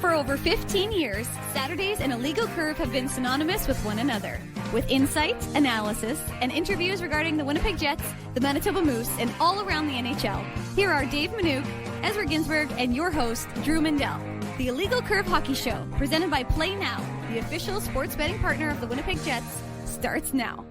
For over 15 years, Saturdays and Illegal Curve have been synonymous with one another. With insight, analysis, and interviews regarding the Winnipeg Jets, the Manitoba Moose, and all around the NHL, here are Dave Manouk, Ezra Ginsburg, and your host, Drew Mindell. The Illegal Curve Hockey Show, presented by Play Now, the official sports betting partner of the Winnipeg Jets, starts now.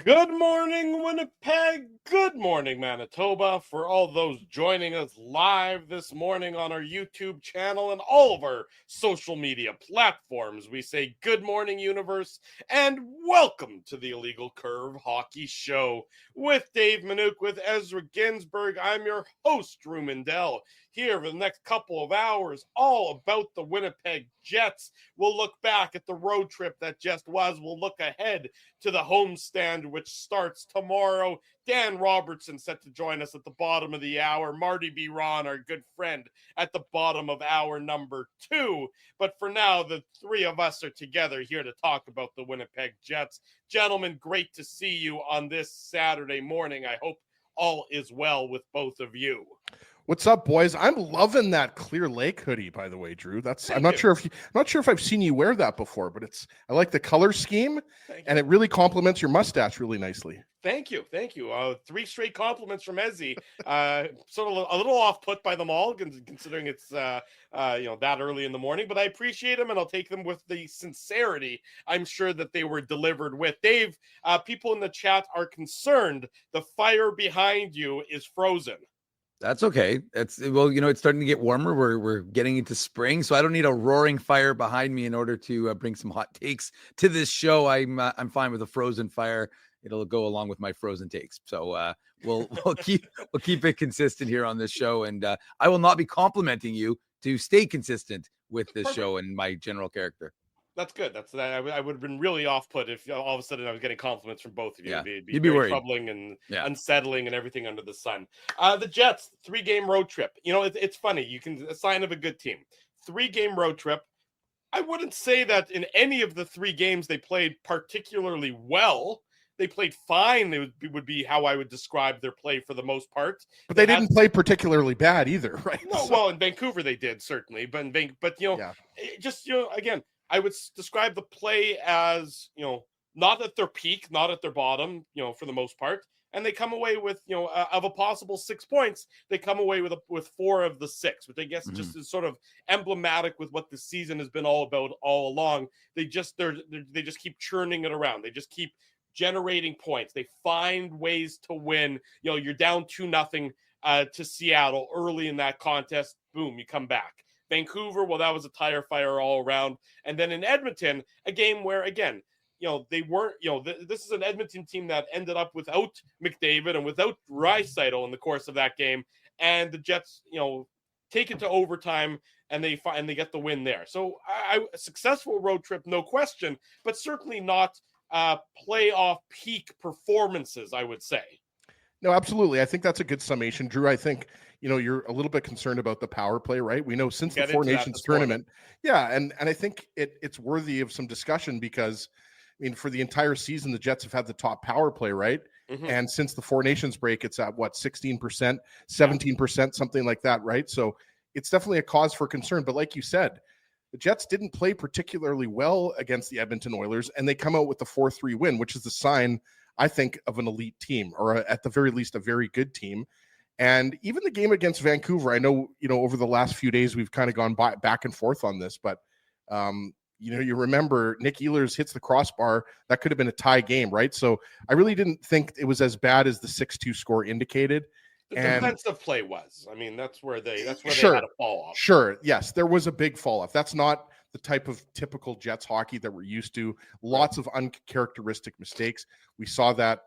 Good morning, Winnipeg. Good morning, Manitoba. For all those joining us live this morning on our YouTube channel and all of our social media platforms, we say good morning, universe, and welcome to the Illegal Curve Hockey Show with Dave Manouk, with Ezra Ginsburg. I'm your host, Drew Mindell, here for the next couple of hours, all about the Winnipeg Jets. We'll look back at the road trip that just was. We'll look ahead to the homestand, which starts tomorrow. Dan Robertson set to join us at the bottom of the hour. Marty B. Ron, our good friend, at the bottom of hour number 2. But for now, the three of us are together here to talk about the Winnipeg Jets. Gentlemen, great to see you on this Saturday morning. I hope all is well with both of you. What's up, boys? I'm loving that Clear Lake hoodie, by the way, Drew. I'm not sure if I've seen you wear that before, but I like the color scheme, and it really complements your mustache really nicely. Thank you. 3 straight compliments from Ezzy. Sort of a little off put by them all, considering it's that early in the morning. But I appreciate them, and I'll take them with the sincerity I'm sure that they were delivered with. Dave, people in the chat are concerned the fire behind you is frozen. That's okay. It's starting to get warmer. We're getting into spring, so I don't need a roaring fire behind me in order to bring some hot takes to this show. I'm fine with a frozen fire. It'll go along with my frozen takes. So we'll keep it consistent here on this show, and I will not be complimenting you to stay consistent with this show and my general character. That's good. I would have been really off-put if all of a sudden I was getting compliments from both of you. Yeah. It'd You'd be worried. Troubling and unsettling and everything under the sun. The Jets, 3-game road trip. It's funny. A sign of a good team. 3-game road trip. I wouldn't say that in any of the 3 games they played particularly well. They played fine. It would be how I would describe their play for the most part. But they didn't play particularly bad either, right? No, well, in Vancouver they did, certainly. But again, I would describe the play as, not at their peak, not at their bottom, for the most part. And they come away with, of a possible 6 points, they come away with 4 of the 6, which I guess just is sort of emblematic with what the season has been all about all along. They just keep churning it around. They just keep generating points. They find ways to win. You're down 2-0 to Seattle early in that contest. Boom, you come back. Vancouver, well, that was a tire fire all around. And then in Edmonton, a game where, again, they weren't, this is an Edmonton team that ended up without McDavid and without Draisaitl in the course of that game. And the Jets, take it to overtime and they get the win there. So a successful road trip, no question, but certainly not playoff peak performances, I would say. No, absolutely. I think that's a good summation, Drew. I think, you're a little bit concerned about the power play, right? We know since the Four Nations tournament. Yeah. And I think it's worthy of some discussion because, for the entire season, the Jets have had the top power play, right? Mm-hmm. And since the Four Nations break, it's at 16%, 17%, something like that, right? So it's definitely a cause for concern. But like you said, the Jets didn't play particularly well against the Edmonton Oilers, and they come out with the 4-3 win, which is the sign, I think, of an elite team, or at the very least, a very good team. And even the game against Vancouver, I know, over the last few days, we've kind of gone back and forth on this, but, you remember Nick Ehlers hits the crossbar. That could have been a tie game, right? So I really didn't think it was as bad as the 6-2 score indicated. The defensive play was. That's where they had a fall off. Sure. Yes, there was a big fall off. That's not the type of typical Jets hockey that we're used to. Lots of uncharacteristic mistakes. We saw that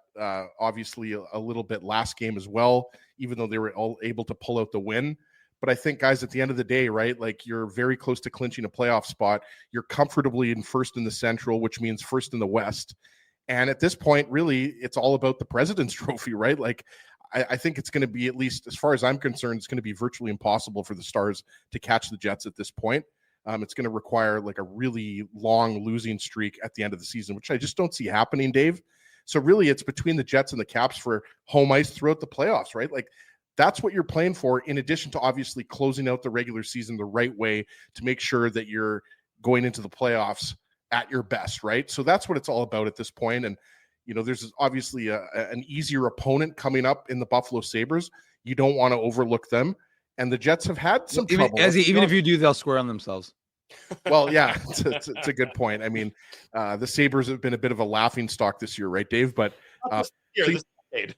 obviously a little bit last game as well, even though they were all able to pull out the win. But I think, guys, at the end of the day, right, like you're very close to clinching a playoff spot. You're comfortably in first in the Central, which means first in the West. And at this point, really, it's all about the President's Trophy, right? Like, I think it's going to be, at least as far as I'm concerned, it's going to be virtually impossible for the Stars to catch the Jets at this point. It's going to require like a really long losing streak at the end of the season, which I just don't see happening, Dave. So really, it's between the Jets and the Caps for home ice throughout the playoffs, right? Like, That's what you're playing for, in addition to obviously closing out the regular season the right way to make sure that you're going into the playoffs at your best, right? So that's what it's all about at this point. And, there's obviously an easier opponent coming up in the Buffalo Sabres. You don't want to overlook them. And the Jets have had some trouble. Even if you do, they'll square on themselves. Well, yeah, it's a good point. I mean, the Sabres have been a bit of a laughing stock this year, right, Dave? But this decade.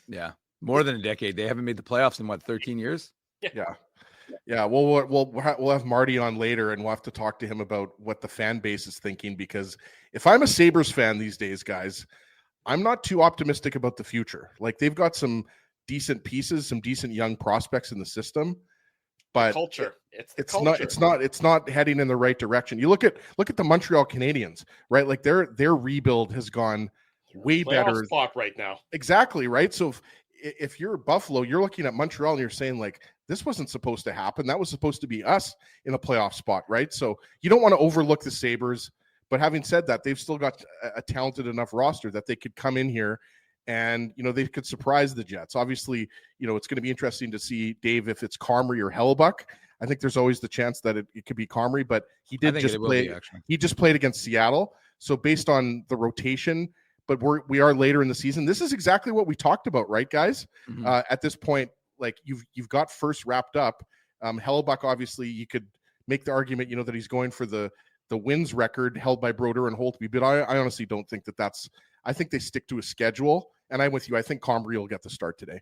Yeah, more than a decade. They haven't made the playoffs in 13 years? Yeah. Well, we'll have Marty on later, and we'll have to talk to him about what the fan base is thinking. Because if I'm a Sabres fan these days, guys, I'm not too optimistic about the future. Like, they've got some decent pieces, some decent young prospects in the system, but culture. It's not heading in the right direction. You look at the Montreal Canadiens, right? Like their rebuild has gone way better spot right now. Exactly, right? So if you're Buffalo, you're looking at Montreal and you're saying, like, this wasn't supposed to happen. That was supposed to be us in a playoff spot, right? So you don't want to overlook the Sabres. But having said that, they've still got a talented enough roster that they could come in here and, they could surprise the Jets. Obviously, it's going to be interesting to see, Dave, if it's Comrie or Hellebuck. I think there's always the chance that it could be Comrie, but he just played against Seattle. So based on the rotation, but we are later in the season. This is exactly what we talked about, right, guys? Mm-hmm. At this point, like you've got first wrapped up. Hellebuck, obviously, you could make the argument, that he's going for the wins record held by Brodeur and Holtby, but I honestly don't think that's. I think they stick to a schedule, and I'm with you. I think Comrie will get the start today.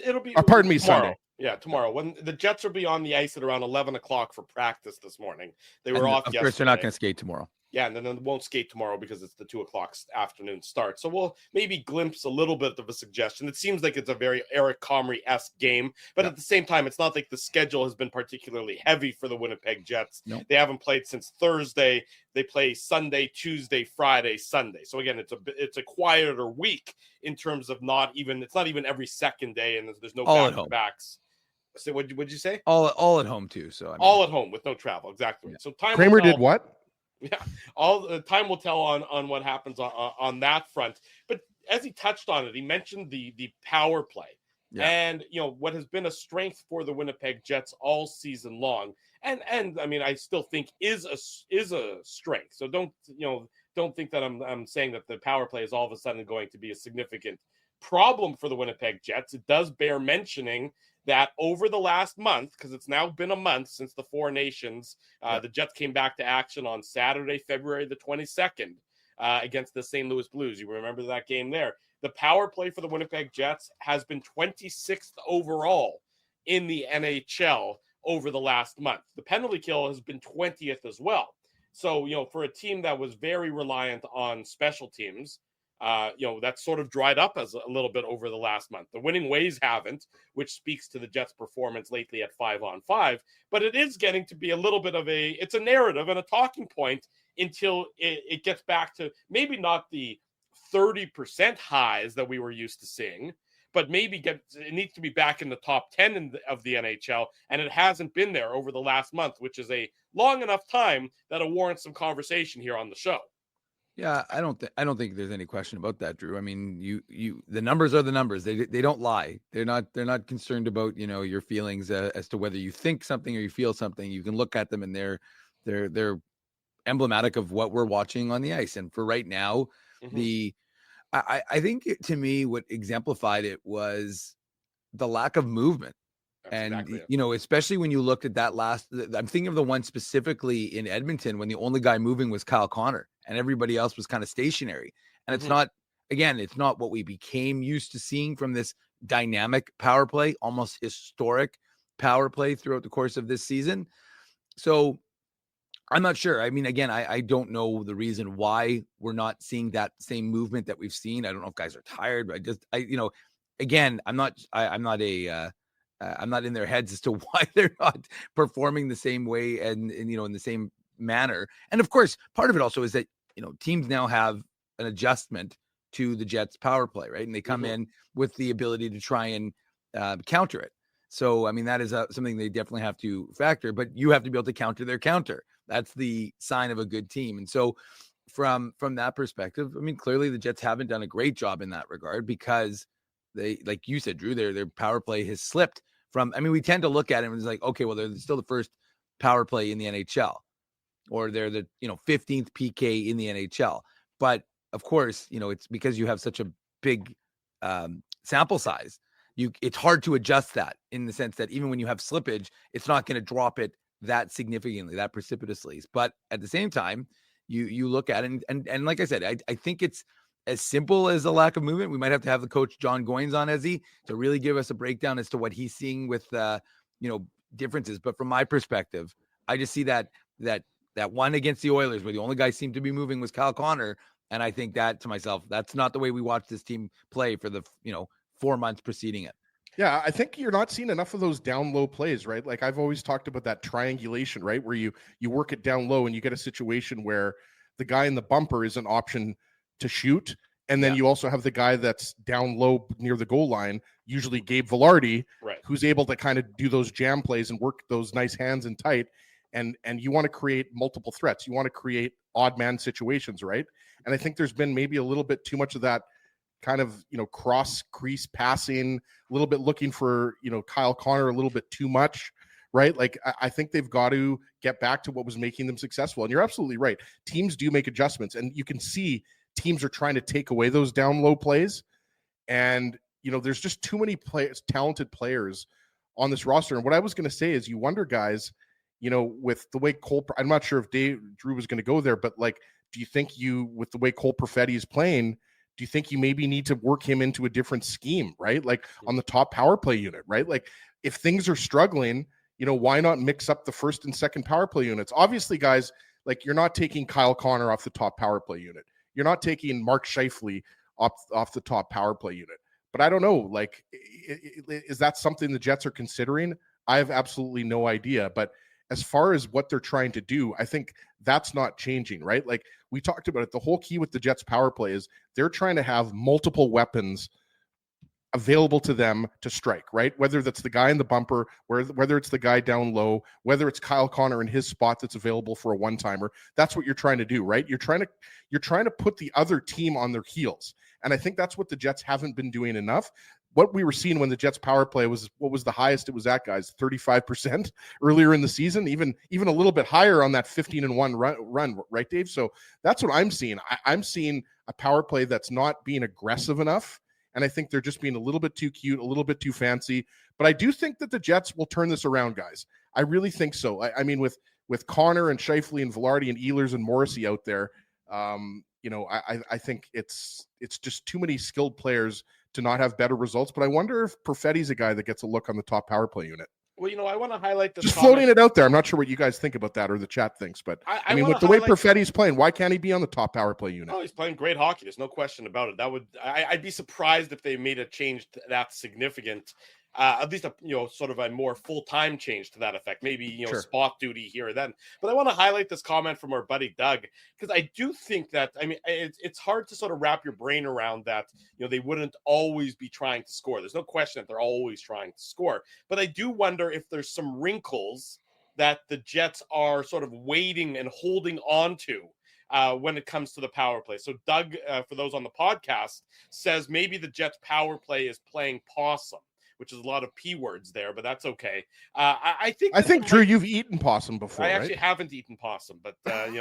It'll be. Pardon me, tomorrow. Sunday. Yeah, tomorrow when the Jets will be on the ice at around 11 o'clock for practice this morning. They were off yesterday. Of course, they're not going to skate tomorrow. Yeah, and then they won't skate tomorrow because it's the 2:00 afternoon start. So we'll maybe glimpse a little bit of a suggestion. It seems like it's a very Eric Comrie-esque game, but at the same time, it's not like the schedule has been particularly heavy for the Winnipeg Jets. Nope. They haven't played since Thursday. They play Sunday, Tuesday, Friday, Sunday. So again, it's a quieter week in terms of it's not even every second day, and there's no back-to-backs. So what'd you say? All at home too. So all at home with no travel, exactly. Yeah. So Kramer did what? Yeah, all the time will tell on what happens on that front. But as he touched on it, he mentioned the power play, and what has been a strength for the Winnipeg Jets all season long, and I mean I still think is a strength. So don't think that I'm saying that the power play is all of a sudden going to be a significant problem for the Winnipeg Jets. It does bear mentioning that over the last month, because it's now been a month since the Four Nations, the Jets came back to action on Saturday, February the 22nd, against the St. Louis Blues. You remember that game there. The power play for the Winnipeg Jets has been 26th overall in the NHL over the last month. The penalty kill has been 20th as well. So, for a team that was very reliant on special teams, that sort of dried up as a little bit over the last month. The winning ways haven't, which speaks to the Jets' performance lately at 5-on-5. But it is getting to be a little bit of it's a narrative and a talking point until it gets back to maybe not the 30% highs that we were used to seeing, but maybe it needs to be back in the top 10 of the NHL, and it hasn't been there over the last month, which is a long enough time that it warrants some conversation here on the show. Yeah, I don't think there's any question about that, Drew. I mean, the numbers are the numbers. They don't lie. They're not concerned about, your feelings as to whether you think something or you feel something. You can look at them and they're emblematic of what we're watching on the ice. And for right now, I think to me what exemplified it was the lack of movement. That's and, especially when you looked at that I'm thinking of the one specifically in Edmonton when the only guy moving was Kyle Connor and everybody else was kind of stationary. And it's not what we became used to seeing from this dynamic power play, almost historic power play throughout the course of this season. So I'm not sure. I mean, again, I don't know the reason why we're not seeing that same movement that we've seen. I don't know if guys are tired, but again, I'm not in their heads as to why they're not performing the same way and in the same manner. And of course, part of it also is that, teams now have an adjustment to the Jets power play, right? And they come in with the ability to try and counter it. So, I mean, that is something they definitely have to factor, but you have to be able to counter their counter. That's the sign of a good team. And so from that perspective, I mean, clearly the Jets haven't done a great job in that regard because they, like you said, Drew, their power play has slipped from, I mean, we tend to look at it and it's like, okay, well, they're still the first power play in the NHL, or they're the, 15th PK in the NHL. But of course, it's because you have such a big sample size. It's hard to adjust that, in the sense that even when you have slippage, it's not going to drop it that significantly, that precipitously. But at the same time, you look at it, and like I said, I think it's as simple as a lack of movement. We might have to have the coach John Goins on, Ezzy, to really give us a breakdown as to what he's seeing with differences. But from my perspective, I just see that one against the Oilers, where the only guy seemed to be moving was Kyle Connor, and I think that to myself, that's not the way we watch this team play for the 4 months preceding it. Yeah, I think you're not seeing enough of those down low plays, right? Like I've always talked about that triangulation, right? Where you work it down low and you get a situation where the guy in the bumper is an option to shoot. And then you also have the guy that's down low near the goal line, usually Gabe Vilardi, right, who's able to kind of do those jam plays and work those nice hands in tight. And you want to create multiple threats. You want to create odd man situations, right? And I think there's been maybe a little bit too much of that kind of, cross crease passing, a little bit looking for, Kyle Connor a little bit too much, right? Like I think they've got to get back to what was making them successful. And you're absolutely right. Teams do make adjustments, and you can see teams are trying to take away those down low plays. And, there's just too many talented players on this roster. And what I was going to say is, you wonder, guys, with the way Cole, I'm not sure if Drew was going to go there, but like, do you think with the way Cole Perfetti is playing, do you think you maybe need to work him into a different scheme, right? Like on the top power play unit, right? Like if things are struggling, why not mix up the first and second power play units? Obviously, guys, like you're not taking Kyle Connor off the top power play unit. You're not taking Mark Scheifele off the top power play unit. But I don't know, like, is that something the Jets are considering? I have absolutely no idea. But as far as what they're trying to do, I think that's not changing, right? Like we talked about it. The whole key with the Jets power play is they're trying to have multiple weapons available to them to strike, right? Whether that's the guy in the bumper, whether it's the guy down low, whether it's Kyle Connor in his spot that's available for a one-timer. That's what you're trying to do, right? You're trying to put the other team on their heels. And I think that's what the Jets haven't been doing enough. What we were seeing when the Jets power play was, what was the highest it was at, guys? 35% earlier in the season, even a little bit higher on that 15-1 run, right, Dave? So that's what I'm seeing. I'm seeing a power play that's not being aggressive enough. And I think they're just being a little bit too cute, a little bit too fancy. But I do think that the Jets will turn this around, guys. I really think so. I mean, with Connor and Scheifele and Vilardi and Ehlers and Morrissey out there, I think it's just too many skilled players to not have better results. But I wonder if Perfetti's a guy that gets a look on the top power play unit. Well, I want to highlight this. Just floating it out there. I'm not sure what you guys think about that or the chat thinks, but I mean, with the way Perfetti's playing, why can't he be on the top power play unit? Oh, he's playing great hockey. There's no question about it. I'd be surprised if they made a change that significant. At least sort of a more full-time change to that effect. Maybe, sure, spot duty here or then. But I want to highlight this comment from our buddy Doug, because I do think that, I mean, it's hard to sort of wrap your brain around that, they wouldn't always be trying to score. There's no question that they're always trying to score. But I do wonder if there's some wrinkles that the Jets are sort of waiting and holding on to when it comes to the power play. So Doug, for those on the podcast, says maybe the Jets power play is playing possum, which is a lot of P words there, but that's okay. I think Drew, you've eaten possum before. I actually haven't eaten possum, but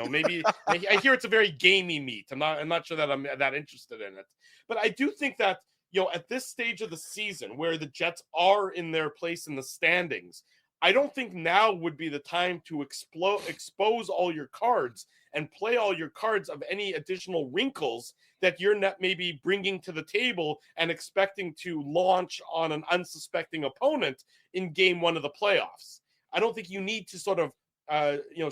maybe I hear it's a very gamey meat. I'm not sure that I'm that interested in it, but I do think that at this stage of the season where the Jets are in their place in the standings, I don't think now would be the time to expose all your cards and play all your cards of any additional wrinkles that you're not maybe bringing to the table and expecting to launch on an unsuspecting opponent in game one of the playoffs. I don't think you need to sort of,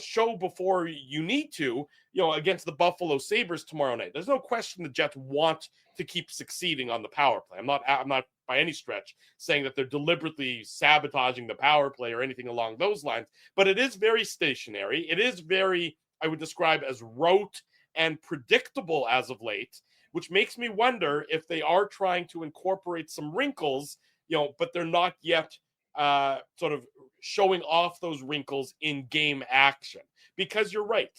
show before you need to, against the Buffalo Sabres tomorrow night. There's no question the Jets want to keep succeeding on the power play. I'm not by any stretch saying that they're deliberately sabotaging the power play or anything along those lines, but it is very stationary. It is very, I would describe as rote and predictable as of late, which makes me wonder if they are trying to incorporate some wrinkles, but they're not yet sort of showing off those wrinkles in game action. Because you're right.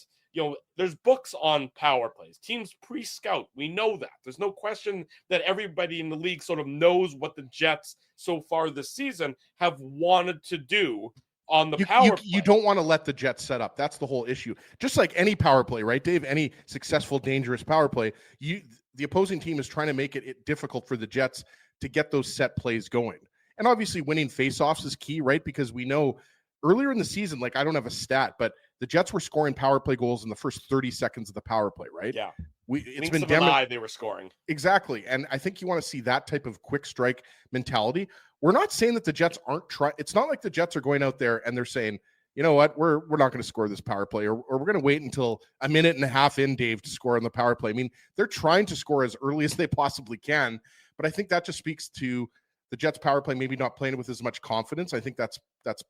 there's books on power plays. Teams pre-scout. We know that. There's no question that everybody in the league sort of knows what the Jets so far this season have wanted to do on the power play. You don't want to let the Jets set up. That's the whole issue. Just like any power play, right, Dave? Any successful, dangerous power play, the opposing team is trying to make it difficult for the Jets to get those set plays going. And obviously winning faceoffs is key, right? Because we know earlier in the season, like I don't have a stat, but the Jets were scoring power play goals in the first 30 seconds of the power play, right? Yeah. It's been demonstrated they were scoring. Exactly. And I think you want to see that type of quick strike mentality. We're not saying that the Jets aren't trying. It's not like the Jets are going out there and they're saying, you know what, we're not going to score this power play, or we're going to wait until a minute and a half in, Dave, to score on the power play. I mean, they're trying to score as early as they possibly can, but I think that just speaks to the Jets power play maybe not playing with as much confidence. I think that's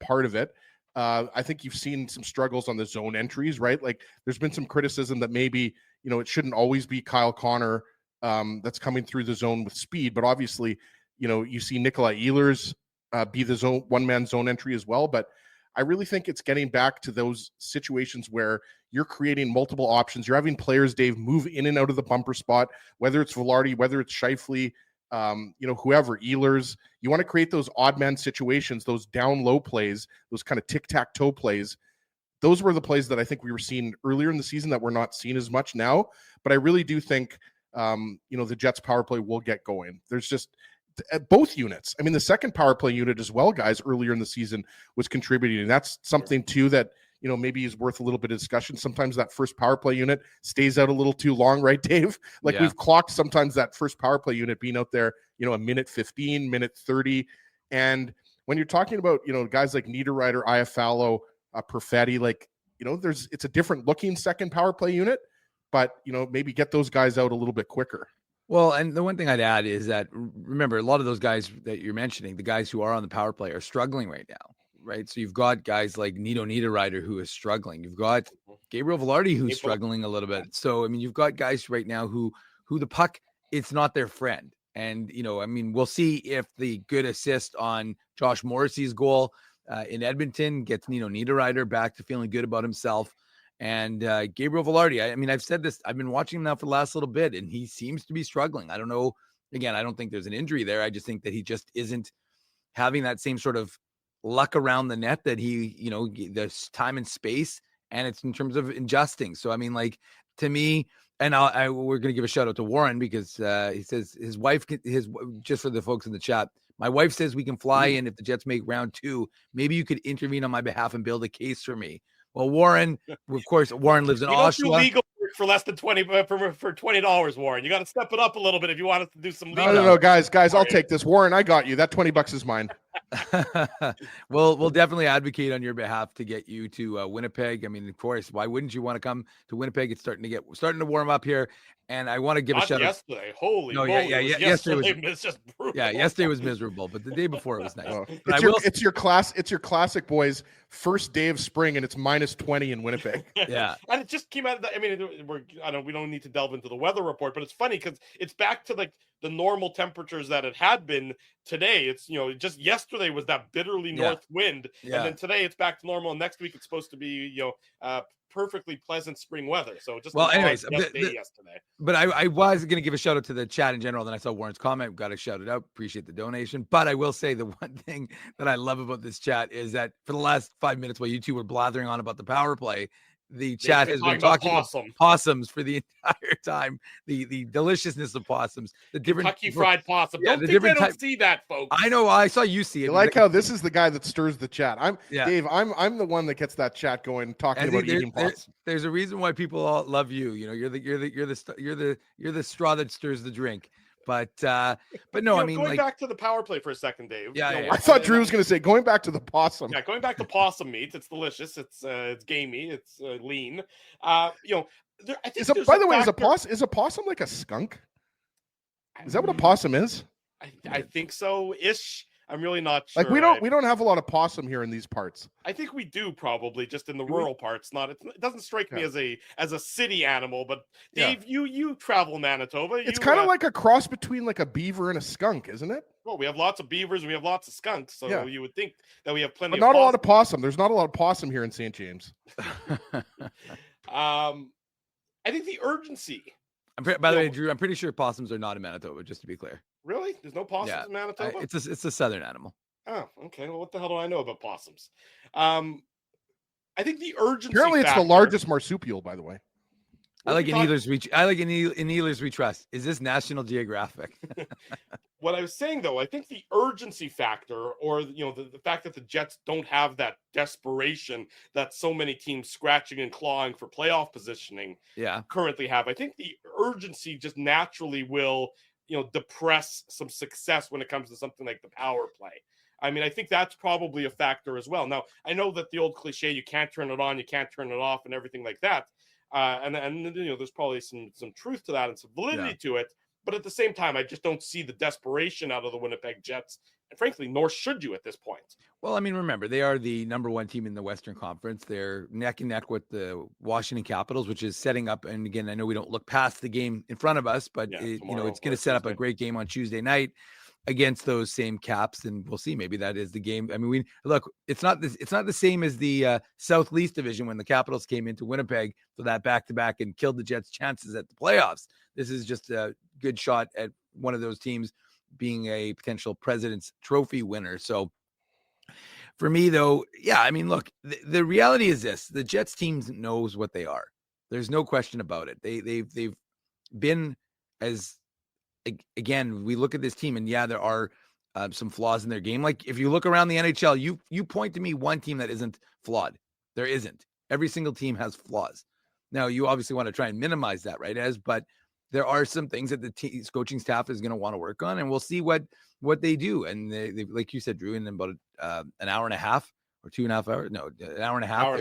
part of it. I think you've seen some struggles on the zone entries, right? Like there's been some criticism that maybe, it shouldn't always be Kyle Connor that's coming through the zone with speed, but obviously, you see Nikolai Ehlers be the one-man zone entry as well. But I really think it's getting back to those situations where you're creating multiple options. You're having players, Dave, move in and out of the bumper spot, whether it's Vilardi, whether it's Scheifele, whoever, Ehlers. You want to create those odd man situations, those down low plays, those kind of tic-tac-toe plays. Those were the plays that I think we were seeing earlier in the season that we're not seeing as much now. But I really do think, the Jets power play will get going. There's just at both units. I mean, the second power play unit as well, guys, earlier in the season was contributing. And that's something too that, maybe is worth a little bit of discussion. Sometimes that first power play unit stays out a little too long, right, Dave? Like we've clocked sometimes that first power play unit being out there, a minute 15, minute 30. And when you're talking about, guys like Niederreiter, Iafallo, Perfetti, like, it's a different looking second power play unit, but, maybe get those guys out a little bit quicker. Well, and the one thing I'd add is that, remember, a lot of those guys that you're mentioning, the guys who are on the power play are struggling right now, right? So you've got guys like Nino Niederreiter who is struggling. You've got Gabriel Vilardi who's struggling a little bit. So, I mean, you've got guys right now who the puck, it's not their friend. And, we'll see if the good assist on Josh Morrissey's goal in Edmonton gets Nino Niederreiter back to feeling good about himself. And Gabriel Vilardi, I've said this, I've been watching him now for the last little bit, and he seems to be struggling. I don't know. Again, I don't think there's an injury there. I just think that he just isn't having that same sort of luck around the net that there's time and space, and it's in terms of adjusting. So, to me, and we're going to give a shout out to Warren because he says his wife, just for the folks in the chat, my wife says we can fly in if the Jets make round 2. Maybe you could intervene on my behalf and build a case for me. Well, Warren, of course, Warren lives in Oshawa. Do legal work for less than for $20, Warren. You got to step it up a little bit if you want us to do some legal. No, guys, I'll take this. Warren, I got you. That $20 is mine. We'll definitely advocate on your behalf to get you to Winnipeg. Of course, why wouldn't you want to come to Winnipeg? It's starting to warm up here, and I want to give a shout out. Yesterday, holy moly! Yesterday was just brutal. Yeah, yesterday was miserable, but the day before it was nice. It's your classic, boys. First day of spring, and it's -20 in Winnipeg. Yeah, and it just came out of that. We don't need to delve into the weather report, but it's funny because it's back to like the normal temperatures that it had been today. It's just yesterday was that bitterly north wind, and then today it's back to normal. And next week it's supposed to be perfectly pleasant spring weather. So just anyways, yesterday. But I was going to give a shout out to the chat in general. Then I saw Warren's comment. Got to shout it out. Appreciate the donation. But I will say the one thing that I love about this chat is that for the last 5 minutes while you two were blathering on about the power play, the chat has been talking about possums for the entire time. The deliciousness of possums, the different Kentucky fried possum. Yeah, don't think they don't see that, folks. I know. I saw you see it. You like how this is the guy that stirs the chat. Dave. I'm the one that gets that chat going, talking about eating possum. There's a reason why people all love you. You're the straw that stirs the drink. But no, going back to the power play for a second, Dave. I thought Drew was going to say going back to the possum. Yeah, going back to possum meat. It's delicious. It's gamey. It's lean. I think. By the way, is a possum like a skunk? Is that what a possum is? I think so ish. I'm really not sure. Like we don't have a lot of possum here in these parts. I think we do probably just in the rural parts. It doesn't strike me as a city animal. But Dave, you travel Manitoba. It's kind of like a cross between like a beaver and a skunk, isn't it? Well, we have lots of beavers and we have lots of skunks, so you would think that we have plenty. But not a lot of possum. There's not a lot of possum here in St. James. I think the urgency. By the way, Drew, I'm pretty sure possums are not in Manitoba, just to be clear. Really? There's no possums in Manitoba? It's a southern animal. Oh, okay. Well, what the hell do I know about possums? I think the urgency. Apparently, it's the largest marsupial, by the way. I like in Ehlers we trust. Is this National Geographic? What I was saying, though, I think the urgency factor, or the fact that the Jets don't have that desperation that so many teams scratching and clawing for playoff positioning currently have. I think the urgency just naturally will depress some success when it comes to something like the power play. I mean, I think that's probably a factor as well. Now, I know that the old cliche, you can't turn it on, you can't turn it off, and everything like that. And there's probably some truth to that and some validity to it. But at the same time, I just don't see the desperation out of the Winnipeg Jets. And frankly, nor should you at this point. Well, I mean, remember, they are the number one team in the Western Conference. They're neck and neck with the Washington Capitals, which is setting up. And again, I know we don't look past the game in front of us, but it's going to set up a great game on Tuesday night against those same Caps, and we'll see. Maybe that is the game. I mean, it's not the same as the Southeast Division when the Capitals came into Winnipeg for that back-to-back and killed the Jets' chances at the playoffs. This is just a good shot at one of those teams being a potential President's Trophy winner. So for me, though, I mean, look, the reality is this: the Jets team knows what they are. There's no question about it. They've been as again, we look at this team and there are some flaws in their game. Like if you look around the NHL, you point to me one team that isn't flawed. There isn't. Every single team has flaws. Now you obviously want to try and minimize that, right? But there are some things that the team's coaching staff is going to want to work on, and we'll see what they do. And they like you said, Drew, in about an hour and a half or 2.5 hours, no, an hour and a half,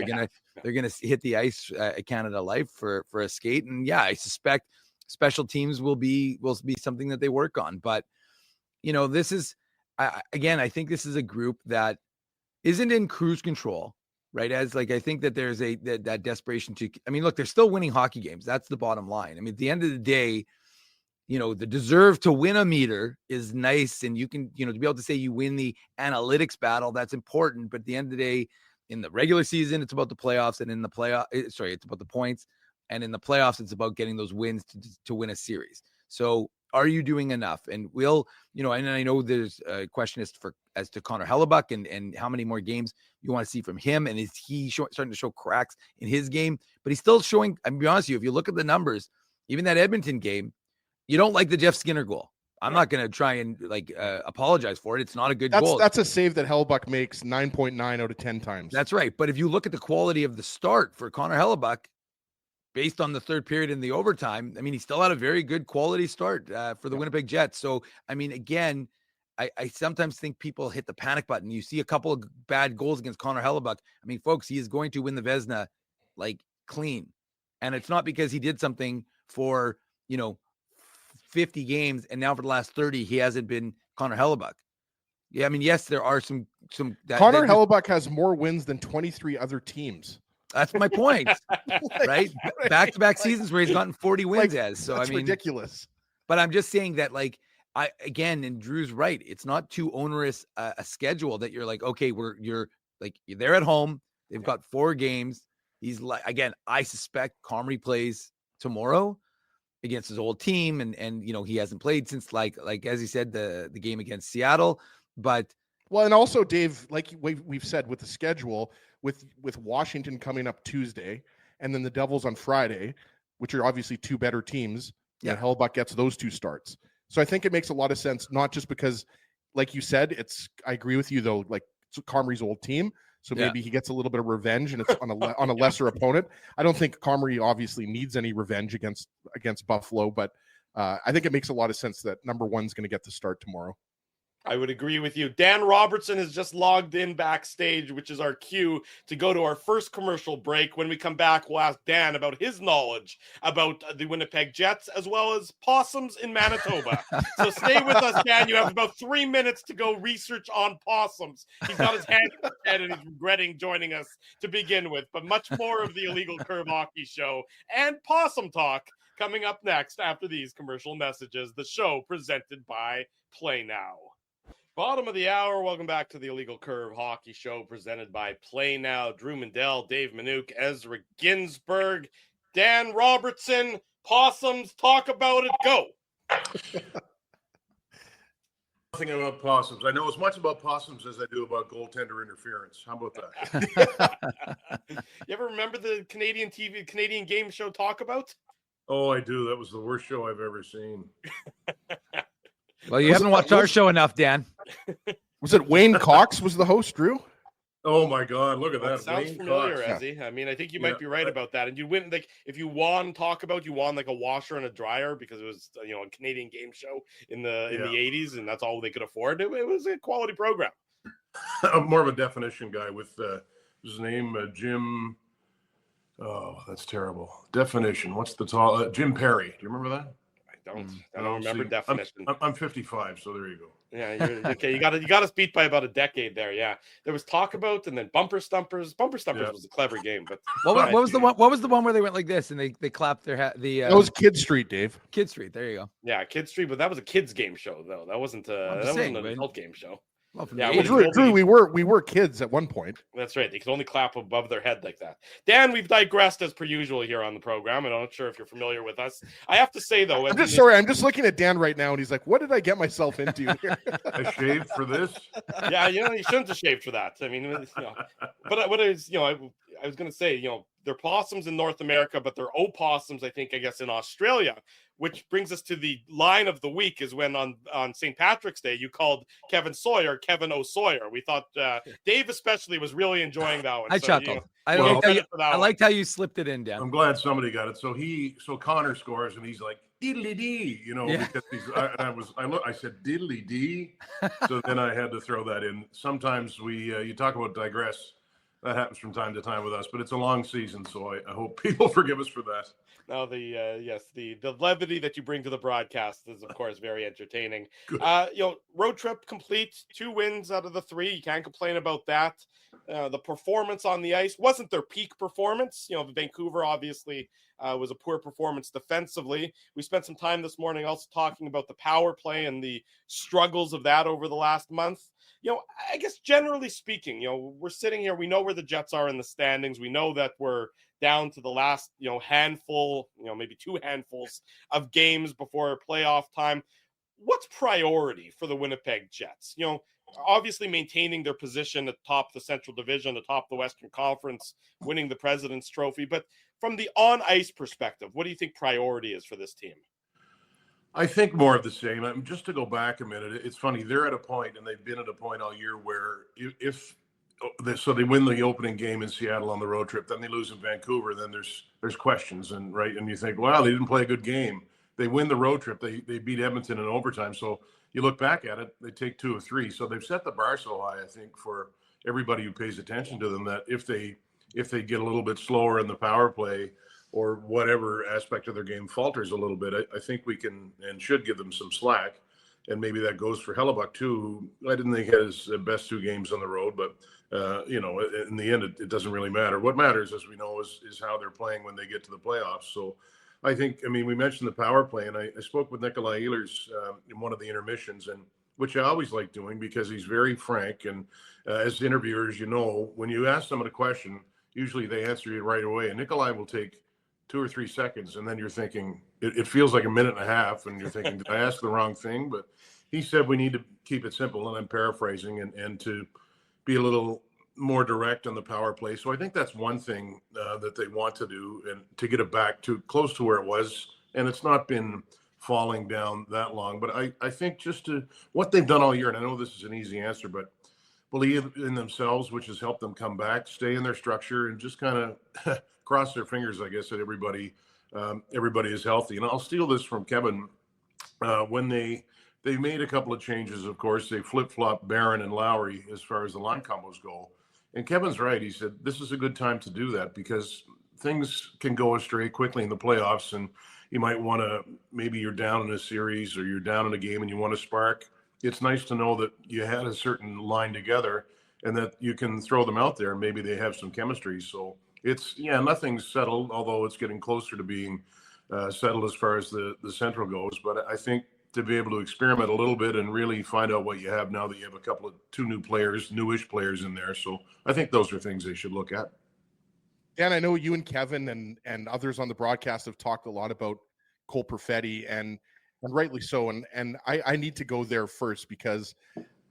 they're gonna hit the ice at Canada Life for a skate. And I suspect special teams will be something that they work on. But this is I think this is a group that isn't in cruise control, right? I think that there's that desperation to, I mean, look, they're still winning hockey games. That's the bottom line. I mean, at the end of the day, the deserve to win a meter is nice. And you can, to be able to say you win the analytics battle, that's important. But at the end of the day, in the regular season, it's about the playoffs, and in the it's about the points. And in the playoffs, it's about getting those wins to win a series. So are you doing enough? And and I know there's a question as to Connor Hellebuyck and how many more games you want to see from him. And is he starting to show cracks in his game? But he's still showing, I'm be honest with you, if you look at the numbers, even that Edmonton game, you don't like the Jeff Skinner goal. I'm not going to try and apologize for it. It's not a good goal. That's a save that Hellebuyck makes 9.9 out of 10 times. That's right. But if you look at the quality of the start for Connor Hellebuyck, based on the third period in the overtime, I mean, he still had a very good quality start for the Winnipeg Jets. So, I mean, again, I sometimes think people hit the panic button. You see a couple of bad goals against Connor Hellebuyck. I mean, folks, he is going to win the Vezina clean. And it's not because he did something for, 50 games and now for the last 30, he hasn't been Connor Hellebuyck. Yeah, I mean, yes, there are some. Connor Hellebuyck has more wins than 23 other teams. That's my point, right? Back-to-back seasons where he's gotten 40 wins So that's ridiculous. But I'm just saying that, and Drew's right. It's not too onerous a schedule that you're okay, you're there at home. They've got 4 games. He's I suspect Comrie plays tomorrow against his old team, and he hasn't played since as he said the game against Seattle, but. Well, and also, Dave, like we've said with the schedule, with Washington coming up Tuesday, and then the Devils on Friday, which are obviously 2 better teams, and Hellebuyck gets those 2 starts. So I think it makes a lot of sense, not just because, like you said, I agree with you, though, it's Comrie's old team, so maybe he gets a little bit of revenge, and it's on a lesser opponent. I don't think Comrie obviously needs any revenge against Buffalo, but I think it makes a lot of sense that number 1's going to get the start tomorrow. I would agree with you. Dan Robertson has just logged in backstage, which is our cue to go to our first commercial break. When we come back, we'll ask Dan about his knowledge about the Winnipeg Jets, as well as possums in Manitoba. So stay with us, Dan. You have about 3 minutes to go research on possums. He's got his hand in his head and he's regretting joining us to begin with. But much more of the Illegal Curve Hockey Show and Possum Talk coming up next after these commercial messages. The show presented by Play Now. Bottom of the hour. Welcome back to the Illegal Curve Hockey Show presented by Play Now. Drew Mandel, Dave Minuk, Ezra Ginsburg, Dan Robertson. Possums, talk about it. Go. Nothing about possums. I know as much about possums as I do about goaltender interference. How about that? You ever remember the Canadian game show Talk About? Oh, I do. That was the worst show I've ever seen. Well, you haven't watched our show enough, Dan. Was it Wayne Cox was the host, Drew? Oh my God! Look at that. Sounds Wayne familiar, Cox. Ezzy. I mean, I think you might be right about that. And you win, like, if you won Talk About, you won like a washer and a dryer because it was, a Canadian game show in the 80s, and that's all they could afford. It was a quality program. I'm more of a definition guy with his name Jim. Oh, that's terrible. Definition. What's the tall? Jim Perry. Do you remember that? I don't remember definition. I'm 55, so there you go. Yeah, you're okay. You got us beat by about a decade there. Yeah, there was Talk About, and then Bumper Stumpers. Bumper Stumpers was a clever game, but what was the one? What was the one where they went like this and they clapped their hat? That was Kid Street, Dave. Kid Street. There you go. Yeah, Kid Street, but that was a kids game show though. That wasn't an adult game show. Yeah, Drew, we were kids at one point. That's right. They could only clap above their head like that. Dan, we've digressed as per usual here on the program, and I'm not sure if you're familiar with us. I have to say though, I'm just looking at Dan right now, and he's like, "What did I get myself into here?" I shaved for this. Yeah, you shouldn't have shaved for that. I mean, but what is I was going to say, they're possums in North America, but they're opossums, I guess, in Australia, which brings us to the line of the week is when on St. Patrick's Day, you called Kevin Sawyer, Kevin O'Sawyer. We thought Dave especially was really enjoying that one. I chuckled. I liked how you slipped it in, Dan. I'm glad somebody got it. So Connor scores and he's like, diddly dee, because I said diddly dee. So then I had to throw that in. Sometimes you talk about digress. That happens from time to time with us, but it's a long season, so I hope people forgive us for that. Now, the levity that you bring to the broadcast is, of course, very entertaining. Road trip complete, 2 wins out of the 3. You can't complain about that. The performance on the ice wasn't their peak performance. Vancouver obviously was a poor performance defensively. We spent some time this morning also talking about the power play and the struggles of that over the last month. I guess generally speaking, we're sitting here. We know where the Jets are in the standings. We know that we're down to the last, handful, maybe 2 handfuls of games before playoff time. What's priority for the Winnipeg Jets? Obviously maintaining their position atop the Central Division, atop the Western Conference, winning the President's Trophy. But from the on-ice perspective, what do you think priority is for this team? I think more of the same. Just to go back a minute, it's funny. They're at a point, and they've been at a point all year where so they win the opening game in Seattle on the road trip, then they lose in Vancouver, then there's questions, and you think, wow, they didn't play a good game. They win the road trip. They beat Edmonton in overtime. So you look back at it, they take 2 of 3. So they've set the bar so high, I think, for everybody who pays attention to them, that if they get a little bit slower in the power play, or whatever aspect of their game falters a little bit, I think we can and should give them some slack. And maybe that goes for Hellebuck too, who I didn't think had his best 2 games on the road, but in the end, it doesn't really matter. What matters, as we know, is how they're playing when they get to the playoffs. So I think, we mentioned the power play, and I spoke with Nikolai Ehlers in one of the intermissions, and which I always like doing because he's very frank. And as interviewers, when you ask someone a question, usually they answer you right away. And Nikolai will take 2 or 3 seconds, and then you're thinking, it feels like a minute and a half, and you're thinking, did I ask the wrong thing? But he said we need to keep it simple, and I'm paraphrasing, and to be a little more direct on the power play. So I think that's one thing that they want to do, and to get it back to close to where it was. And it's not been falling down that long, but I think just to what they've done all year, and I know this is an easy answer, but believe in themselves, which has helped them come back, stay in their structure, and just kind of cross their fingers, I guess, that everybody is healthy. And I'll steal this from Kevin. When they made a couple of changes, of course, they flip-flopped Barron and Lowry as far as the line combos go. And Kevin's right. He said, this is a good time to do that because things can go astray quickly in the playoffs. And you might want to, maybe you're down in a series or you're down in a game and you want to spark. It's nice to know that you had a certain line together and that you can throw them out there and maybe they have some chemistry. So nothing's settled, although it's getting closer to being settled as far as the Central goes. But I think to be able to experiment a little bit and really find out what you have now that you have a couple of newish players in there. So I think those are things they should look at. Dan, I know you and Kevin and others on the broadcast have talked a lot about Cole Perfetti, and rightly so. And I need to go there first because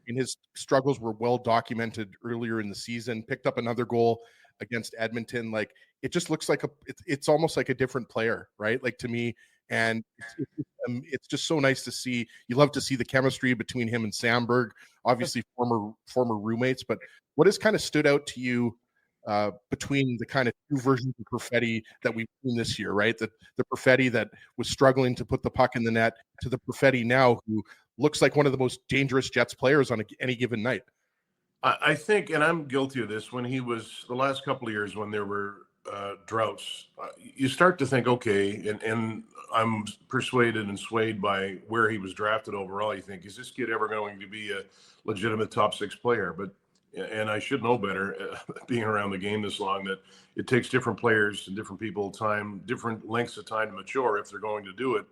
his struggles were well documented earlier in the season. Picked up another goal against Edmonton. Like, it just looks like it's almost like a different player, right? Like, to me, and it's just so nice to see. You love to see the chemistry between him and Samberg, obviously former roommates. But what has kind of stood out to you between the kind of two versions of Perfetti that we've seen this year, right? The Perfetti that was struggling to put the puck in the net to the Perfetti now who looks like one of the most dangerous Jets players on any given night. I think, and I'm guilty of this, when he was the last couple of years when there were droughts, you start to think, okay, and I'm persuaded and swayed by where he was drafted overall. You think, is this kid ever going to be a legitimate top 6 player? And I should know better, being around the game this long, that it takes different players and different people time, different lengths of time to mature if they're going to do it.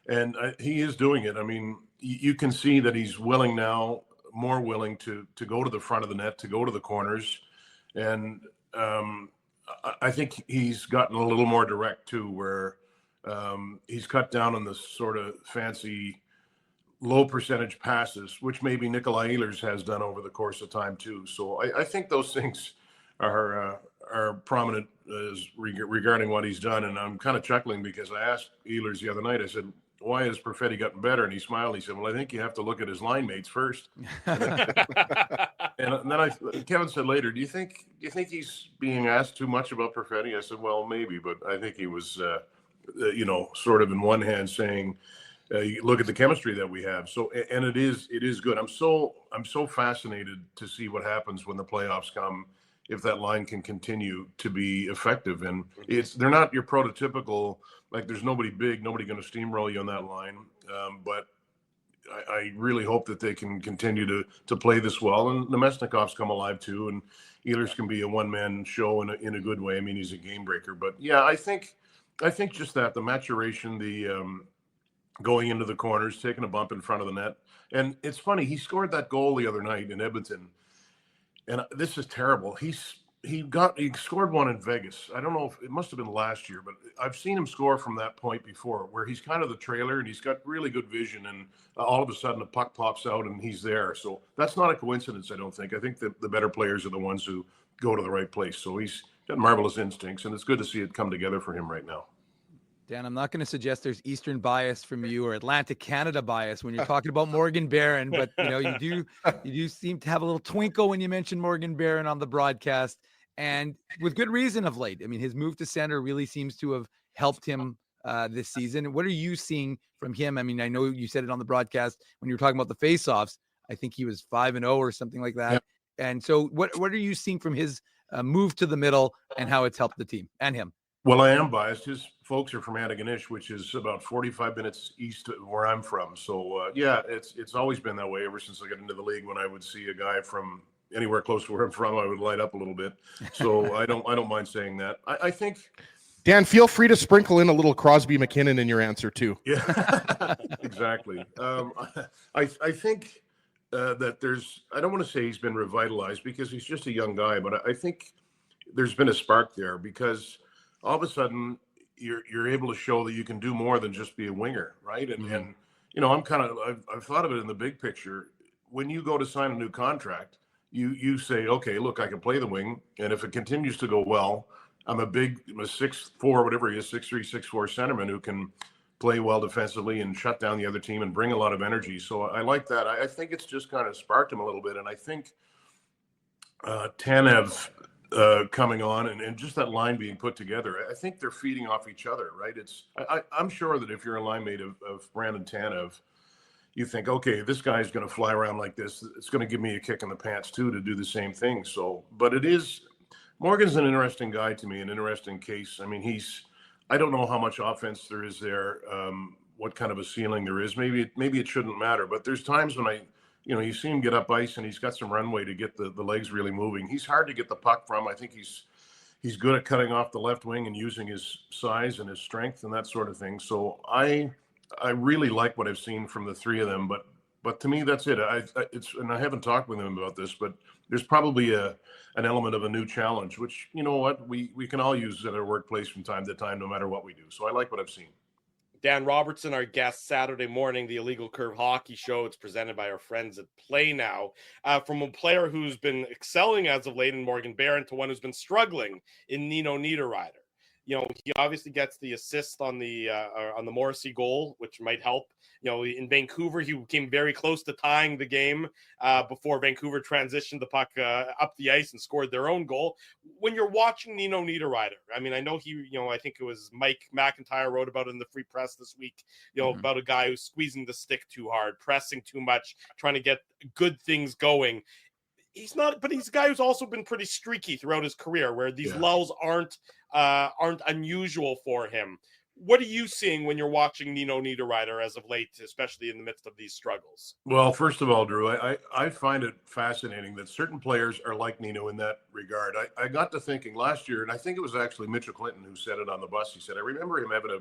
And he is doing it. I mean, you can see that he's willing now, more willing to go to the front of the net, to go to the corners. And I think he's gotten a little more direct too, where he's cut down on the sort of fancy low percentage passes, which maybe Nikolai Ehlers has done over the course of time too. So I think those things are prominent regarding what he's done. And I'm kind of chuckling because I asked Ehlers the other night, I said, why has Perfetti gotten better? And he smiled. He said, well, I think you have to look at his line mates first. And then Kevin said later, do you think he's being asked too much about Perfetti? I said, well, maybe, but I think he was, sort of in one hand saying, look at the chemistry that we have. So, and it is good. I'm so fascinated to see what happens when the playoffs come, if that line can continue to be effective. And they're not your prototypical, like, there's nobody big, nobody going to steamroll you on that line. But I really hope that they can continue to play this well. And Nemesnikov's come alive too, and Ehlers can be a one-man show in a good way. I mean, he's a game breaker. But yeah, I think just that the maturation, the going into the corners, taking a bump in front of the net. And it's funny, he scored that goal the other night in Edmonton. And this is terrible. He scored one in Vegas. I don't know if it must have been last year, but I've seen him score from that point before, where he's kind of the trailer and he's got really good vision, and all of a sudden the puck pops out and he's there. So that's not a coincidence, I don't think. I think that the better players are the ones who go to the right place. So he's got marvelous instincts, and it's good to see it come together for him right now. Dan, I'm not going to suggest there's Eastern bias from you or Atlantic Canada bias when you're talking about Morgan Barron, but you do seem to have a little twinkle when you mention Morgan Barron on the broadcast, and with good reason of late. I mean, his move to center really seems to have helped him this season. What are you seeing from him? I mean, I know you said it on the broadcast when you were talking about the faceoffs. I think he was 5-0 or something like that. Yep. And so what are you seeing from his move to the middle and how it's helped the team and him? Well, I am biased. His folks are from Antigonish, which is about 45 minutes east of where I'm from. So, yeah, it's always been that way ever since I got into the league. When I would see a guy from anywhere close to where I'm from, I would light up a little bit. So I don't mind saying that. I think, Dan, feel free to sprinkle in a little Crosby McKinnon in your answer too. Yeah, exactly. I think that I don't want to say he's been revitalized because he's just a young guy, but I think there's been a spark there because all of a sudden you're able to show that you can do more than just be a winger, right? And and I've thought of it in the big picture. When you go to sign a new contract, you say, okay, look, I can play the wing, and if it continues to go well, I'm a 6'4", whatever he is, 6'3", 6'4" centerman who can play well defensively and shut down the other team and bring a lot of energy. So I like that. I think it's just kind of sparked him a little bit, and I think Tanev coming on and just that line being put together, I think they're feeding off each other, right? I'm sure that if you're a line mate of Brandon Tanev, you think, okay, this guy's going to fly around like this. It's going to give me a kick in the pants too to do the same thing. So, but Morgan's an interesting guy to me, an interesting case. I mean, I don't know how much offense there is there, what kind of a ceiling there is. Maybe it shouldn't matter, but there's times when you see him get up ice and he's got some runway to get the legs really moving. He's hard to get the puck from. I think he's good at cutting off the left wing and using his size and his strength and that sort of thing. So I I really like what I've seen from the three of them, but to me, that's it. And I haven't talked with them about this, but there's probably an element of a new challenge, which, you know what, we can all use at our workplace from time to time, no matter what we do. So I like what I've seen. Dan Robertson, our guest Saturday morning, the Illegal Curve Hockey Show. It's presented by our friends at Play Now. From a player who's been excelling as of late in Morgan Barron to one who's been struggling in Nino Niederreiter. You know, he obviously gets the assist on the Morrissey goal, which might help. You know, in Vancouver, he came very close to tying the game before Vancouver transitioned the puck up the ice and scored their own goal. When you're watching Nino Niederreiter, I mean, I know I think it was Mike McIntyre wrote about it in the Free Press this week, about a guy who's squeezing the stick too hard, pressing too much, trying to get good things going. He's not, but he's a guy who's also been pretty streaky throughout his career, where these lulls aren't unusual for him. What are you seeing when you're watching Nino Niederreiter as of late, especially in the midst of these struggles? Well, first of all, Drew, I find it fascinating that certain players are like Nino in that regard. I got to thinking last year, and I think it was actually Mitchell Clinton who said it on the bus. He said, I remember him having a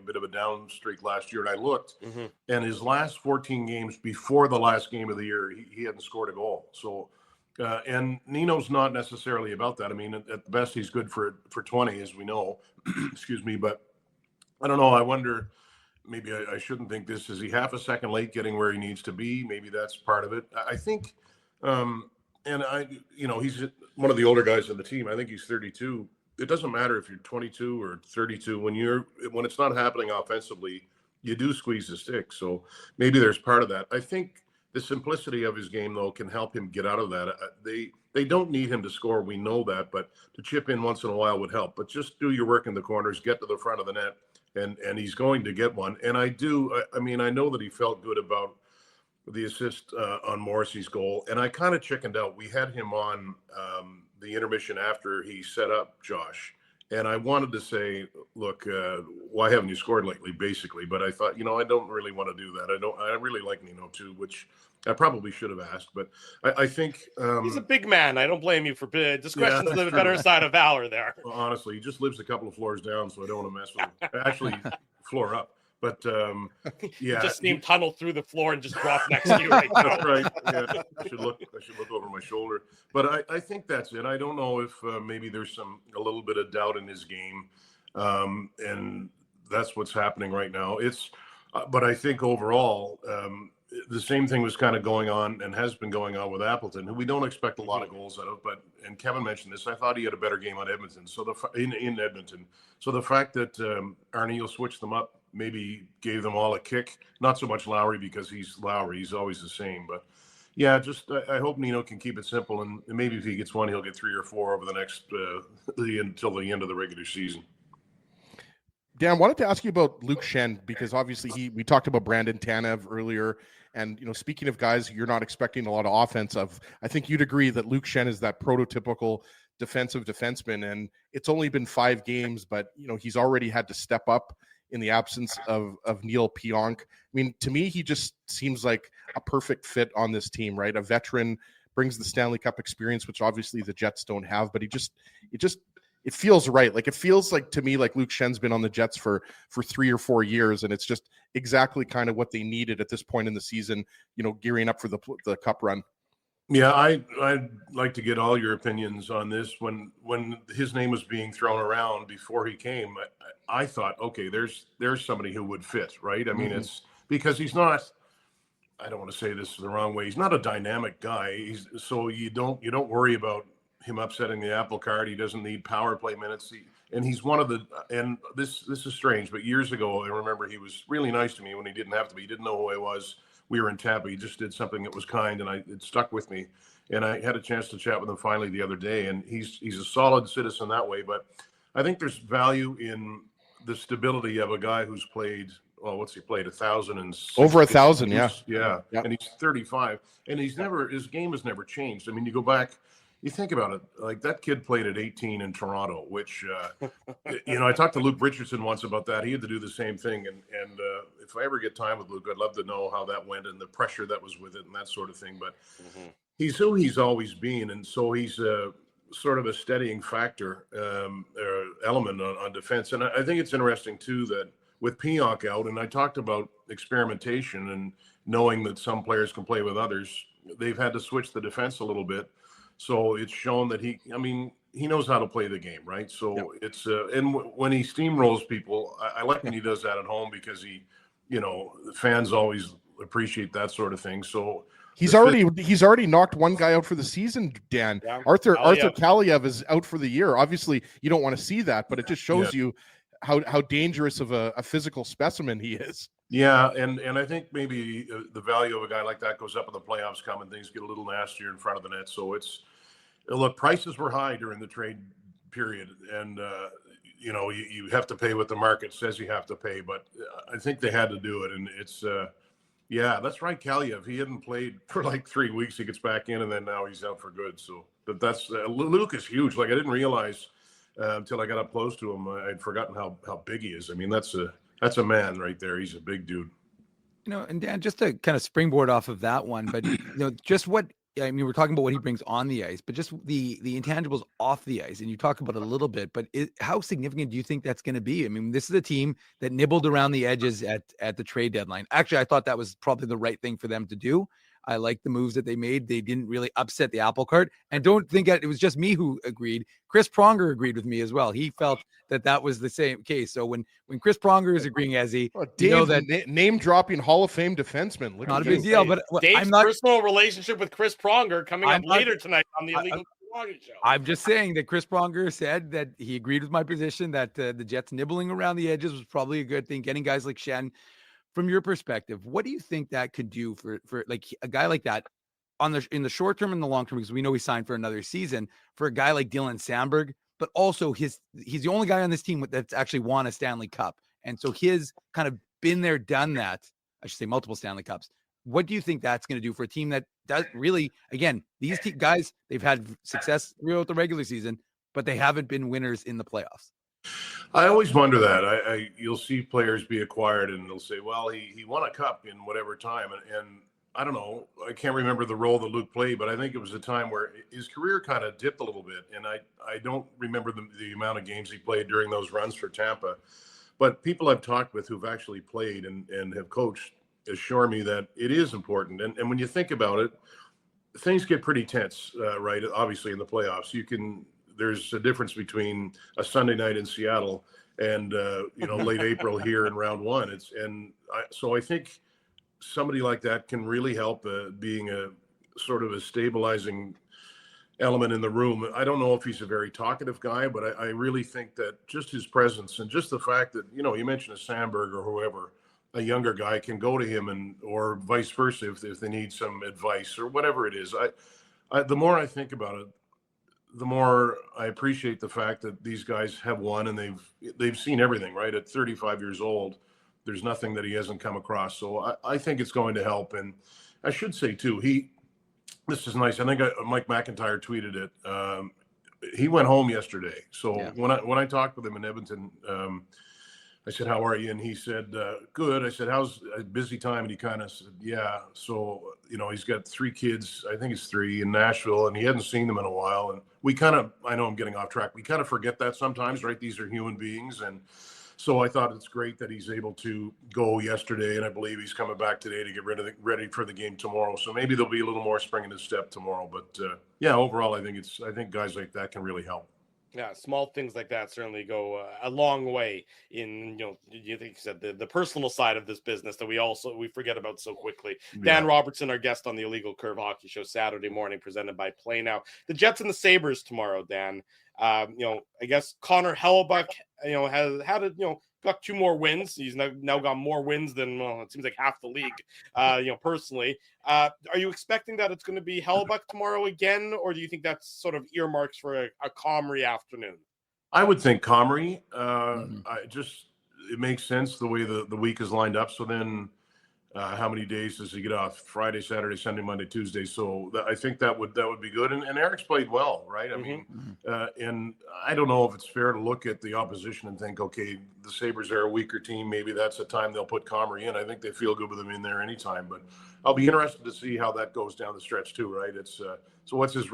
bit of a down streak last year, and I looked, and his last 14 games before the last game of the year, he hadn't scored a goal. So, and Nino's not necessarily about that. I mean, at the best, he's good for 20, as we know. Excuse me, but I don't know. I wonder, maybe I shouldn't think this. Is he half a second late getting where he needs to be? Maybe that's part of it. I think, he's one of the older guys on the team. I think he's 32. It doesn't matter if you're 22 or 32. When it's not happening offensively, you do squeeze the stick. So maybe there's part of that. I think the simplicity of his game, though, can help him get out of that. They don't need him to score. We know that, but to chip in once in a while would help. But just do your work in the corners, get to the front of the net, and he's going to get one. And I know that he felt good about the assist on Morrissey's goal, and I kind of chickened out. We had him on the intermission after he set up Josh, and I wanted to say, look, why haven't you scored lately, basically? But I thought, I don't really want to do that. I really like Nino too, which I probably should have asked, but I think he's a big man. I don't blame you for discretion's the better side of valor there. Well, honestly, he just lives a couple of floors down, so I don't want to mess with him. Actually, floor up. But you just see him tunnel through the floor and just drop next to you right now. That's right. Yeah, I should look over my shoulder. But I think that's it. I don't know if maybe there's a little bit of doubt in his game, and that's what's happening right now. But I think overall, the same thing was kind of going on and has been going on with Appleton, who we don't expect a lot of goals out of. And Kevin mentioned this, I thought he had a better game on Edmonton. So in Edmonton. So the fact that Arniel switched them up maybe gave them all a kick. Not so much Lowry, because he's Lowry. He's always the same. But yeah, just I hope Nino can keep it simple. And maybe if he gets one, he'll get 3 or 4 over the next until the end of the regular season. Dan, I wanted to ask you about Luke Schenn, because obviously we talked about Brandon Tanev earlier. And, speaking of guys you're not expecting a lot of offense of, I think you'd agree that Luke Schenn is that prototypical defensive defenseman. And it's only been 5 games, but, he's already had to step up in the absence of Neil Pionk. I mean, to me, he just seems like a perfect fit on this team, right? A veteran, brings the Stanley Cup experience, which obviously the Jets don't have, but it feels right. Like, it feels like to me, like Luke Schenn's been on the Jets for 3 or 4 years. And it's just exactly kind of what they needed at this point in the season, gearing up for the cup run. Yeah. I'd like to get all your opinions on this. When his name was being thrown around before he came, I thought, okay, there's somebody who would fit, right? I mean, it's because he's not, I don't want to say this the wrong way. He's not a dynamic guy. So you don't worry about him upsetting the apple cart. He doesn't need power play minutes. And he's one of the, and this is strange, but years ago, I remember he was really nice to me when he didn't have to be. He didn't know who I was. We were in Tampa. He just did something that was kind, and it stuck with me. And I had a chance to chat with him finally the other day, and he's a solid citizen that way. But I think there's value in the stability of a guy who's played, what's he played? 1,000 over 1,000. Yeah. Yep. And he's 35, and his game has never changed. I mean, you go back, you think about it, like that kid played at 18 in Toronto, which, I talked to Luke Richardson once about that. He had to do the same thing. And if I ever get time with Luke, I'd love to know how that went and the pressure that was with it and that sort of thing. But he's who he's always been. And so he's sort of a steadying factor, element on defense. And I think it's interesting too, that with Pionk out, and I talked about experimentation and knowing that some players can play with others, they've had to switch the defense a little bit. So it's shown that he knows how to play the game, right? So it's when he steamrolls people, I like when he does that at home, because the fans always appreciate that sort of thing. So he's already knocked one guy out for the season, Dan. Yeah. Arthur Kaliev is out for the year. Obviously, you don't want to see that, but it just shows you how dangerous of a physical specimen he is. Yeah, and I think maybe the value of a guy like that goes up in the playoffs come and things get a little nastier in front of the net. So look, prices were high during the trade period, and you have to pay what the market says you have to pay, but I think they had to do it, and it's that's right, Kaliev. He hadn't played for like 3 weeks. He gets back in, and then now he's out for good. So that's Luke is huge. Like, I didn't realize until I got up close to him. I'd forgotten how big he is. I mean, that's a man right there. He's a big dude. And Dan, just to kind of springboard off of that one, but just what we're talking about what he brings on the ice, but just the intangibles off the ice, and you talk about it a little bit, but how significant do you think that's going to be? I mean, this is a team that nibbled around the edges at the trade deadline. Actually, I thought that was probably the right thing for them to do. I like the moves that they made. They didn't really upset the apple cart. And don't think it was just me who agreed. Chris Pronger agreed with me as well. He felt that was the same case. So when Chris Pronger is agreeing, as that name dropping Hall of Fame defenseman. Look, not a big deal. But Dave's personal relationship with Chris Pronger coming up later tonight on the Illegal Pronger Show. I'm just saying that Chris Pronger said that he agreed with my position that the Jets nibbling around the edges was probably a good thing. Getting guys like Schenn. From your perspective, what do you think that could do for like a guy like that in the short term and the long term? Because we know he signed for another season, for a guy like Dylan Samberg, but also he's the only guy on this team that's actually won a Stanley Cup. And so his kind of been there, done that. I should say multiple Stanley Cups. What do you think that's going to do for a team that does really, again, these guys, they've had success throughout the regular season, but they haven't been winners in the playoffs? I always wonder that. You'll see players be acquired and they'll say, well, he won a cup in whatever time. And I don't know, I can't remember the role that Luke played, but I think it was a time where his career kind of dipped a little bit. And I don't remember the amount of games he played during those runs for Tampa. But people I've talked with who've actually played and have coached assure me that it is important. And when you think about it, things get pretty tense, right? Obviously in the playoffs, there's a difference between a Sunday night in Seattle and late April here in round one. So I think somebody like that can really help being a sort of a stabilizing element in the room. I don't know if he's a very talkative guy, but I really think that just his presence and just the fact that, you mentioned a Samberg or whoever, a younger guy can go to him or vice versa if they need some advice or whatever it is. The more I think about it, the more I appreciate the fact that these guys have won and they've seen everything, right? At 35 years old, there's nothing that he hasn't come across. So I think it's going to help. And I should say too, this is nice. I think Mike McIntyre tweeted it. He went home yesterday. So when I talked with him in Edmonton, I said, how are you? And he said, good. I said, how's a busy time? And he kind of said, yeah. So, he's got 3 kids, I think it's 3 in Nashville, and he hadn't seen them in a while. And I know I'm getting off track. We kind of forget that sometimes, right? These are human beings. And so I thought it's great that he's able to go yesterday. And I believe he's coming back today to get ready for the game tomorrow. So maybe there'll be a little more spring in his step tomorrow. But overall, I think guys like that can really help. Yeah, small things like that certainly go a long way in, you think you said the personal side of this business that we forget about so quickly. Yeah. Dan Robertson, our guest on the Illegal Curve Hockey Show Saturday morning, presented by Play Now. The Jets and the Sabres tomorrow, Dan. I guess Connor Hellebuyck, has had got 2 more wins. He's now got more wins than, it seems like half the league, personally. Are you expecting that it's going to be Hellebuyck tomorrow again, or do you think that's sort of earmarks for a Comrie afternoon? I would think Comrie. It makes sense the way the week is lined up. So then how many days does he get off? Friday, Saturday, Sunday, Monday, Tuesday. So I think that would be good. And Eric's played well, right? I mean, and I don't know if it's fair to look at the opposition and think, okay, the Sabres are a weaker team. Maybe that's the time they'll put Comrie in. I think they feel good with him in there anytime. But I'll be interested to see how that goes down the stretch too, right? It's so what's his?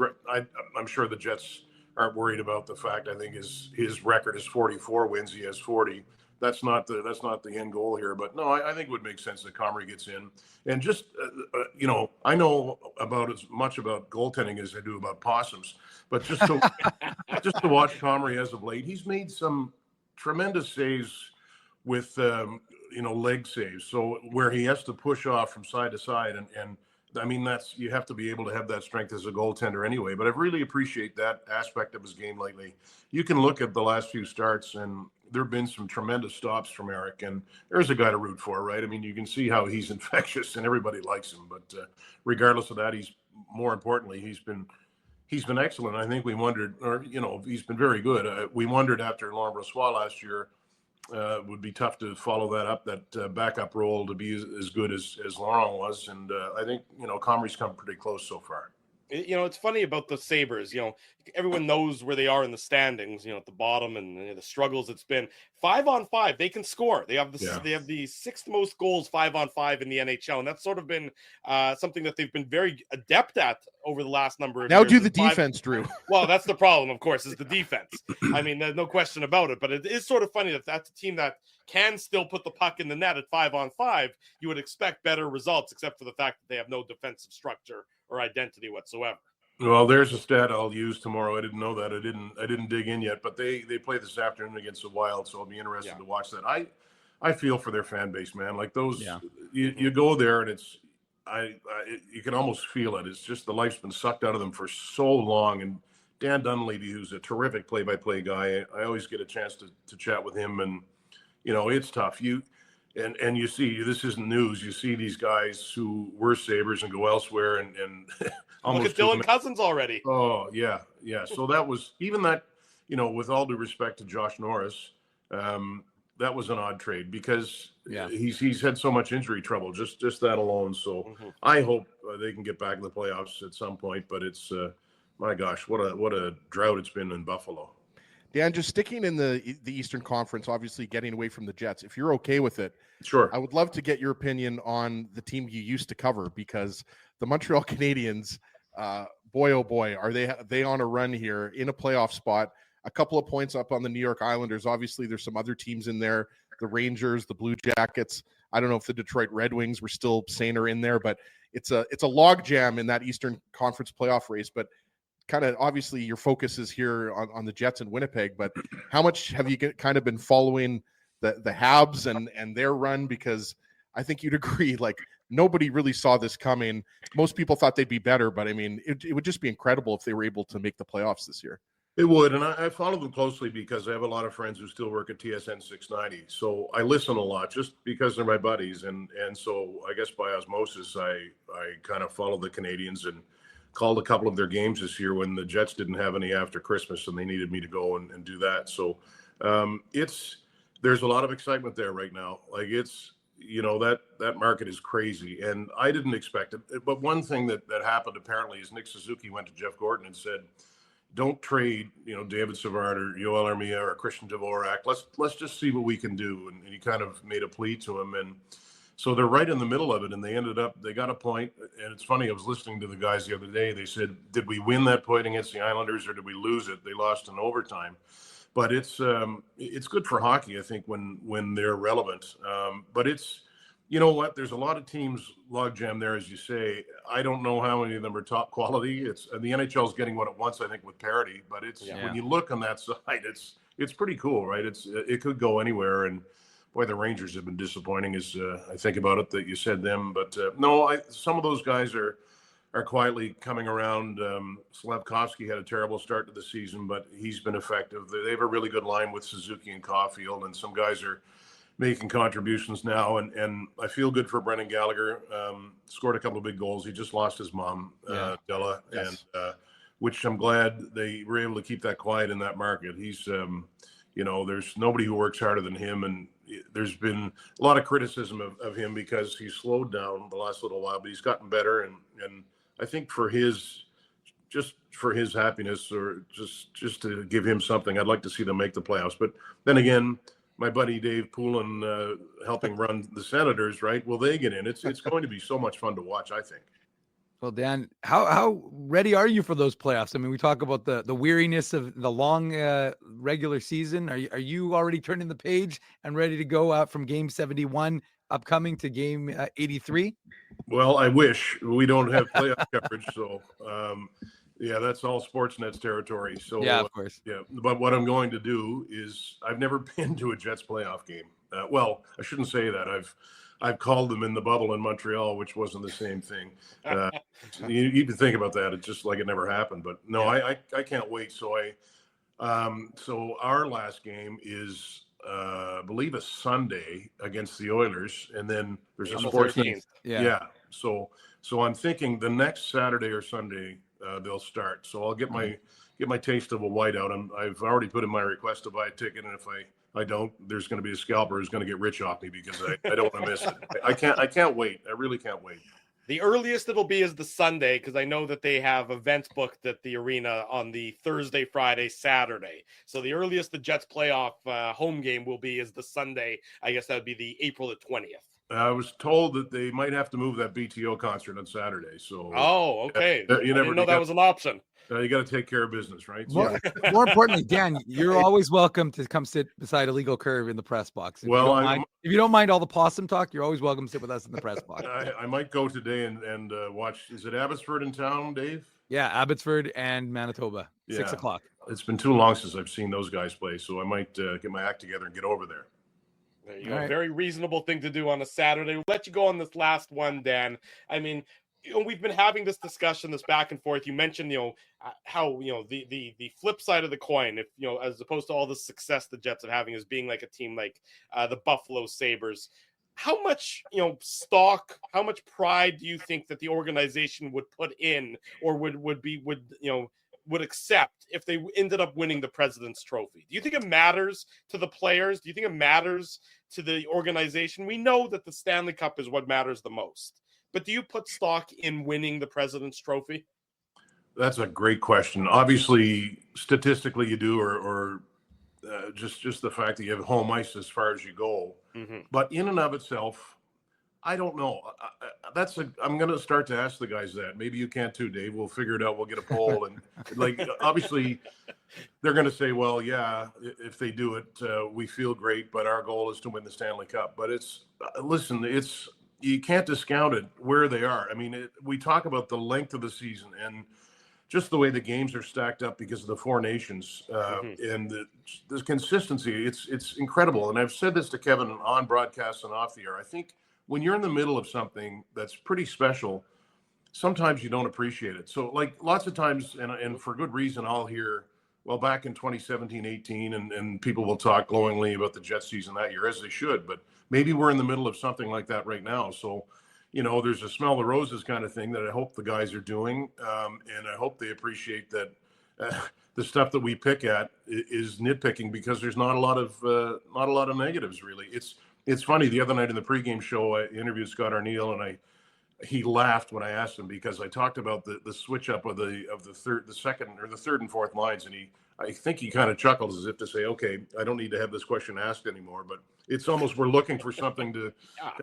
I'm sure the Jets aren't worried about the fact. I think his record is 44 wins. He has 40. that's not the end goal here. But no, I think it would make sense that Comrie gets in. And just I know about as much about goaltending as I do about possums. But just to watch Comrie as of late, he's made some tremendous saves with leg saves. So where he has to push off from side to side, and I mean, you have to be able to have that strength as a goaltender anyway. But I really appreciate that aspect of his game lately. You can look at the last few starts, and there have been some tremendous stops from Eric, and there's a guy to root for, right? I mean, you can see how he's infectious and everybody likes him. But regardless of that, more importantly, he's been excellent. I think we wondered, he's been very good. We wondered after Laurent Brossoit last year, it would be tough to follow that up, that backup role to be as good as Laurent was. And I think, Comrie's come pretty close so far. It's funny about the Sabres. Everyone knows where they are in the standings, at the bottom, and the struggles it's been. 5-on-5, they can score. They have the sixth most goals 5-on-5 in the NHL, and that's sort of been something that they've been very adept at over the last number of years. Now do the defense, Drew. Well, that's the problem, of course, is the defense. I mean, there's no question about it, but it is sort of funny that that's a team that can still put the puck in the net at 5-on-5. You would expect better results, except for the fact that they have no defensive structure or identity whatsoever. Well, there's a stat I'll use tomorrow. I didn't know that. I didn't dig in yet, but they play this afternoon against the Wild, so I'll be interested to watch that. I feel for their fan base, man. Like those, you go there and it's, you can almost feel it. It's just the life's been sucked out of them for so long. And Dan Dunleavy, who's a terrific play-by-play guy, I always get a chance to chat with him, and it's tough. And you see, this isn't news. You see these guys who were Sabres and go elsewhere, and almost look at Dylan Cousins already. Oh yeah. So that was even that. With all due respect to Josh Norris, that was an odd trade because he's had so much injury trouble. Just that alone. So I hope they can get back in the playoffs at some point. But it's my gosh, what a drought it's been in Buffalo. Dan, just sticking in the Eastern Conference, obviously getting away from the Jets, if you're okay with it, sure. I would love to get your opinion on the team you used to cover, because the Montreal Canadiens, boy, oh boy, are they on a run here in a playoff spot, a couple of points up on the New York Islanders. Obviously, there's some other teams in there, the Rangers, the Blue Jackets. I don't know if the Detroit Red Wings were still sane or in there, but it's a logjam in that Eastern Conference playoff race. But kind of obviously your focus is here on the Jets and Winnipeg, but how much have you kind of been following the Habs and their run? Because I think you'd agree, like, nobody really saw this coming. Most people thought they'd be better, but I mean, it would just be incredible if they were able to make the playoffs this year. It would, and I follow them closely because I have a lot of friends who still work at TSN 690. So I listen a lot just because they're my buddies, and so I guess by osmosis, I kind of follow the Canadiens and called a couple of their games this year when the Jets didn't have any after Christmas and they needed me to go and do that. So there's a lot of excitement there right now. Like that market is crazy, and I didn't expect it. But one thing that happened apparently is Nick Suzuki went to Jeff Gordon and said, don't trade, David Savard or Yoel Armia or Christian Dvorak. Let's just see what we can do. And he kind of made a plea to him. And so they're right in the middle of it, and they got a point. And it's funny, I was listening to the guys the other day. They said, did we win that point against the Islanders or did we lose it? They lost in overtime. But it's good for hockey, I think, when they're relevant. But it's, you know what? There's a lot of teams logjam there, as you say. I don't know how many of them are top quality. The NHL is getting what it wants, I think, with parity. But when you look on that side, it's pretty cool, right? It could go anywhere. And boy, the Rangers have been disappointing as I think about it that you said them. But some of those guys are quietly coming around. Slavkovsky had a terrible start to the season, but he's been effective. They have a really good line with Suzuki and Caulfield, and some guys are making contributions now. And I feel good for Brendan Gallagher. Scored a couple of big goals. He just lost his mom, Della, yes. And which I'm glad they were able to keep that quiet in that market. He's, there's nobody who works harder than him, and there's been a lot of criticism of him because he's slowed down the last little while, but he's gotten better. And I think for his happiness, or just to give him something, I'd like to see them make the playoffs. But then again, my buddy Dave Poulin helping run the Senators, right? Will they get in? It's going to be so much fun to watch, I think. Well, Dan, how ready are you for those playoffs? I mean, we talk about the weariness of the long regular season. Are you already turning the page and ready to go out from Game 71 upcoming to Game 83? Well, I wish. We don't have playoff coverage, so yeah, that's all Sportsnet's territory. So yeah, of course. Yeah, but what I'm going to do is I've never been to a Jets playoff game. Well, I shouldn't say that. I've called them in the bubble in Montreal, which wasn't the same thing. You can think about that. It's just like it never happened. But no, yeah. I can't wait. So so our last game is I believe a Sunday against the Oilers, and then there's a 14th. Yeah. So I'm thinking the next Saturday or Sunday they'll start. So I'll get my taste of a whiteout. I've already put in my request to buy a ticket, and if I don't, there's going to be a scalper who's going to get rich off me because I don't want to miss it. I can't wait. I really can't wait. The earliest it'll be is the Sunday, because I know that they have events booked at the arena on the Thursday, Friday, Saturday. So the earliest the Jets playoff home game will be is the Sunday. I guess that would be the April the 20th. I was told that they might have to move that BTO concert on Saturday. So okay. You never know that was an option. You got to take care of business, right? More importantly, Dan, you're always welcome to come sit beside Illegal Curve in the press box. If you don't mind all the possum talk, you're always welcome to sit with us in the press box. I might go today and watch. Is it Abbotsford in town, Dave? Yeah, Abbotsford and Manitoba, 6 o'clock. It's been too long since I've seen those guys play, so I might get my act together and get over there. There you go. Right. Very reasonable thing to do on a Saturday. We'll let you go on this last one, Dan. I mean, we've been having this discussion, this back and forth. You mentioned, how, the flip side of the coin, if, as opposed to all the success the Jets are having, is being like a team like the Buffalo Sabres. How much, stock, how much pride do you think that the organization would put in, or would accept if they ended up winning the President's Trophy? Do you think it matters to the players? Do you think it matters to the organization? We know that the Stanley Cup is what matters the most. But do you put stock in winning the President's Trophy? That's a great question. Obviously, statistically, you do, or just the fact that you have home ice as far as you go. Mm-hmm. But in and of itself, I don't know. I'm going to start to ask the guys that. Maybe you can too, Dave. We'll figure it out. We'll get a poll, and obviously, they're going to say, "Well, yeah, if they do it, we feel great, but our goal is to win the Stanley Cup." But you can't discount it where they are. I mean, we talk about the length of the season and just the way the games are stacked up because of the four nations and the consistency. It's incredible. And I've said this to Kevin on broadcast and off the air. I think when you're in the middle of something that's pretty special, sometimes you don't appreciate it. So like lots of times, and for good reason, I'll hear, well, back in 2017-18, and people will talk glowingly about the Jets season that year, as they should, but maybe we're in the middle of something like that right now. So, there's a smell the roses kind of thing that I hope the guys are doing. And I hope they appreciate that the stuff that we pick at is nitpicking, because there's not a lot of negatives, really. It's funny. The other night in the pregame show, I interviewed Scott Arniel, and he laughed when I asked him, because I talked about the switch up of the third and fourth lines, and I think he kind of chuckled as if to say, "Okay, I don't need to have this question asked anymore." But it's almost, we're looking for something to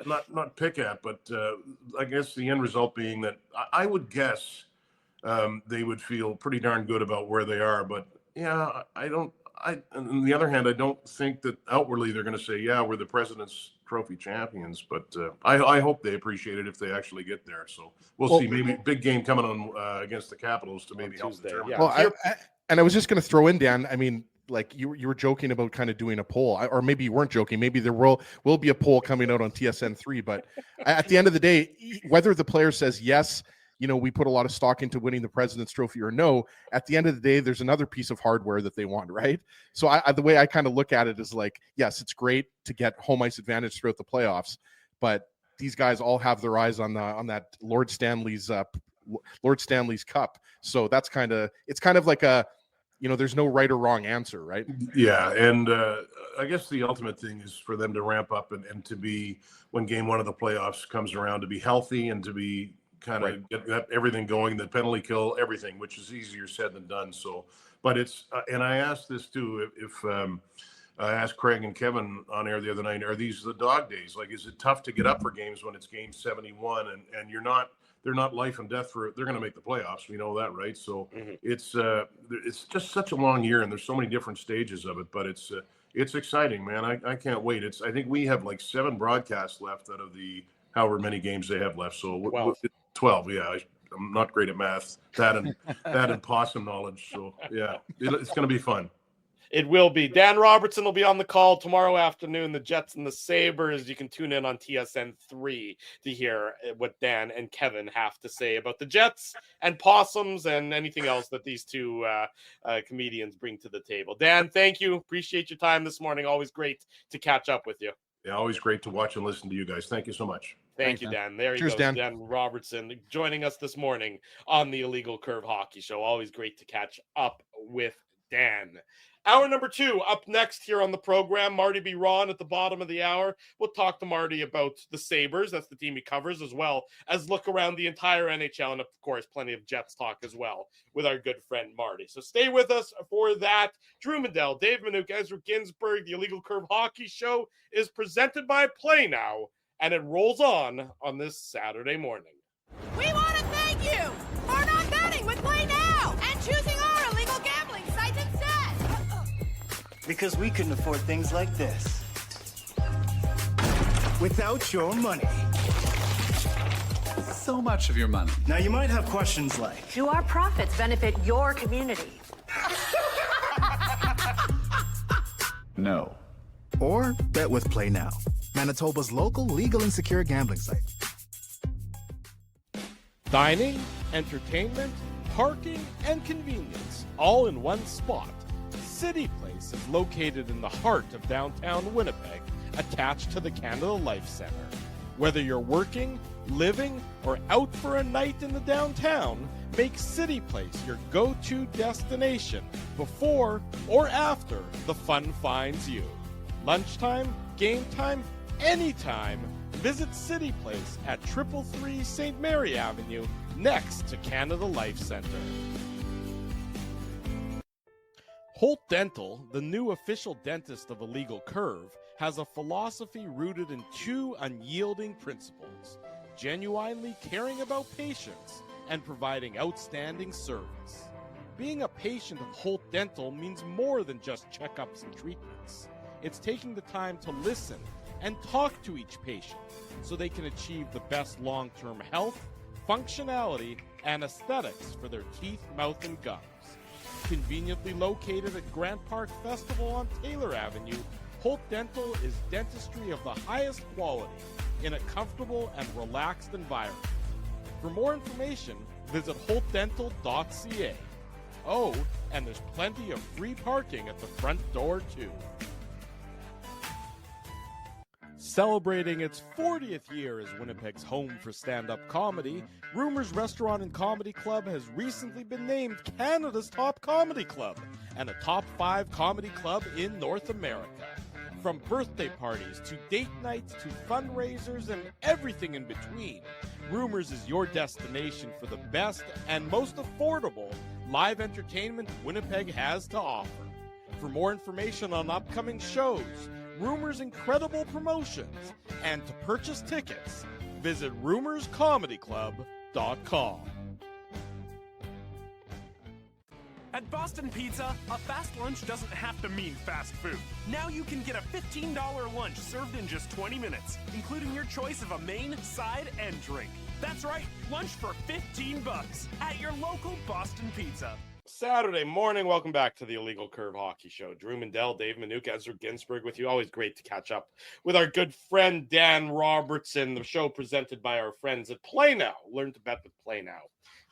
not pick at, but I guess the end result being that I would guess they would feel pretty darn good about where they are. But yeah, on the other hand, I don't think that outwardly they're going to say, "Yeah, we're the President's Trophy champions." But I hope they appreciate it if they actually get there. So we'll see. Maybe big game coming on against the Capitals to maybe help determine. Yeah. Well, I was just going to throw in, Dan. I mean, like you were joking about kind of doing a poll, or maybe you weren't joking. Maybe there will be a poll coming out on TSN3. But at the end of the day, whether the player says yes, we put a lot of stock into winning the President's Trophy, or no, at the end of the day, there's another piece of hardware that they want, right? So the way I kind of look at it is like, yes, it's great to get home ice advantage throughout the playoffs, but these guys all have their eyes on that Lord Stanley's Cup. So it's kind of like a, there's no right or wrong answer, right? Yeah. And I guess the ultimate thing is for them to ramp up and to be, when game one of the playoffs comes around, to be healthy and to be kind of get everything going, the penalty kill, everything, which is easier said than done. So, but it's, and I asked this too, if I asked Craig and Kevin on air the other night, are these the dog days? Like, is it tough to get up for games when it's game 71 and you're not, they're not life and death they're going to make the playoffs. We know that, right? So it's just such a long year, and there's so many different stages of it, but it's exciting, man. I can't wait. I think we have like 7 broadcasts left out of the however many games they have left. So 12. Yeah. I'm not great at math, that and possum knowledge. So yeah, it's going to be fun. It will be. Dan Robertson will be on the call tomorrow afternoon. The Jets and the Sabres. You can tune in on TSN 3 to hear what Dan and Kevin have to say about the Jets and possums and anything else that these two comedians bring to the table. Dan, thank you. Appreciate your time this morning. Always great to catch up with you. Yeah, always great to watch and listen to you guys. Thank you so much. Thank you, Dan. There he goes, Dan Robertson, joining us this morning on the Illegal Curve Hockey Show. Always great to catch up with Dan. Hour number 2 up next here on the program. Marty B. Ron at the bottom of the hour. We'll talk to Marty about the Sabres. That's the team he covers, as well as look around the entire NHL. And, of course, plenty of Jets talk as well with our good friend Marty. So stay with us for that. Drew Mandel, Dave Minuk, Ezra Ginsburg. The Illegal Curve Hockey Show is presented by Play Now, and it rolls on this Saturday morning. We want to thank you for not betting with Play Now and choosing our illegal gambling sites instead. Because we couldn't afford things like this without your money. So much of your money. Now you might have questions like, do our profits benefit your community? No. Or bet with Play Now, Manitoba's local legal and secure gambling site. Dining, entertainment, parking, and convenience, all in one spot. City Place is located in the heart of downtown Winnipeg, attached to the Canada Life Center. Whether you're working, living, or out for a night in the downtown, make City Place your go-to destination before or after the fun finds you. Lunchtime, game time, anytime, visit City Place at 333 St. Mary Avenue, next to Canada Life Center. Holt Dental, the new official dentist of Illegal Curve, has a philosophy rooted in 2 unyielding principles: genuinely caring about patients and providing outstanding service. Being a patient of Holt Dental means more than just checkups and treatments. It's taking the time to listen and talk to each patient so they can achieve the best long-term health, functionality, and aesthetics for their teeth, mouth, and gums. Conveniently located at Grant Park Festival on Taylor Avenue, Holt Dental is dentistry of the highest quality in a comfortable and relaxed environment. For more information, visit holtdental.ca. Oh, and there's plenty of free parking at the front door, too. Celebrating its 40th year as Winnipeg's home for stand-up comedy, Rumors Restaurant and Comedy Club has recently been named Canada's top comedy club and a top 5 comedy club in North America. From birthday parties to date nights to fundraisers and everything in between, Rumors is your destination for the best and most affordable live entertainment Winnipeg has to offer. For more information on upcoming shows, Rumors' incredible promotions, and to purchase tickets, visit rumorscomedyclub.com. At Boston Pizza, a fast lunch doesn't have to mean fast food. Now you can get a $15 lunch served in just 20 minutes, including your choice of a main, side, and drink. That's right, lunch for $15 at your local Boston Pizza. Saturday morning. Welcome back to the Illegal Curve Hockey Show. Drew Mandel, Dave Minuk, Ezra Ginsburg with you. Always great to catch up with our good friend Dan Robertson. The show presented by our friends at Play Now. Learn to bet with Play Now,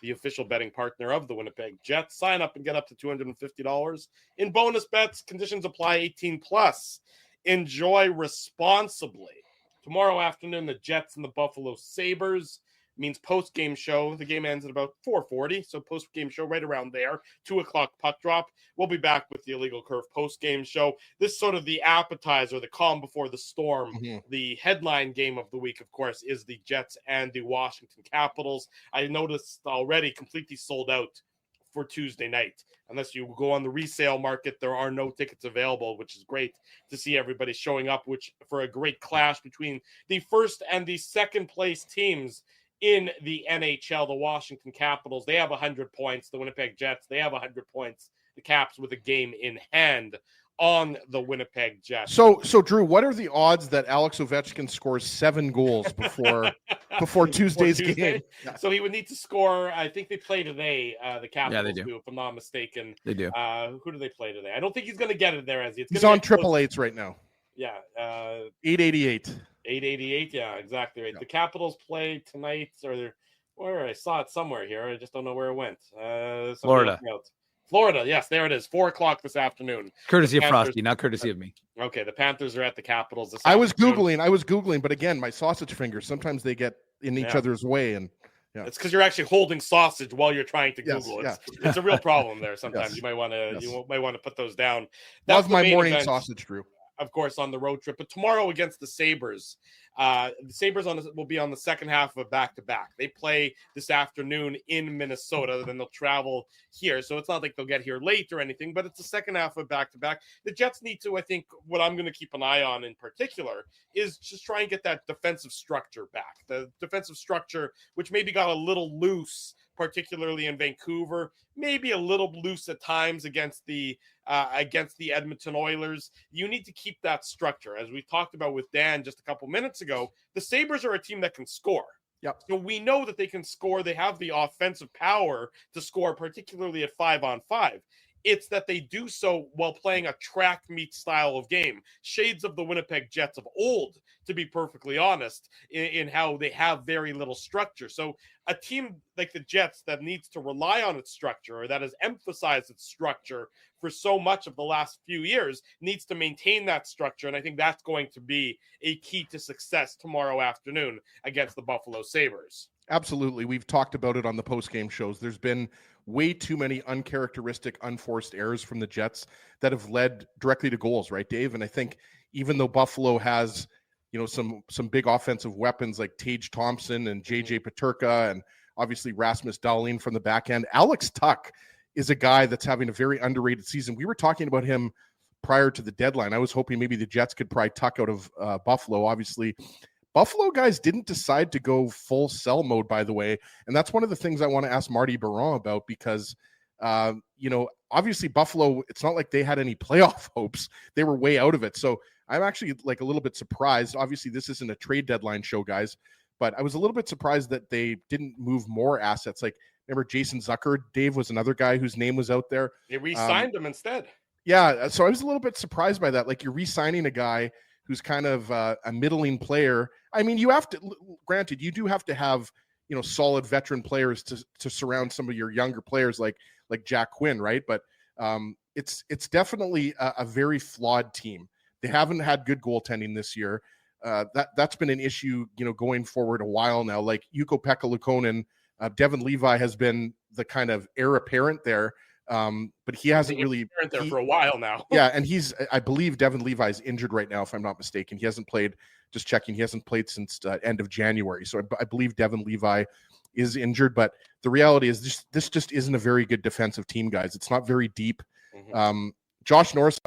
the official betting partner of the Winnipeg Jets. Sign up and get up to $250 in bonus bets. Conditions apply. 18+. Enjoy responsibly. Tomorrow afternoon, the Jets and the Buffalo Sabres. Means post-game show. The game ends at about 4:40, so post-game show right around there. 2 o'clock puck drop. We'll be back with the Illegal Curve post-game show. This is sort of the appetizer, the calm before the storm. The headline game of the week, of course, is the Jets and the Washington Capitals. I noticed already completely sold out for Tuesday night. Unless you go on the resale market, there are no tickets available, which is great to see everybody showing up, which for a great clash between the first and the second place teams in the NHL. The Washington Capitals, they have 100 points. The Winnipeg Jets, they have 100 points. The Caps with a game in hand on the Winnipeg Jets. So Drew, what are the odds that Alex Ovechkin scores 7 goals before Tuesday's game? Yeah. So he would need to score. I think they play today. The Capitals do, if I'm not mistaken. They do. Who do they play today? I don't think he's going to get it there, as he's on 888s right now. Yeah. 888. 888. Yeah, exactly right. Yeah. The Capitals play tonight, or I saw it somewhere here. I just don't know where it went. Florida, yes, there it is. 4:00 this afternoon. Courtesy of Frosty, not courtesy of me. Okay, the Panthers are at the Capitals this afternoon. I was Googling, but again, my sausage fingers, sometimes they get in each other's way. And it's because you're actually holding sausage while you're trying to Google. It's a real problem there sometimes. You might want to put those down. Love my morning sausage, Drew. Of course, on the road trip, but tomorrow against the Sabres. The Sabres will be on the second half of a back-to-back. They play this afternoon in Minnesota, then they'll travel here. So it's not like they'll get here late or anything, but it's the second half of a back-to-back. The Jets need to, I think, what I'm going to keep an eye on in particular is just try and get that defensive structure back. The defensive structure, which maybe got a little loose, particularly in Vancouver, maybe a little loose at times against the Edmonton Oilers. You need to keep that structure. As we talked about with Dan just a couple minutes ago, the Sabres are a team that can score. Yep. So we know that they can score. They have the offensive power to score, particularly at 5-on-5. It's that they do so while playing a track meet style of game. Shades of the Winnipeg Jets of old, to be perfectly honest, in how they have very little structure. So a team like the Jets that needs to rely on its structure, or that has emphasized its structure for so much of the last few years, needs to maintain that structure. And I think that's going to be a key to success tomorrow afternoon against the Buffalo Sabres. Absolutely. We've talked about it on the post-game shows. There's been way too many uncharacteristic, unforced errors from the Jets that have led directly to goals, right, Dave? And I think even though Buffalo has, some big offensive weapons like Tage Thompson and JJ Peterka and obviously Rasmus Dahlin from the back end, Alex Tuch is a guy that's having a very underrated season. We were talking about him prior to the deadline. I was hoping maybe the Jets could pry Tuch out of Buffalo. Obviously, Buffalo guys didn't decide to go full sell mode, by the way. And that's one of the things I want to ask Marty Biron about because, obviously Buffalo, it's not like they had any playoff hopes. They were way out of it. So I'm actually like a little bit surprised. Obviously, this isn't a trade deadline show, guys, but I was a little bit surprised that they didn't move more assets. Like, remember Jason Zucker? Dave was another guy whose name was out there. They re-signed him instead. Yeah. So I was a little bit surprised by that. Like, you're re-signing a guy who's kind of a middling player. I mean, you have to, granted, you do have to have, solid veteran players to surround some of your younger players like Jack Quinn, right? But it's definitely a very flawed team. They haven't had good goaltending this year. That's been an issue, going forward a while now. Like Ukko-Pekka Luukkonen, Devin Levi has been the kind of heir apparent there. But he hasn't really been there for a while now. Yeah, and I believe Devin Levi is injured right now, if I'm not mistaken. He hasn't played. Just checking, he hasn't played since end of January. So I believe Devin Levi is injured. But the reality is, this just isn't a very good defensive team, guys. It's not very deep. Mm-hmm. Josh Norris,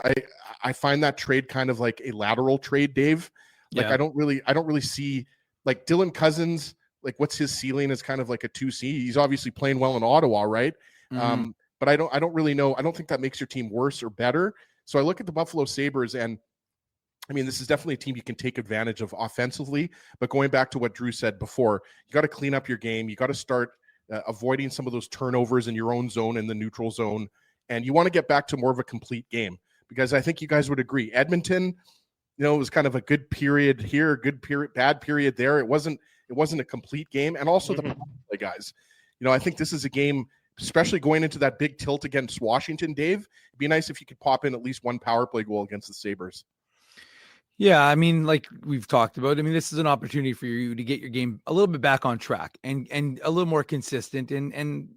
I find that trade kind of like a lateral trade, Dave. Like I don't really see like Dylan Cousins. Like, what's his ceiling is kind of like a 2C. He's obviously playing well in Ottawa, right? Mm-hmm. But I don't really know. I don't think that makes your team worse or better. So I look at the Buffalo Sabres, and I mean, this is definitely a team you can take advantage of offensively. But going back to what Drew said before, you got to clean up your game. You got to start avoiding some of those turnovers in your own zone, in the neutral zone. And you want to get back to more of a complete game, because I think you guys would agree. Edmonton, it was kind of a good period here, good period, bad period there. It wasn't a complete game. And also the guys, I think this is a game, especially going into that big tilt against Washington, Dave, it'd be nice if you could pop in at least one power play goal against the Sabres. Yeah, I mean, like we've talked about, this is an opportunity for you to get your game a little bit back on track and a little more consistent and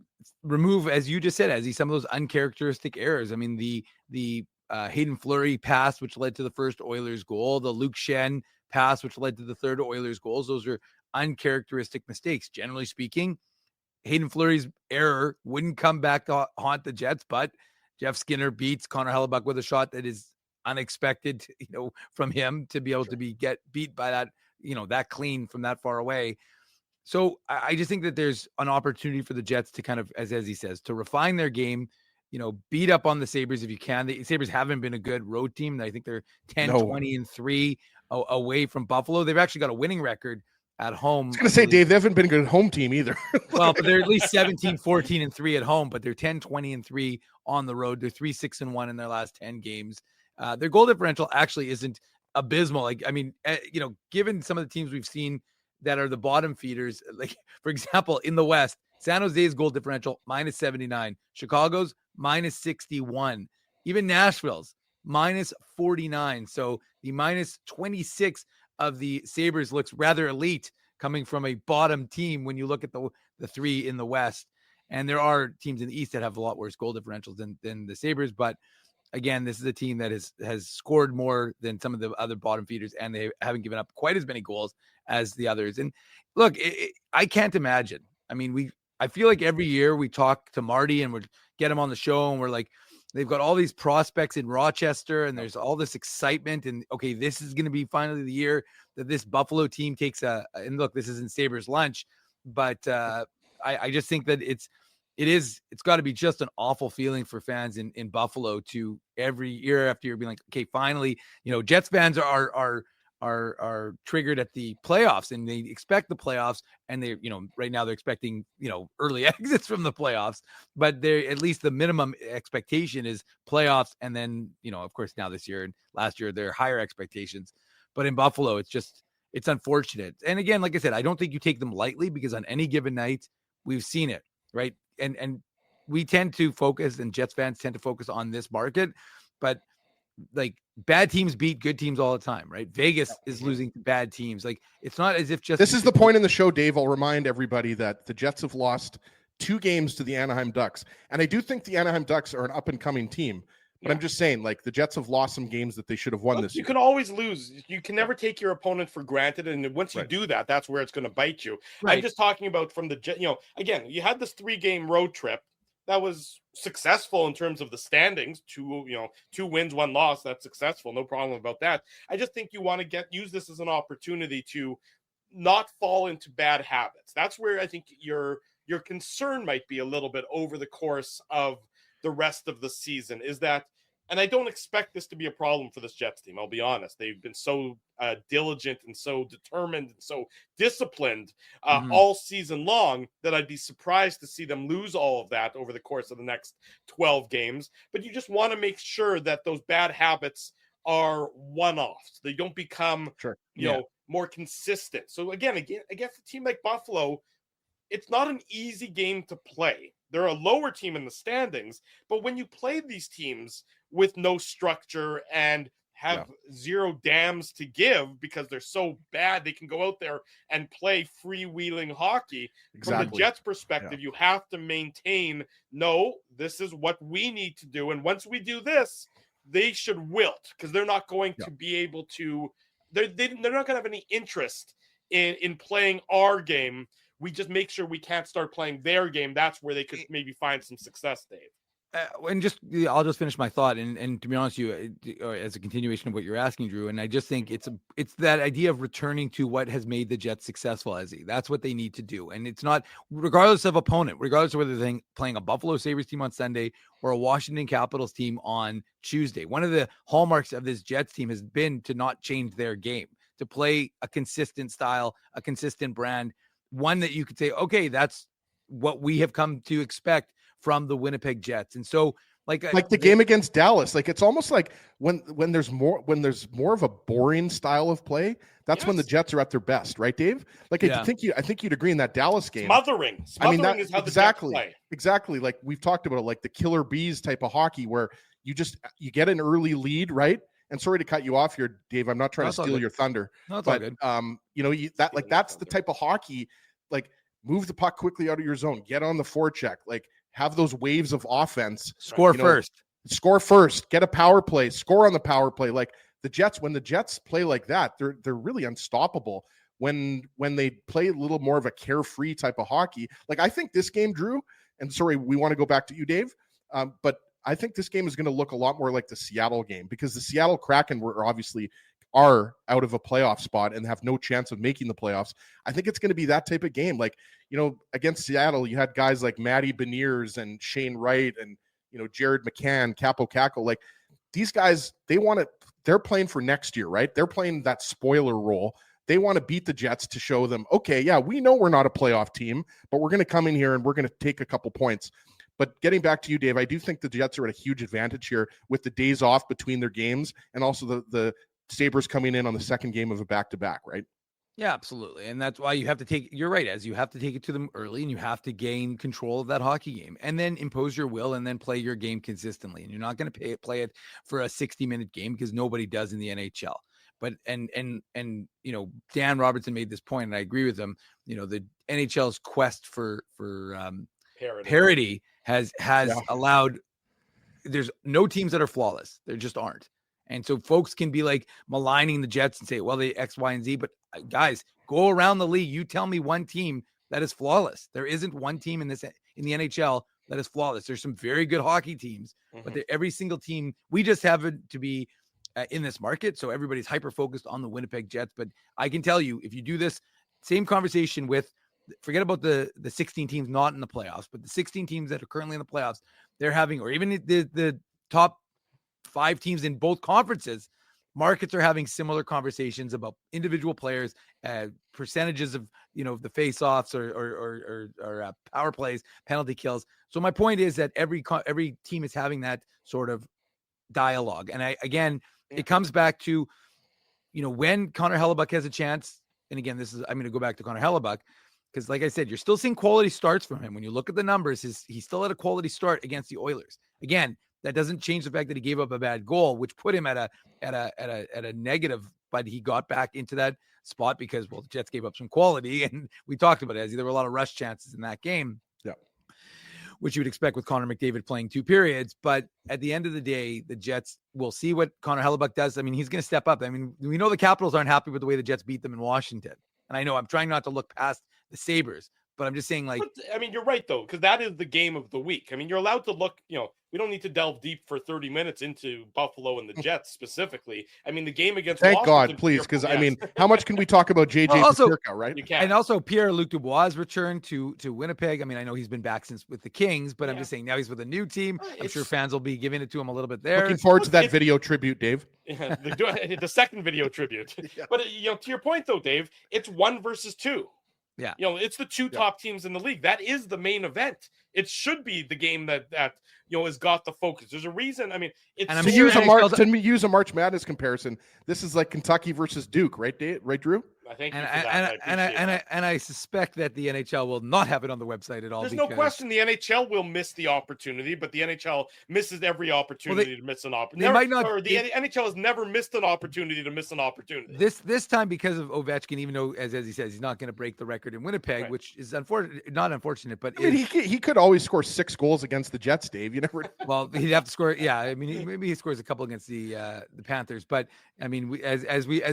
remove, as you just said, Ezzy, some of those uncharacteristic errors. I mean, the Hayden Fleury pass, which led to the first Oilers goal, the Luke Schenn pass, which led to the third Oilers goals. Those are uncharacteristic mistakes. Generally speaking, Hayden Fleury's error wouldn't come back to haunt the Jets, but Jeff Skinner beats Connor Hellebuck with a shot that is unexpected, from him to be able to get beat by that, that clean from that far away. So I just think that there's an opportunity for the Jets to kind of, as he says, to refine their game, beat up on the Sabres if you can. The Sabres haven't been a good road team. I think they're 10-20-3 away from Buffalo. They've actually got a winning record at home. I was going to say, Dave, they haven't been a good home team either. Well, but they're at least 17-14-3 at home, but they're 10-20-3 on the road. They're 3-6-1 in their last 10 games. Their goal differential actually isn't abysmal. Given some of the teams we've seen that are the bottom feeders, like for example, in the West, San Jose's goal differential -79, Chicago's -61, even Nashville's -49. So the -26 of the Sabres looks rather elite coming from a bottom team when you look at the three in the West. And there are teams in the East that have a lot worse goal differentials than the Sabres. But again, this is a team that has scored more than some of the other bottom feeders, and they haven't given up quite as many goals as the others. And look, I can't imagine. I mean, I feel like every year we talk to Marty and we get him on the show, and we're like, they've got all these prospects in Rochester, and there's all this excitement. And okay, this is going to be finally the year that this Buffalo team takes and look, this isn't Sabres lunch, but I just think that it's got to be just an awful feeling for fans in Buffalo to every year after year being like, okay, finally, Jets fans are triggered at the playoffs, and they expect the playoffs, and they, right now they're expecting, early exits from the playoffs, but they're at least the minimum expectation is playoffs. And then, of course, now this year and last year, there are higher expectations, but in Buffalo, it's unfortunate. And again, like I said, I don't think you take them lightly, because on any given night, we've seen it, right? And we tend to focus, and Jets fans tend to focus on this market, but like bad teams beat good teams all the time, right? Vegas is losing to bad teams. Like, it's not as if just this is the point in the show, Dave. I'll remind everybody that the Jets have lost 2 games to the Anaheim Ducks. And I do think the Anaheim Ducks are an up and coming team, but I'm just saying, like, the Jets have lost some games that they should have won this year. You can always lose. You can never take your opponent for granted. And once you do that, that's where it's going to bite you. Right. I'm just talking about from the, again, you had this 3-game road trip that was successful in terms of the standings. 2 wins, 1 loss. That's successful. No problem about that. I just think you want to use this as an opportunity to not fall into bad habits. That's where I think your concern might be a little bit over the course of the rest of the season is that, and I don't expect this to be a problem for this Jets team. I'll be honest. They've been so diligent and so determined and so disciplined all season long that I'd be surprised to see them lose all of that over the course of the next 12 games. But you just want to make sure that those bad habits are one-offs. They don't become, more consistent. So again, against a team like Buffalo, it's not an easy game to play. They're a lower team in the standings, but when you play these teams with no structure and have zero dams to give because they're so bad, they can go out there and play freewheeling hockey. Exactly. From the Jets' perspective, you have to maintain, no, this is what we need to do. And once we do this, they should wilt, because they're not going to be able to, they're not going to have any interest in playing our game. We just make sure we can't start playing their game. That's where they could maybe find some success, Dave. I'll just finish my thought. And to be honest with you, as a continuation of what you're asking, Drew, and I just think it's that idea of returning to what has made the Jets successful, that's what they need to do. And it's not, regardless of opponent, regardless of whether they're playing a Buffalo Sabres team on Sunday or a Washington Capitals team on Tuesday. One of the hallmarks of this Jets team has been to not change their game, to play a consistent style, a consistent brand, one that you could say, okay, that's what we have come to expect from the Winnipeg Jets. And so like the game against Dallas, like it's almost like when there's more of a boring style of play, that's when the Jets are at their best, right, Dave? Like I think you'd agree in that Dallas game. Smothering is how the Jets play. Exactly. Like we've talked about it, like the killer bees type of hockey where you get an early lead, right? And sorry to cut you off here, Dave. I'm not trying to steal your thunder. No, but that's the type of hockey, like move the puck quickly out of your zone, get on the forecheck, like have those waves of offense. Score first, get a power play, score on the power play. Like when the Jets play like that, they're really unstoppable when they play a little more of a carefree type of hockey. Like I think this game, Drew, and sorry, we want to go back to you, Dave. But I think this game is going to look a lot more like the Seattle game, because the Seattle Kraken were obviously are out of a playoff spot and have no chance of making the playoffs. I think it's going to be that type of game. Like, against Seattle, you had guys like Matty Beniers and Shane Wright and, Jared McCann, Capo Caco. Like, these guys, they're playing for next year, right? They're playing that spoiler role. They want to beat the Jets to show them, okay, yeah, we know we're not a playoff team, but we're going to come in here and we're going to take a couple points. But getting back to you, Dave, I do think the Jets are at a huge advantage here with the days off between their games and also the Sabres coming in on the second game of a back-to-back, right? Yeah, absolutely. And that's why you have to you're right, you have to take it to them early and you have to gain control of that hockey game and then impose your will and then play your game consistently. And you're not going to play it for a 60-minute game because nobody does in the NHL. But, and Dan Robertson made this point and I agree with him, the NHL's quest for parity has allowed, there's no teams that are flawless. There just aren't. And so folks can be like maligning the Jets and say, well, they X, Y, and Z. But guys, go around the league. You tell me one team that is flawless. There isn't one team in the NHL that is flawless. There's some very good hockey teams, but every single team, we just happen to be in this market. So everybody's hyper-focused on the Winnipeg Jets. But I can tell you, if you do this same conversation with, forget about the 16 teams not in the playoffs, but the 16 teams that are currently in the playoffs, they're having, or even the top 5 teams in both conferences, markets are having similar conversations about individual players, percentages of, the face-offs or power plays, penalty kills. So my point is that every team is having that sort of dialogue. And it comes back to, when Connor Hellebuyck has a chance. And again, I'm going to go back to Connor Hellebuyck because, like I said, you're still seeing quality starts from him. When you look at the numbers, he's still at a quality start against the Oilers. Again, that doesn't change the fact that he gave up a bad goal, which put him at a negative, but he got back into that spot because, the Jets gave up some quality, and we talked about it. There were a lot of rush chances in that game, which you would expect with Connor McDavid playing 2 periods. But at the end of the day, the Jets will see what Connor Hellebuyck does. I mean, he's going to step up. I mean, we know the Capitals aren't happy with the way the Jets beat them in Washington, and I know I'm trying not to look past the Sabres, but I'm just saying, you're right, though, because that is the game of the week. I mean, you're allowed to look, we don't need to delve deep for 30 minutes into Buffalo and the Jets specifically. I mean, the game against Thank Washington, God, please, because, how much can we talk about JJ Peterka, right? You can. And also Pierre-Luc Dubois returned to Winnipeg. I mean, I know he's been back since with the Kings, but I'm just saying now he's with a new team. I'm sure fans will be giving it to him a little bit there. Looking forward to that video tribute, Dave. Yeah, the second video tribute. Yeah. But, to your point, though, Dave, it's 1 versus 2. Yeah. It's the 2 top teams in the league. That is the main event. It should be the game that has got the focus. There's a reason. I mean, to use a March Madness comparison, this is like Kentucky versus Duke, right, Dave? Right, Drew? I think, and I suspect that the NHL will not have it on the website at all. There's no question the NHL will miss the opportunity, but the NHL misses every opportunity to miss an opportunity. They might not. The NHL has never missed an opportunity to miss an opportunity. This time, because of Ovechkin, even though as he says he's not going to break the record in Winnipeg, which is not unfortunate, but I mean, he could always score 6 goals against the Jets, Dave. You never. Well, he'd have to score. Yeah, I mean, maybe he scores a couple against the Panthers, but I mean, as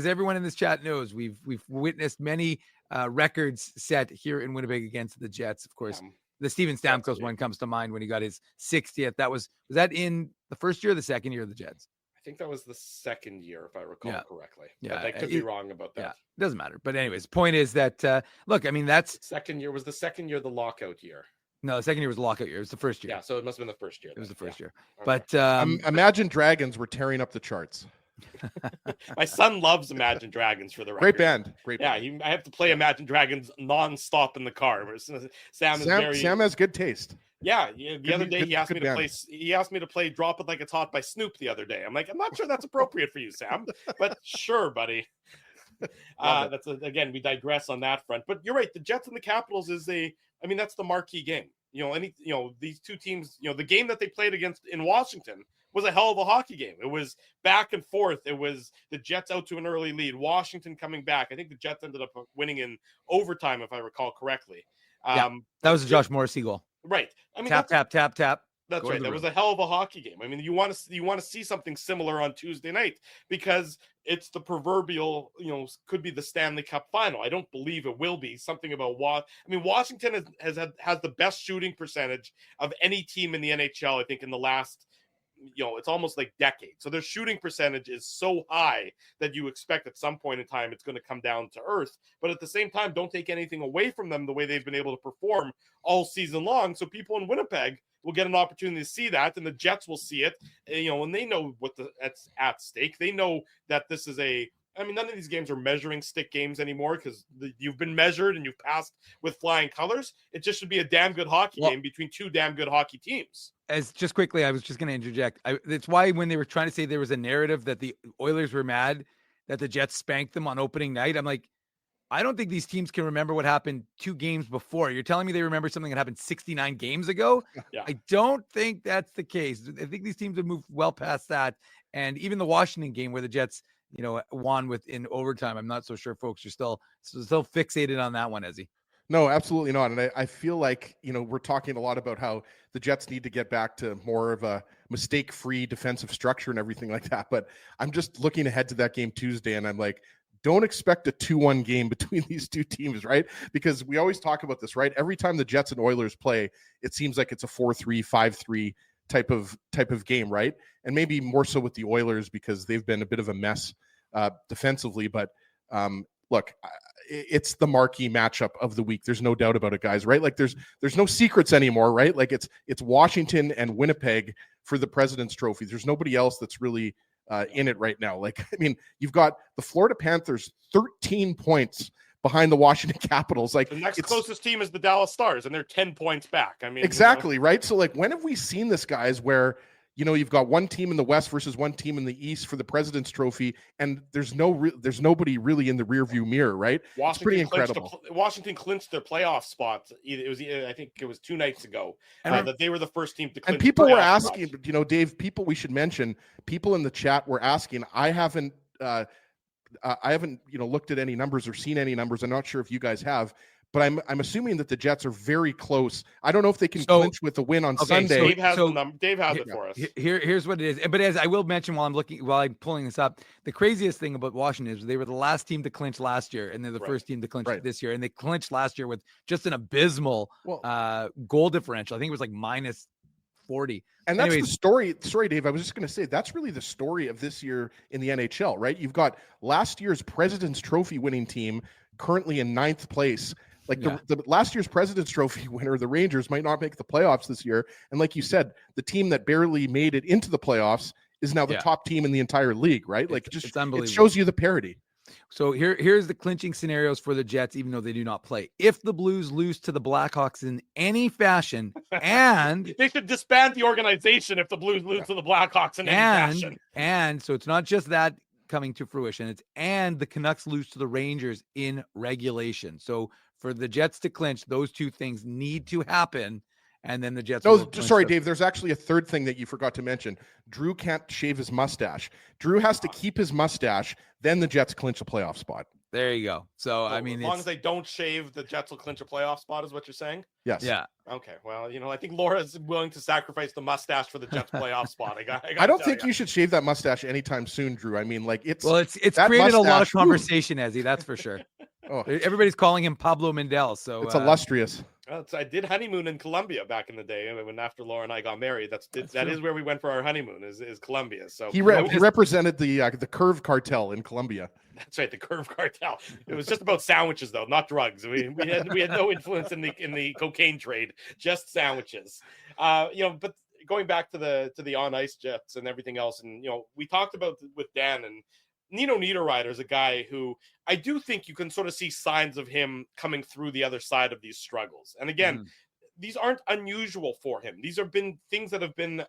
everyone in this chat knows, we've witnessed many records set here in Winnipeg against the Jets. Of course, the Steven Stamkos one comes to mind when he got his 60th. Was that in the first year or the second year of the Jets? I think that was the second year, if I recall correctly. Yeah, but I could be wrong about that. Yeah, doesn't matter. But anyways, the point is that look, I mean, that's second year was the second year, the lockout year. No, the second year was the lockout year. It was the first year. Yeah, so it must have been the first year. It was the first year. Okay. But Imagine Dragons were tearing up the charts. My son loves Imagine Dragons, for the record. Great band. I have to play Imagine Dragons nonstop in the car. Sam has good taste. Yeah, the other day he asked me to play Drop It Like It's Hot by Snoop the other day. I'm like, I'm not sure that's appropriate for you, Sam, but sure, buddy. Again, we digress on that front. But you're right, the Jets and the Capitals that's the marquee game. These two teams, the game that they played against in Washington was a hell of a hockey game. It was back and forth. It was the Jets out to an early lead, Washington coming back. I think the Jets ended up winning in overtime, if I recall correctly. That was a Josh Morrissey goal. Right. I mean, tap. That's right. That was a hell of a hockey game. I mean, you want to see something similar on Tuesday night because it's the could be the Stanley Cup final. I don't believe it will be. Something about Washington has the best shooting percentage of any team in the NHL, I think, in the last it's almost like decades. So their shooting percentage is so high that you expect at some point in time it's going to come down to earth. But at the same time, don't take anything away from them the way they've been able to perform all season long. So people in Winnipeg will get an opportunity to see that, and the Jets will see it, and they know that's at stake. They know that this is none of these games are measuring stick games anymore because you've been measured and you've passed with flying colors. It just should be a damn good hockey game between two damn good hockey teams. As just quickly, I was just going to interject. It's why when they were trying to say there was a narrative that the Oilers were mad that the Jets spanked them on opening night, I'm like, I don't think these teams can remember what happened 2 games before. You're telling me they remember something that happened 69 games ago? Yeah. I don't think that's the case. I think these teams have moved well past that. And even the Washington game where the Jets, won in overtime, I'm not so sure folks are still fixated on that one, Ezzy. No, absolutely not. And I feel like, we're talking a lot about how the Jets need to get back to more of a mistake-free defensive structure and everything like that. But I'm just looking ahead to that game Tuesday, and I'm like, don't expect a 2-1 game between these two teams, right? Because we always talk about this, right? Every time the Jets and Oilers play, it seems like it's a 4-3, 5-3 type of game, right? And maybe more so with the Oilers because they've been a bit of a mess defensively. But look, it's the marquee matchup of the week. There's no doubt about it, guys, right? Like there's no secrets anymore, right? Like it's Washington and Winnipeg for the President's Trophy. There's nobody else that's really in it right now. Like, you've got the Florida Panthers 13 points behind the Washington Capitals. Like the next closest team is the Dallas Stars, and they're 10 points back. Exactly, right? So like, when have we seen this, guys, where you've got one team in the West versus one team in the East for the President's Trophy, and there's nobody really in the rearview mirror, right? It's pretty incredible. Washington clinched their playoff spot. I think it was 2 nights ago that they were the first team to clinch. And people were asking, Dave, we should mention, people in the chat were asking. I haven't looked at any numbers or seen any numbers. I'm not sure if you guys have. But I'm assuming that the Jets are very close. I don't know if they can clinch with the win on Sunday. Dave has the number. Dave has it for us. Here's what it is. But as I will mention while I'm pulling this up, the craziest thing about Washington is they were the last team to clinch last year, and they're the first team to clinch this year. And they clinched last year with just an abysmal goal differential. I think it was like minus 40. And that's the story. Sorry, Dave. I was just going to say that's really the story of this year in the NHL, right? You've got last year's President's Trophy winning team currently in 9th place. Like the last year's President's Trophy winner, the Rangers, might not make the playoffs this year. And like you said, the team that barely made it into the playoffs is now the top team in the entire league, right? Like it's unbelievable. It shows you the parity. So here's the clinching scenarios for the Jets, even though they do not play. If the Blues lose to the Blackhawks in any fashion, and they should disband the organization if the Blues lose to the Blackhawks in any fashion. And so it's not just that coming to fruition, and the Canucks lose to the Rangers in regulation. So for the Jets to clinch, those two things need to happen, and then the Jets. No, sorry, Dave. There's actually a third thing that you forgot to mention. Drew can't shave his mustache. Drew has to keep his mustache. Then the Jets clinch a playoff spot. There you go. So as long as they don't shave, the Jets will clinch a playoff spot, is what you're saying? Yes. Yeah. Okay. Well, I think Laura's willing to sacrifice the mustache for the Jets plaff spot. I don't think you should shave that mustache anytime soon, Drew. I mean, like it's created a lot of conversation, Ezzy. That's for sure. Everybody's calling him Pablo Mendel. So it's illustrious. I did honeymoon in Colombia back in the day. When after Laura and I got married, that is where we went for our honeymoon. Is Colombia. So he represented the Curve Cartel in Colombia. That's right, the Curve Cartel. It was just about sandwiches, though, not drugs. We had no influence in the cocaine trade, just sandwiches. But going back to the on ice Jets and everything else, and we talked about with Dan, and Nino Niederreiter is a guy who I do think you can sort of see signs of him coming through the other side of these struggles. And again, these aren't unusual for him. These have been things that have been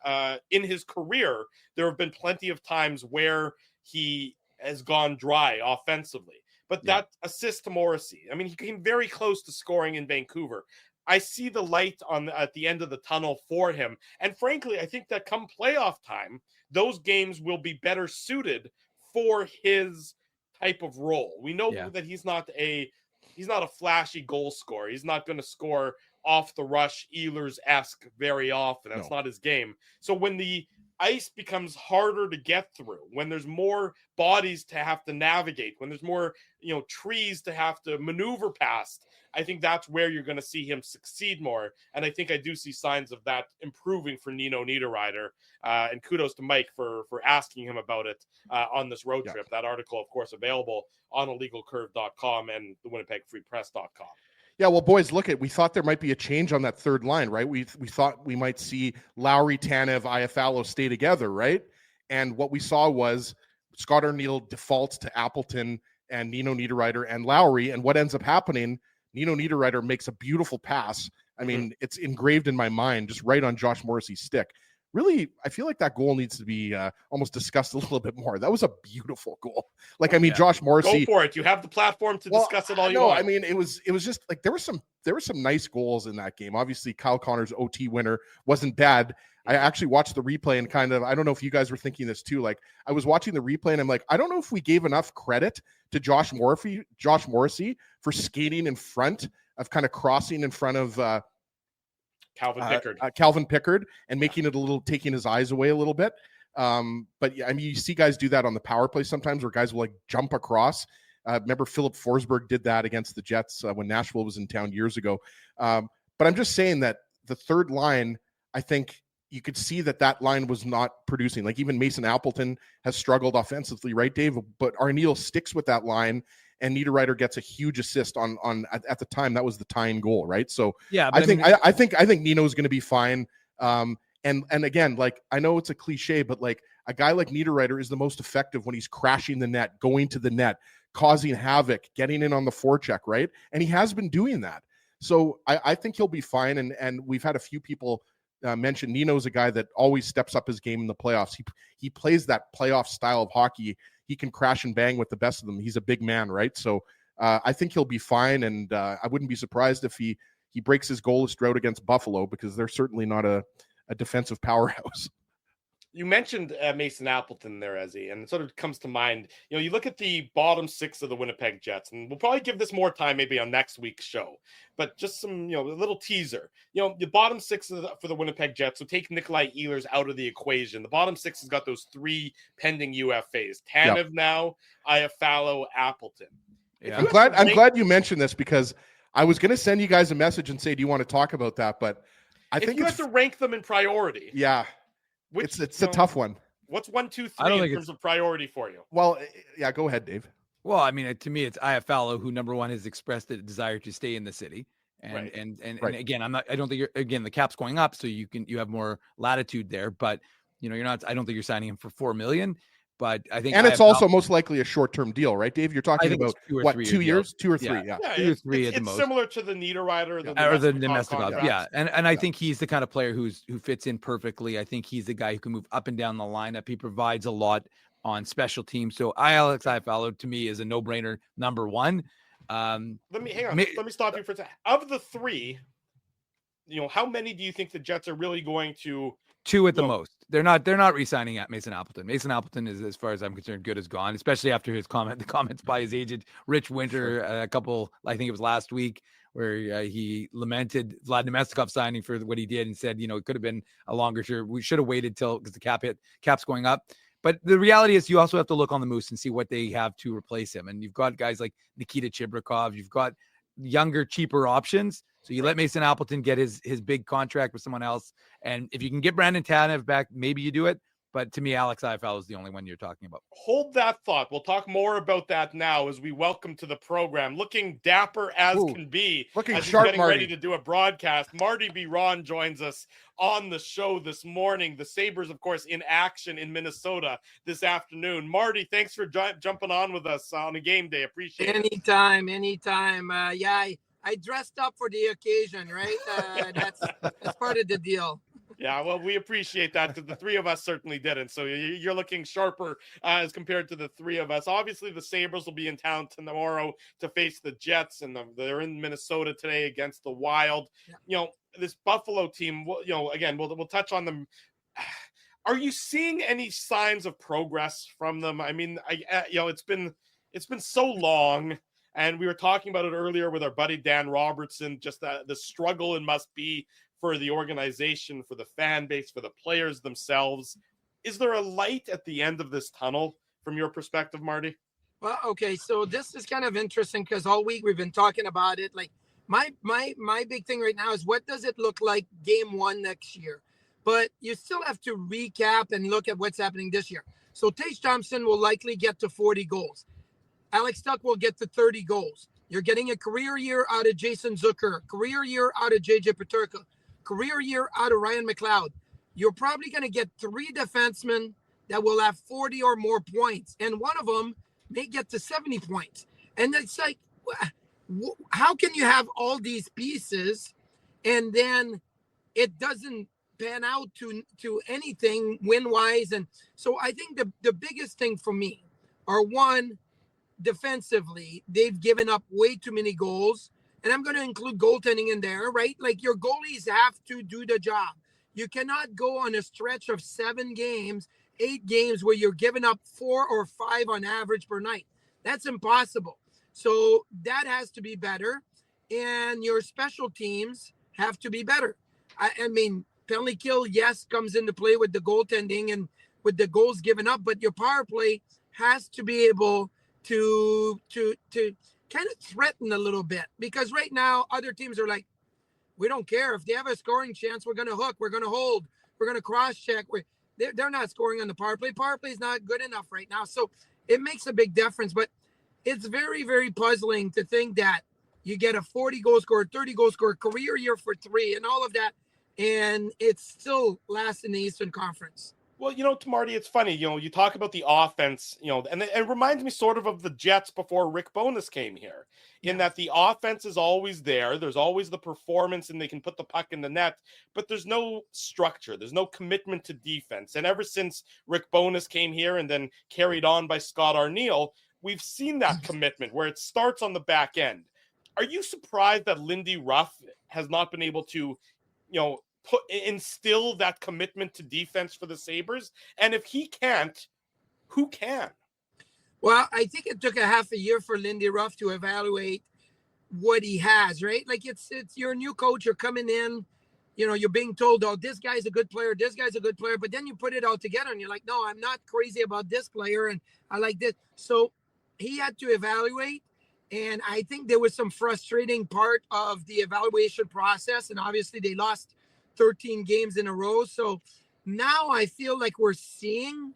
in his career. There have been plenty of times where he has gone dry offensively. But that assist to Morrissey, I mean, he came very close to scoring in Vancouver. I see the light at the end of the tunnel for him. And frankly, I think that come playoff time, those games will be better suited for his type of role. We know that he's not a flashy goal scorer. He's not going to score off the rush Ehlers-esque very often. That's not his game. So when the ice becomes harder to get through, when there's more bodies to have to navigate, when there's more, trees to have to maneuver past, I think that's where you're going to see him succeed more. And I think I do see signs of that improving for Nino Niederreiter. And kudos to Mike for asking him about it on this road trip. That article, of course, available on illegalcurve.com and the winnipegfreepress.com. Yeah, well, boys, we thought there might be a change on that third line, right? We thought we might see Lowry, Tanev, Iafallo stay together, right? And what we saw was Scott Arniel defaults to Appleton and Nino Niederreiter and Lowry. And what ends up happening, Nino Niederreiter makes a beautiful pass. I mean, it's engraved in my mind, just right on Josh Morrissey's stick. Really, I feel like that goal needs to be almost discussed a little bit more. That was a beautiful goal. Josh Morrissey. Go for it. You have the platform to discuss it all you want. I mean, it was just like there were some nice goals in that game. Obviously, Kyle Connor's OT winner wasn't bad. I actually watched the replay and I don't know if you guys were thinking this too. Like, I was watching the replay and I'm like, I don't know if we gave enough credit to Josh Morrissey for skating in front of, kind of crossing in front of Calvin Pickard and making it taking his eyes away a little bit. But yeah, I mean, you see guys do that on the power play sometimes, where guys will jump across. Remember Philip Forsberg did that against the Jets when Nashville was in town years ago. But I'm just saying that the third line, I think you could see that line was not producing. Like, even Mason Appleton has struggled offensively, right, Dave? But Arniel sticks with that line, and Niederreiter gets a huge assist at the time. That was the tying goal, right? So yeah, I think Nino's going to be fine. And again, I know it's a cliche, but a guy like Niederreiter is the most effective when he's crashing the net, going to the net, causing havoc, getting in on the forecheck, right? And he has been doing that. So I think he'll be fine. And we've had a few people mention Nino's a guy that always steps up his game in the playoffs. He plays that playoff style of hockey. He can crash and bang with the best of them. He's a big man, right? So I think he'll be fine, and I wouldn't be surprised if he breaks his goalless drought against Buffalo, because they're certainly not a defensive powerhouse. You mentioned Mason Appleton there, Ezzy, and it sort of comes to mind. You look at the bottom six of the Winnipeg Jets, and we'll probably give this more time maybe on next week's show, but just some, a little teaser. The bottom six for the Winnipeg Jets, so take Nikolai Ehlers out of the equation. The bottom six has got those three pending UFAs. Tanev now, Iafallo, Appleton. Yeah. I'm glad you mentioned this, because I was going to send you guys a message and say, do you want to talk about that? But I think you have to rank them in priority. Yeah. It's a tough one. What's 1, 2, 3 in terms of priority for you? Well, yeah, go ahead, Dave. Well, I mean, to me, it's Iafallo, who number one has expressed a desire to stay in the city, and right. and again, I don't think the cap's going up, so you have more latitude there, but you're not. I don't think you're signing him for $4 million, but I think, and it's also most likely a short-term deal, right, Dave? You're talking about 2 years, 2 or 3, yeah, 2 or 3 at the most. It's similar to the Niederreiter or the Nemestikov, yeah. And I think he's the kind of player who fits in perfectly. I think he's the guy who can move up and down the lineup. He provides a lot on special teams. So Alex Iafallo, to me, is a no-brainer number one. Let me stop you for a second. Of the three, how many do you think the Jets are really going to? 2 at the most. They're not re-signing at Mason Appleton. Mason Appleton is, as far as I'm concerned, good as gone, especially after the comments by his agent, Rich Winter, I think it was last week, where he lamented Vlad Nemestikov signing for what he did and said, it could have been a longer term. We should have waited because the cap's going up. But the reality is, you also have to look on the Moose and see what they have to replace him. And you've got guys like Nikita Chibrikov. You've got younger, cheaper options. So you let Mason Appleton get his big contract with someone else. And if you can get Brandon Tanev back, maybe you do it. But to me, Alex Iafallo is the only one you're talking about. Hold that thought. We'll talk more about that now as we welcome to the program, looking dapper as can be, looking as sharp, he's getting Marty. ready to do a broadcast. Marty Biron joins us on the show this morning. The Sabres, of course, in action in Minnesota this afternoon. Marty, thanks for jumping on with us on a game day. Appreciate it. Anytime. I dressed up for the occasion, right? That's part of the deal. Yeah, well, we appreciate that, because the three of us certainly didn't. So you're looking sharper as compared to the three of us. Obviously, the Sabres will be in town tomorrow to face the Jets, and they're in Minnesota today against the Wild. Yeah. This Buffalo team, again, we'll touch on them. Are you seeing any signs of progress from them? I mean, it's been so long. And we were talking about it earlier with our buddy Dan Robertson, just the struggle it must be for the organization, for the fan base, for the players themselves. is there a light at the end of this tunnel from your perspective, Marty? Well, okay, so this is kind of interesting because all week we've been talking about it. Like my big thing right now is what does it look like game 1 next year? But you still have to recap and look at what's happening this year. So Tage Thompson will likely get to 40 goals. Alex Tuch will get to 30 goals. You're getting a career year out of Jason Zucker, career year out of JJ Peterka, career year out of Ryan McLeod. You're probably going to get 3 defensemen that will have 40 or more points. And one of them may get to 70 points. And it's like, how can you have all these pieces and then it doesn't pan out to anything win-wise? And so I think the biggest thing for me are, one, defensively, they've given up way too many goals. And I'm going to include goaltending in there, right? Like your goalies have to do the job. You cannot go on a stretch of 7 games, 8 games where you're giving up 4 or 5 on average per night. That's impossible. So that has to be better. And your special teams have to be better. I mean, penalty kill, yes, comes into play with the goaltending and with the goals given up, but your power play has to be able to kind of threaten a little bit, because right now other teams are like, we don't care if they have a scoring chance, we're going to hook, we're going to hold, we're going to cross check. They're not scoring on the power play. Power play is not good enough right now, so it makes a big difference. But it's very, very puzzling to think that you get a 40 goal scorer, 30 goal scorer, career year for 3 and all of that, and it's still last in the Eastern Conference. Well, Marty, it's funny, you talk about the offense, and it reminds me sort of the Jets before Rick Bowness came here, in that the offense is always there. There's always the performance and they can put the puck in the net, but there's no structure. There's no commitment to defense. And ever since Rick Bowness came here and then carried on by Scott Arniel, we've seen that commitment where it starts on the back end. Are you surprised that Lindy Ruff has not been able to, instill that commitment to defense for the Sabres? And if he can't, who can? Well, I think it took a half a year for Lindy Ruff to evaluate what he has, right? Like it's you're a new coach, you're coming in, you're being told, oh, this guy's a good player, this guy's a good player, but then you put it all together and you're like, no, I'm not crazy about this player and I like this. So he had to evaluate, and I think there was some frustrating part of the evaluation process, and obviously they lost 13 games in a row. So now I feel like we're seeing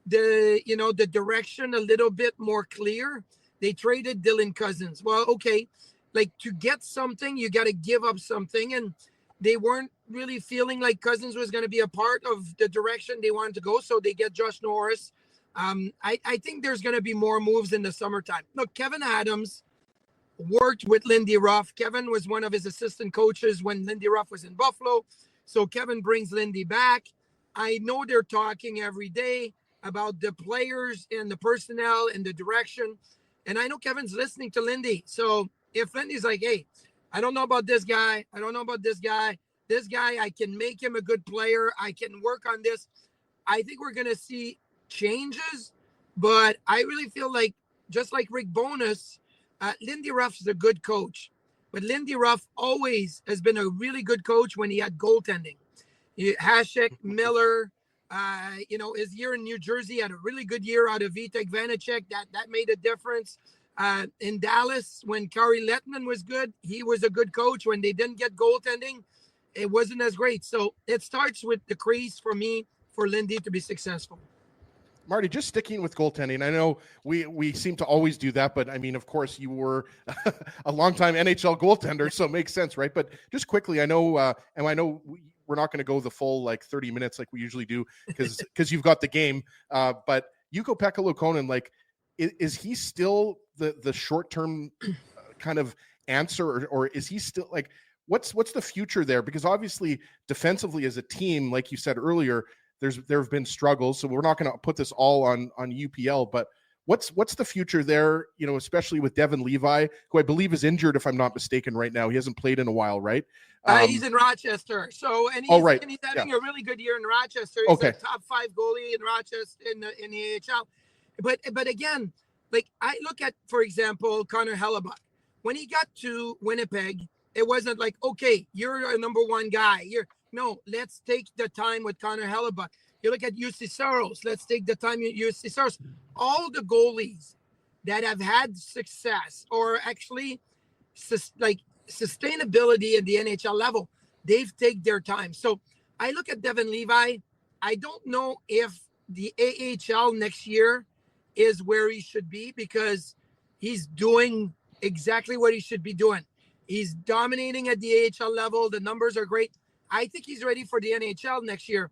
the direction a little bit more clear. They traded Dylan Cousins. Well, okay, like to get something, you got to give up something. And they weren't really feeling like Cousins was going to be a part of the direction they wanted to go. So they get Josh Norris. I think there's going to be more moves in the summertime. Look, Kevin Adams worked with Lindy Ruff. Kevin was one of his assistant coaches when Lindy Ruff was in Buffalo. So Kevin brings Lindy back. I know they're talking every day about the players and the personnel and the direction. And I know Kevin's listening to Lindy. So if Lindy's like, hey, I don't know about this guy. I don't know about this guy. This guy, I can make him a good player. I can work on this. I think we're going to see changes. But I really feel like, just like Rick Bowness, Lindy Ruff is a good coach, but Lindy Ruff always has been a really good coach when he had goaltending. Hasek, Miller, his year in New Jersey had a really good year out of Vitek Vanacek. That made a difference. In Dallas, when Kari Lettman was good, he was a good coach. When they didn't get goaltending, it wasn't as great. So it starts with the crease for me for Lindy to be successful. Marty, just sticking with goaltending, I know we seem to always do that, but I mean, of course, you were a longtime NHL goaltender, so it makes sense, right? But just quickly, I know, and I know we're not going to go the full 30 minutes like we usually do because you've got the game. But Ukko-Pekka Luukkonen, is he still the short-term kind of answer, or is he still what's the future there? Because obviously, defensively as a team, like you said earlier, there have been struggles, so we're not going to put this all on UPL, but what's the future there, especially with Devin Levi, who I believe is injured, if I'm not mistaken right now. He hasn't played in a while, right? He's in Rochester. So, and he's having a really good year in Rochester. He's a top 5 goalie in Rochester in the AHL. But again, I look at, for example, Connor Hellebuyck. When he got to Winnipeg, it wasn't like, okay, you're a number 1 guy. No, let's take the time with Connor Hellebuyck. You look at UC Soros. Let's take the time UC Soros. All the goalies that have had success or actually sustainability at the NHL level, they've taken their time. So I look at Devon Levi. I don't know if the AHL next year is where he should be because he's doing exactly what he should be doing. He's dominating at the AHL level. The numbers are great. I think he's ready for the NHL next year,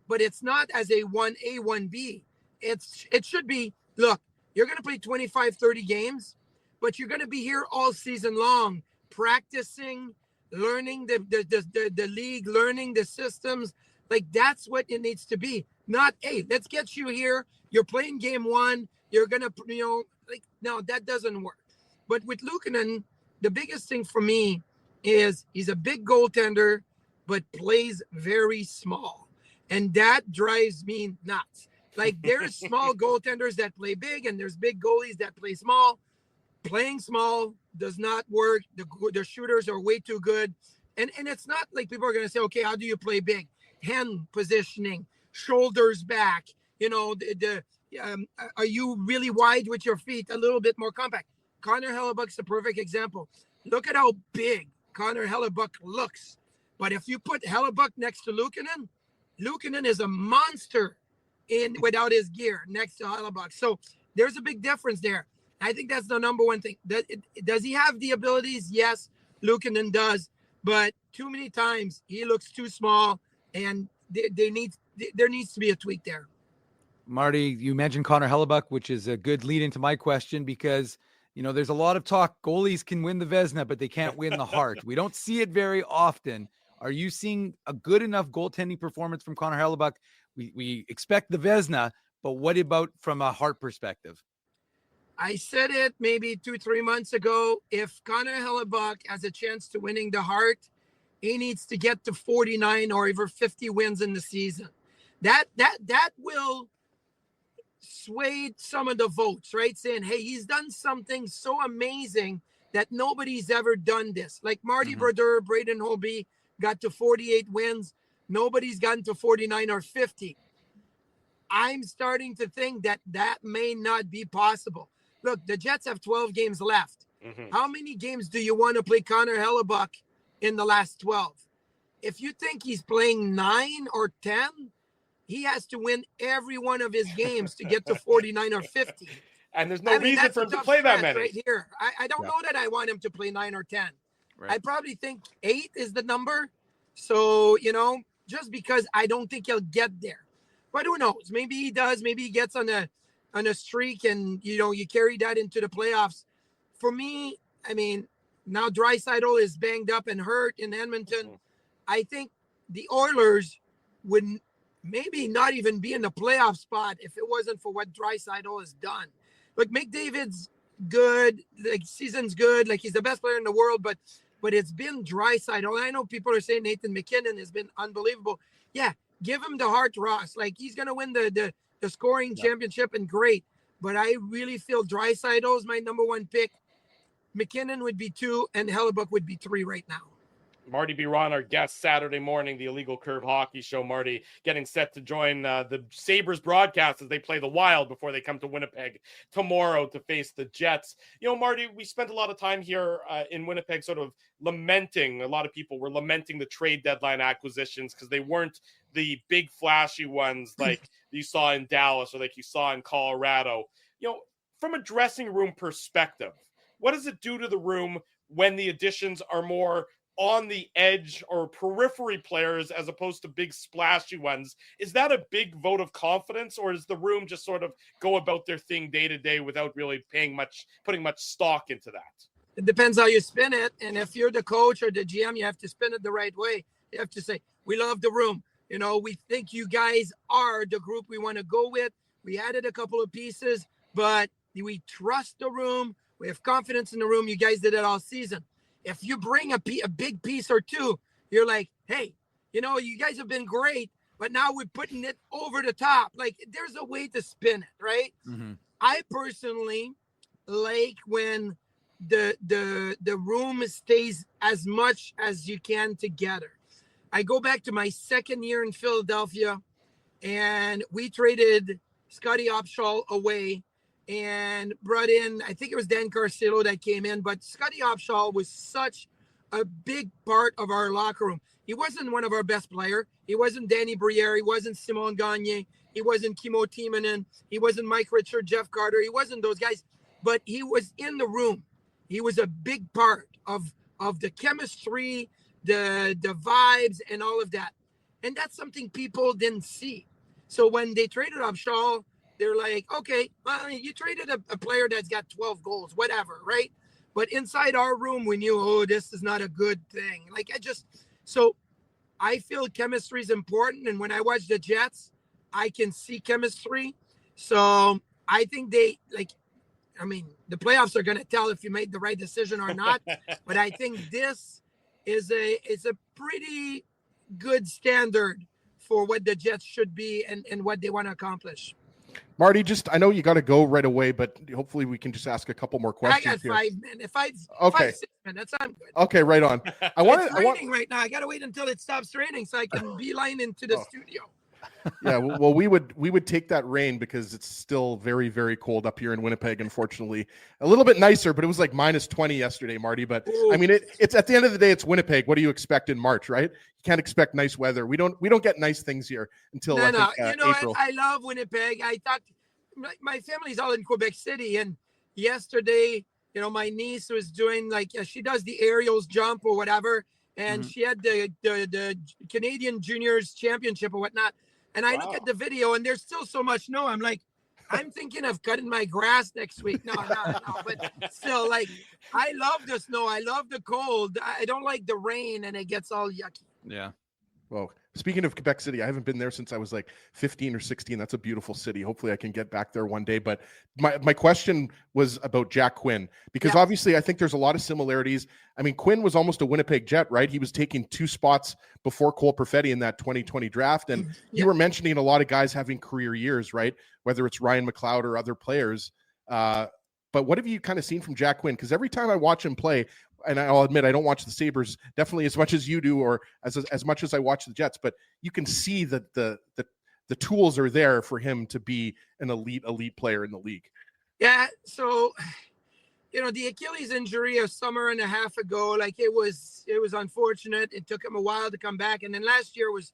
but it's not as a 1A, 1B. It should be, look, you're going to play 25, 30 games, but you're going to be here all season long, practicing, learning the league, learning the systems. Like, that's what it needs to be. Not, hey, let's get you here. You're playing game one. You're going to, no, that doesn't work. But with Luukkonen, the biggest thing for me is he's a big goaltender, but plays very small. And that drives me nuts. Like, there's small goaltenders that play big, and there's big goalies that play small. Playing small does not work. The shooters are way too good. And it's not like people are going to say, okay, how do you play big? Hand positioning, shoulders back, are you really wide with your feet, a little bit more compact? Connor Hellebuyck's a perfect example. Look at how big Connor Hellebuyck looks. But if you put Hellebuyck next to Luukkonen is a monster without his gear next to Hellebuyck. So there's a big difference there. I think that's the number one thing. Does he have the abilities? Yes, Luukkonen does. But too many times he looks too small, and there needs to be a tweak there. Marty, you mentioned Connor Hellebuyck, which is a good lead into my question because, there's a lot of talk. Goalies can win the Vezina, but they can't win the Hart. We don't see it very often. Are you seeing a good enough goaltending performance from Connor Hellebuyck? We expect the Vezina, but what about from a Hart perspective? I said it maybe 2-3 months ago. If Connor Hellebuyck has a chance to winning the Hart, he needs to get to 49 or over 50 wins in the season. That will sway some of the votes, right? Saying, hey, he's done something so amazing that nobody's ever done this. Like Marty Brodeur, Braden Holtby got to 48 wins. Nobody's gotten to 49 or 50. I'm starting to think that may not be possible. Look, the Jets have 12 games left. How many games do you want to play Connor Hellebuyck in the last 12? If you think he's playing 9 or 10, he has to win every one of his games to get to 49 or 50. And there's no reason for him to play that many. Right here. I don't know that I want him to play 9 or 10. Right. I probably think 8 is the number. So, just because I don't think he'll get there. But who knows? Maybe he does. Maybe he gets on a streak and, you carry that into the playoffs. For me, now Draisaitl is banged up and hurt in Edmonton. I think the Oilers would maybe not even be in the playoff spot if it wasn't for what Draisaitl has done. Like, McDavid's good, like, season's good, like, he's the best player in the world, but it's been Draisaitl. I know people are saying Nathan McKinnon has been unbelievable. Yeah, give him the Hart, Ross. Like, he's going to win the scoring championship, and great. But I really feel Draisaitl is my number one pick. McKinnon would be 2, and Hellebuyck would be 3 right now. Marty Biron, our guest Saturday morning, the Illegal Curve Hockey Show. Marty getting set to join the Sabres broadcast as they play the Wild before they come to Winnipeg tomorrow to face the Jets. Marty, we spent a lot of time here in Winnipeg sort of lamenting. A lot of people were lamenting the trade deadline acquisitions because they weren't the big flashy ones like you saw in Dallas or like you saw in Colorado. From a dressing room perspective, what does it do to the room when the additions are more on the edge or periphery players as opposed to big splashy ones? Is that a big vote of confidence, or does the room just sort of go about their thing day to day without really putting much stock into that? It depends how you spin it. And if you're the coach or the GM, you have to spin it the right way. You have to say, we love the room. We think you guys are the group we want to go with. We added a couple of pieces, but we trust the room. We have confidence in the room. You guys did it all season. If you bring a big piece or two, you're like, hey, you guys have been great, but now we're putting it over the top. Like, there's a way to spin it, right? I personally like when the room stays as much as you can together. I go back to my second year in Philadelphia. and we traded Scotty Opshall away and brought in, I think it was Dan Carcillo that came in, but Scotty Opshall was such a big part of our locker room. He wasn't one of our best players. He wasn't Danny Briere. He wasn't Simon Gagne. He wasn't Kimmo Timonen. He wasn't Mike Richard, Jeff Carter. He wasn't those guys, but he was in the room. He was a big part of the chemistry, the vibes, and all of that. And that's something people didn't see. So when they traded Opshall, they're like, okay, well, you traded a player that's got 12 goals, whatever, right? But inside our room, we knew, oh, this is not a good thing. So I feel chemistry is important. And when I watch the Jets, I can see chemistry. So I think the playoffs are going to tell if you made the right decision or not. But I think this is a pretty good standard for what the Jets should be and what they want to accomplish. Marty, I know you got to go right away, but hopefully we can just ask a couple more questions. I got here. 5 minutes. Okay. 6 minutes. I'm good. Okay, right on. It's raining right now. I got to wait until it stops raining so I can beeline into the studio. Yeah, well, we would take that rain because it's still very, very cold up here in Winnipeg. Unfortunately, a little bit nicer, but it was like -20 yesterday, Marty. But I mean, it's at the end of the day, it's Winnipeg. What do you expect in March, right? You can't expect nice weather. We don't get nice things here until April. I love Winnipeg. I thought my family's all in Quebec City, and yesterday, my niece was doing she does the aerials jump or whatever, and she had the Canadian Juniors Championship or whatnot. And I look at the video, and there's still so much snow. I'm like, I'm thinking of cutting my grass next week. No, but still, I love the snow. I love the cold. I don't like the rain, and it gets all yucky. Yeah. Well, speaking of Quebec City, I haven't been there since I was 15 or 16. That's a beautiful city. Hopefully I can get back there one day. But my question was about Jack Quinn, because obviously I think there's a lot of similarities. I mean, Quinn was almost a Winnipeg Jet, right? He was taking 2 spots before Cole Perfetti in that 2020 draft. And you were mentioning a lot of guys having career years, right? Whether it's Ryan McLeod or other players. But what have you kind of seen from Jack Quinn? Because every time I watch him play, and I'll admit I don't watch the Sabres definitely as much as you do, or as much as I watch the Jets, but you can see that the tools are there for him to be an elite player in the league. Yeah. So, the Achilles injury a summer and a half ago, it was unfortunate. It took him a while to come back, and then last year was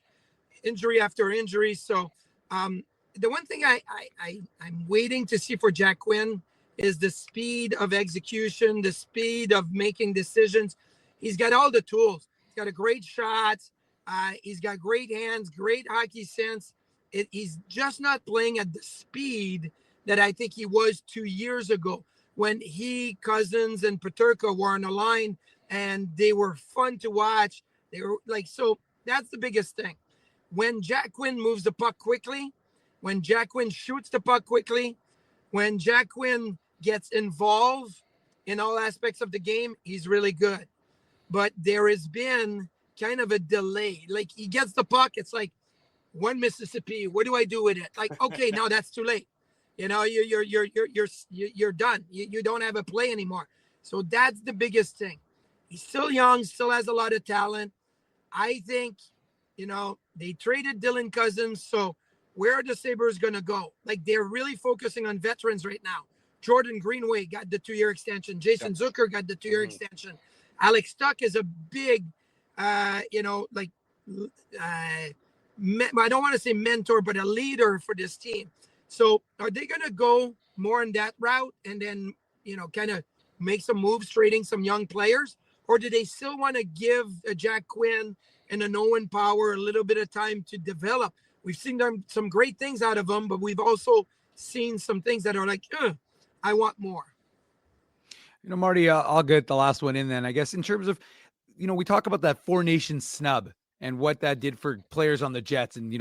injury after injury. So, the one thing I'm waiting to see for Jack Quinn is the speed of execution, the speed of making decisions. He's got all the tools. He's got a great shot. He's got great hands, great hockey sense. He's just not playing at the speed that I think he was 2 years ago when he, Cousins, and Peterka were on the line, and they were fun to watch. They were so that's the biggest thing. When Jack Quinn moves the puck quickly, when Jack Quinn shoots the puck quickly, when Jack Quinn gets involved in all aspects of the game, he's really good. But there has been kind of a delay. He gets the puck, it's like one Mississippi. What do I do with it? Okay, now that's too late. You're done. You don't have a play anymore. So that's the biggest thing. He's still young, still has a lot of talent. I think, they traded Dylan Cousins. So where are the Sabres going to go? They're really focusing on veterans right now. Jordan Greenway got the 2-year extension. Jason Zucker got the 2-year extension. Alex Tuck is a big, I don't want to say mentor, but a leader for this team. So are they going to go more on that route and then, kind of make some moves, trading some young players? Or do they still want to give Jack Quinn and an Owen Power a little bit of time to develop? We've seen some great things out of them, but we've also seen some things that are I want more. Marty, I'll get the last one in then. I guess in terms of, we talk about that 4 Nations snub and what that did for players on the Jets and,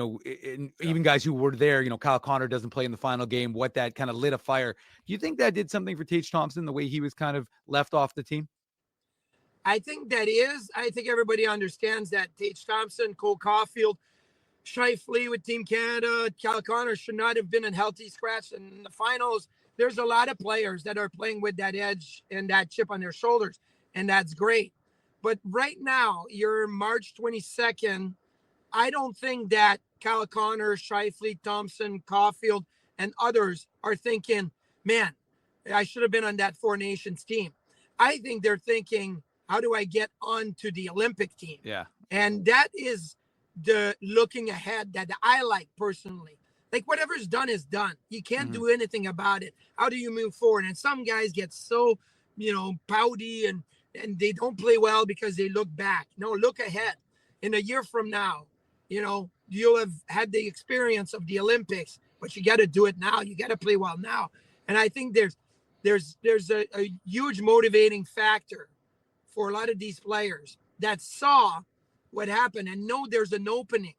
even guys who were there, Kyle Connor doesn't play in the final game, what that kind of lit a fire. Do you think that did something for Tage Thompson, the way he was kind of left off the team? I think I think everybody understands that Tage Thompson, Cole Caulfield, Scheifele with Team Canada, Kyle Connor should not have been a healthy scratch in the finals. There's a lot of players that are playing with that edge and that chip on their shoulders, and that's great. But right now, you're March 22nd. I don't think that Kyle Connor, Scheifele, Thompson, Caulfield, and others are thinking, man, I should have been on that Four Nations team. I think they're thinking, how do I get onto the Olympic team? Yeah. And that is the looking ahead that I like personally. Like whatever's done is done. You can't do anything about it. How do you move forward? And some guys get so, pouty and they don't play well because they look back. No, look ahead. In a year from now, you'll have had the experience of the Olympics, but you got to do it now. You got to play well now. And I think there's a huge motivating factor for a lot of these players that saw what happened and know there's an opening.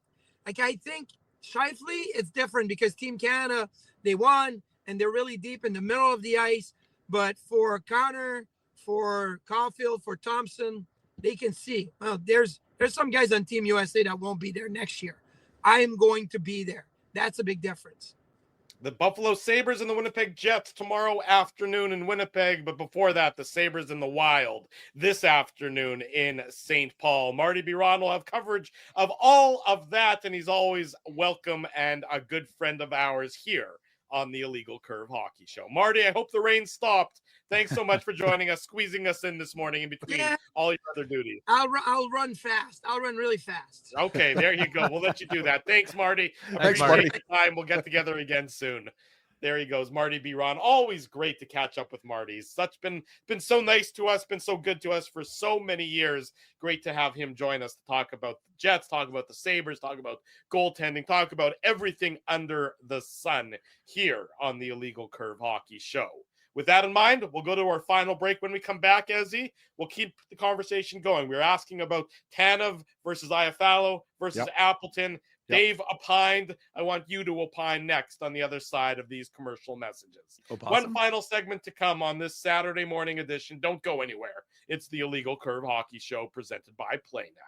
Like I think Scheifele, it's different because Team Canada, they won and they're really deep in the middle of the ice. But for Connor, for Caulfield, for Thompson, they can see, well, there's some guys on Team USA that won't be there next year. I am going to be there. That's a big difference. The Buffalo Sabres and the Winnipeg Jets tomorrow afternoon in Winnipeg. But before that, the Sabres in the Wild this afternoon in St. Paul. Marty Biron will have coverage of all of that, and he's always welcome and a good friend of ours here on the Illegal Curve Hockey Show. Marty, I hope the rain stopped. Thanks so much for joining us, squeezing us in this morning in between all your other duties. I'll run fast. I'll run really fast. Okay, there you go. We'll let you do that. Thanks, Marty. Thanks, Marty. Appreciate your time. We'll get together again soon. There he goes, Marty Biron. Always great to catch up with Marty. He's been so nice to us, been so good to us for so many years. Great to have him join us to talk about the Jets, talk about the Sabres, talk about goaltending, talk about everything under the sun here on the Illegal Curve Hockey Show. With that in mind, we'll go to our final break. When we come back, Ezzy, we'll keep the conversation going. We were asking about Tanev versus Iafallo versus Appleton. Dave opined. I want you to opine next on the other side of these commercial messages. One final segment to come on this Saturday morning edition. Don't go anywhere. It's the Illegal Curve Hockey Show presented by Play Now.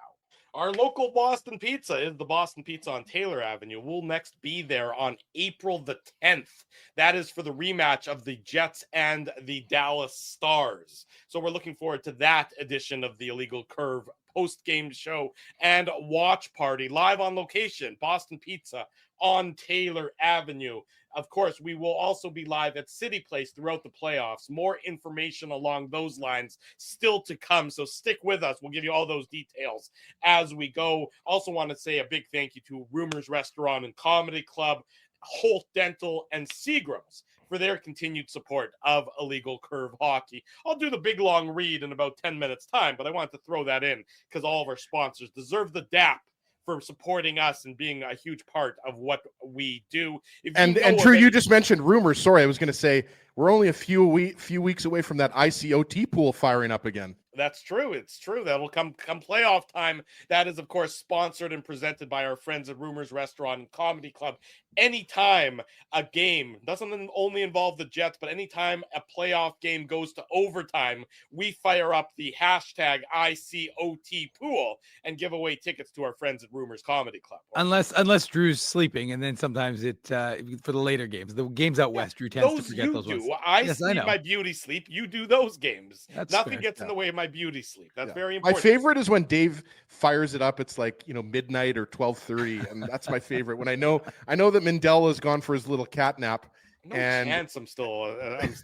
Our local Boston Pizza is the Boston Pizza on Taylor Avenue. We'll next be there on April the 10th. That is for the rematch of the Jets and the Dallas Stars. So we're looking forward to that edition of the Illegal Curve post-game show and watch party live on location. Boston Pizza on Taylor Avenue. Of course, we will also be live at City Place throughout the playoffs. More information along those lines still to come, so stick with us. We'll give you all those details as we go. Also want to say a big thank you to Rumors Restaurant and Comedy Club, Holt Dental, and Seagram's for their continued support of Illegal Curve Hockey. I'll do the big long read in about 10 minutes time, but I wanted to throw that in because all of our sponsors deserve the DAP for supporting us and being a huge part of what we do. And Drew, you just mentioned Rumors. Sorry, I was going to say we're only a few weeks away from that ICOT pool firing up again. That's true. It's true. That will come playoff time. That is, of course, sponsored and presented by our friends at Rumors Restaurant and Comedy Club. Anytime a game doesn't only involve the Jets, but anytime a playoff game goes to overtime, we fire up the hashtag ICOT pool and give away tickets to our friends at Rumors Comedy Club. Unless Drew's sleeping, and then sometimes it for the later games, the games out west, Drew tends to forget those ones. I sleep my beauty sleep. You do those games. That's Nothing fair. gets in the way of my beauty sleep. That's very important. My favorite is when Dave fires it up. It's like, midnight or 12:30, and that's my favorite. When I know that Mandela has gone for his little cat nap. No chance I'm still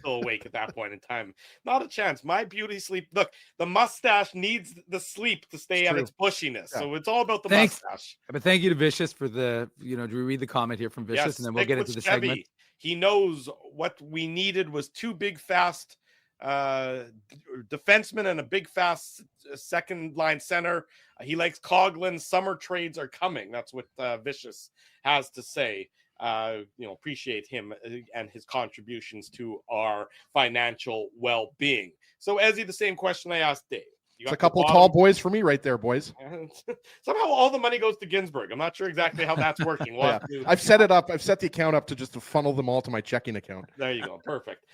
awake at that point in time. Not a chance. My beauty sleep. Look, the mustache needs the sleep to stay at its bushiness. Yeah. So it's all about the mustache. But thank you to Vicious for the, do we read the comment here from Vicious, and then we'll get into the segment. He knows what we needed was two big, fast defensemen and a big, fast second line center. He likes Coughlin. Summer trades are coming. That's what Vicious has to say. Appreciate him and his contributions to our financial well-being. So, Ezzy, the same question I asked Dave. It's a couple of tall boys for me right there, boys. Somehow all the money goes to Ginsburg. I'm not sure exactly how that's working. I've set it up. I've set the account up to just to funnel them all to my checking account. There you go. Perfect.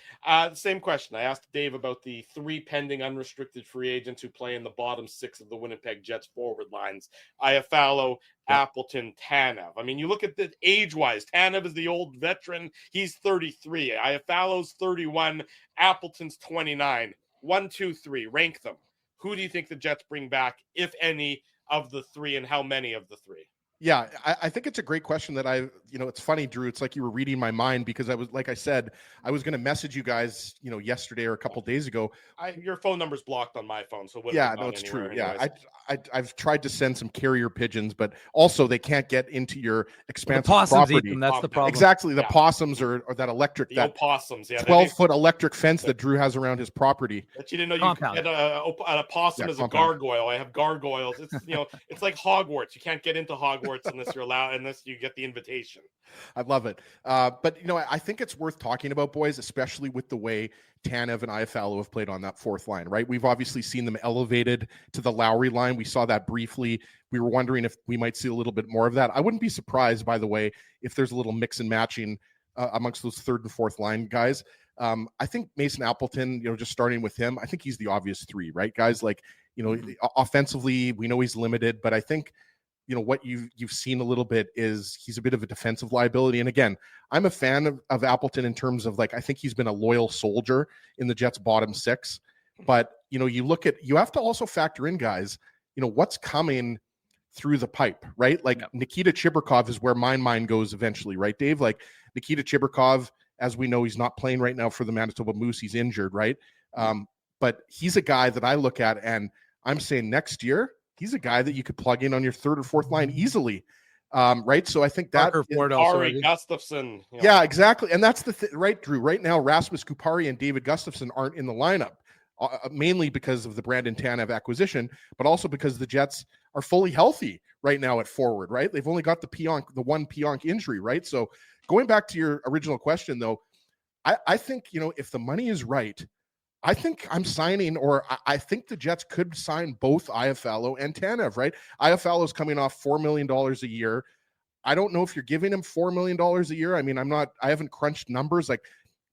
Same question. I asked Dave about the 3 pending unrestricted free agents who play in the bottom 6 of the Winnipeg Jets forward lines. Iafallo, Appleton, Tanev. I mean, you look at the age-wise. Tanev is the old veteran. He's 33. Iafallo's 31. Appleton's 29. 1, 2, 3. Rank them. Who do you think the Jets bring back, if any, of the 3, and how many of the 3? Yeah, I think it's a great question that it's funny, Drew. It's like you were reading my mind because like I said, I was going to message you guys, yesterday or a couple days ago. Your phone number's blocked on my phone, so yeah, no, it's true. Yeah, I've tried to send some carrier pigeons, but also they can't get into your expansive property. Them, that's the problem. Exactly, the possums or that electric, the opossums, 12-foot electric fence that Drew has around his property. That you didn't know you could get a possum as a gargoyle. I have gargoyles. It's it's like Hogwarts. You can't get into Hogwarts unless you get the invitation. I love it. But I think it's worth talking about, boys, especially with the way Tanev and Iafallo have played on that fourth line, right? We've obviously seen them elevated to the Lowry line. We saw that briefly. We were wondering if we might see a little bit more of that. I wouldn't be surprised, by the way, if there's a little mix and matching amongst those third and fourth line guys. I think Mason Appleton, just starting with him, I think he's the obvious 3, right, guys? Like, offensively, we know he's limited, but I think what you've seen a little bit is he's a bit of a defensive liability. And again, I'm a fan of Appleton in terms of I think he's been a loyal soldier in the Jets' bottom 6. But, you have to also factor in, guys, what's coming through the pipe, right? Like Nikita Chibrikov is where my mind goes eventually, right, Dave? Like Nikita Chibrikov, as we know, he's not playing right now for the Manitoba Moose. He's injured, right? But he's a guy that I look at and I'm saying next year, he's a guy that you could plug in on your third or fourth line easily. Right. So I think that Ari Gustafson. Yeah, exactly. And that's the right, Drew. Right now, Rasmus Kupari and David Gustafson aren't in the lineup, mainly because of the Brandon Tanev acquisition, but also because the Jets are fully healthy right now at forward, right? They've only got the one Pionk injury, right? So going back to your original question, though, I think, if the money is right, I think I'm signing, or I think the Jets could sign both Iafallo and Tanev, right? Iafallo is coming off $4 million a year. I don't know if you're giving him $4 million a year. I mean, I haven't crunched numbers. Like,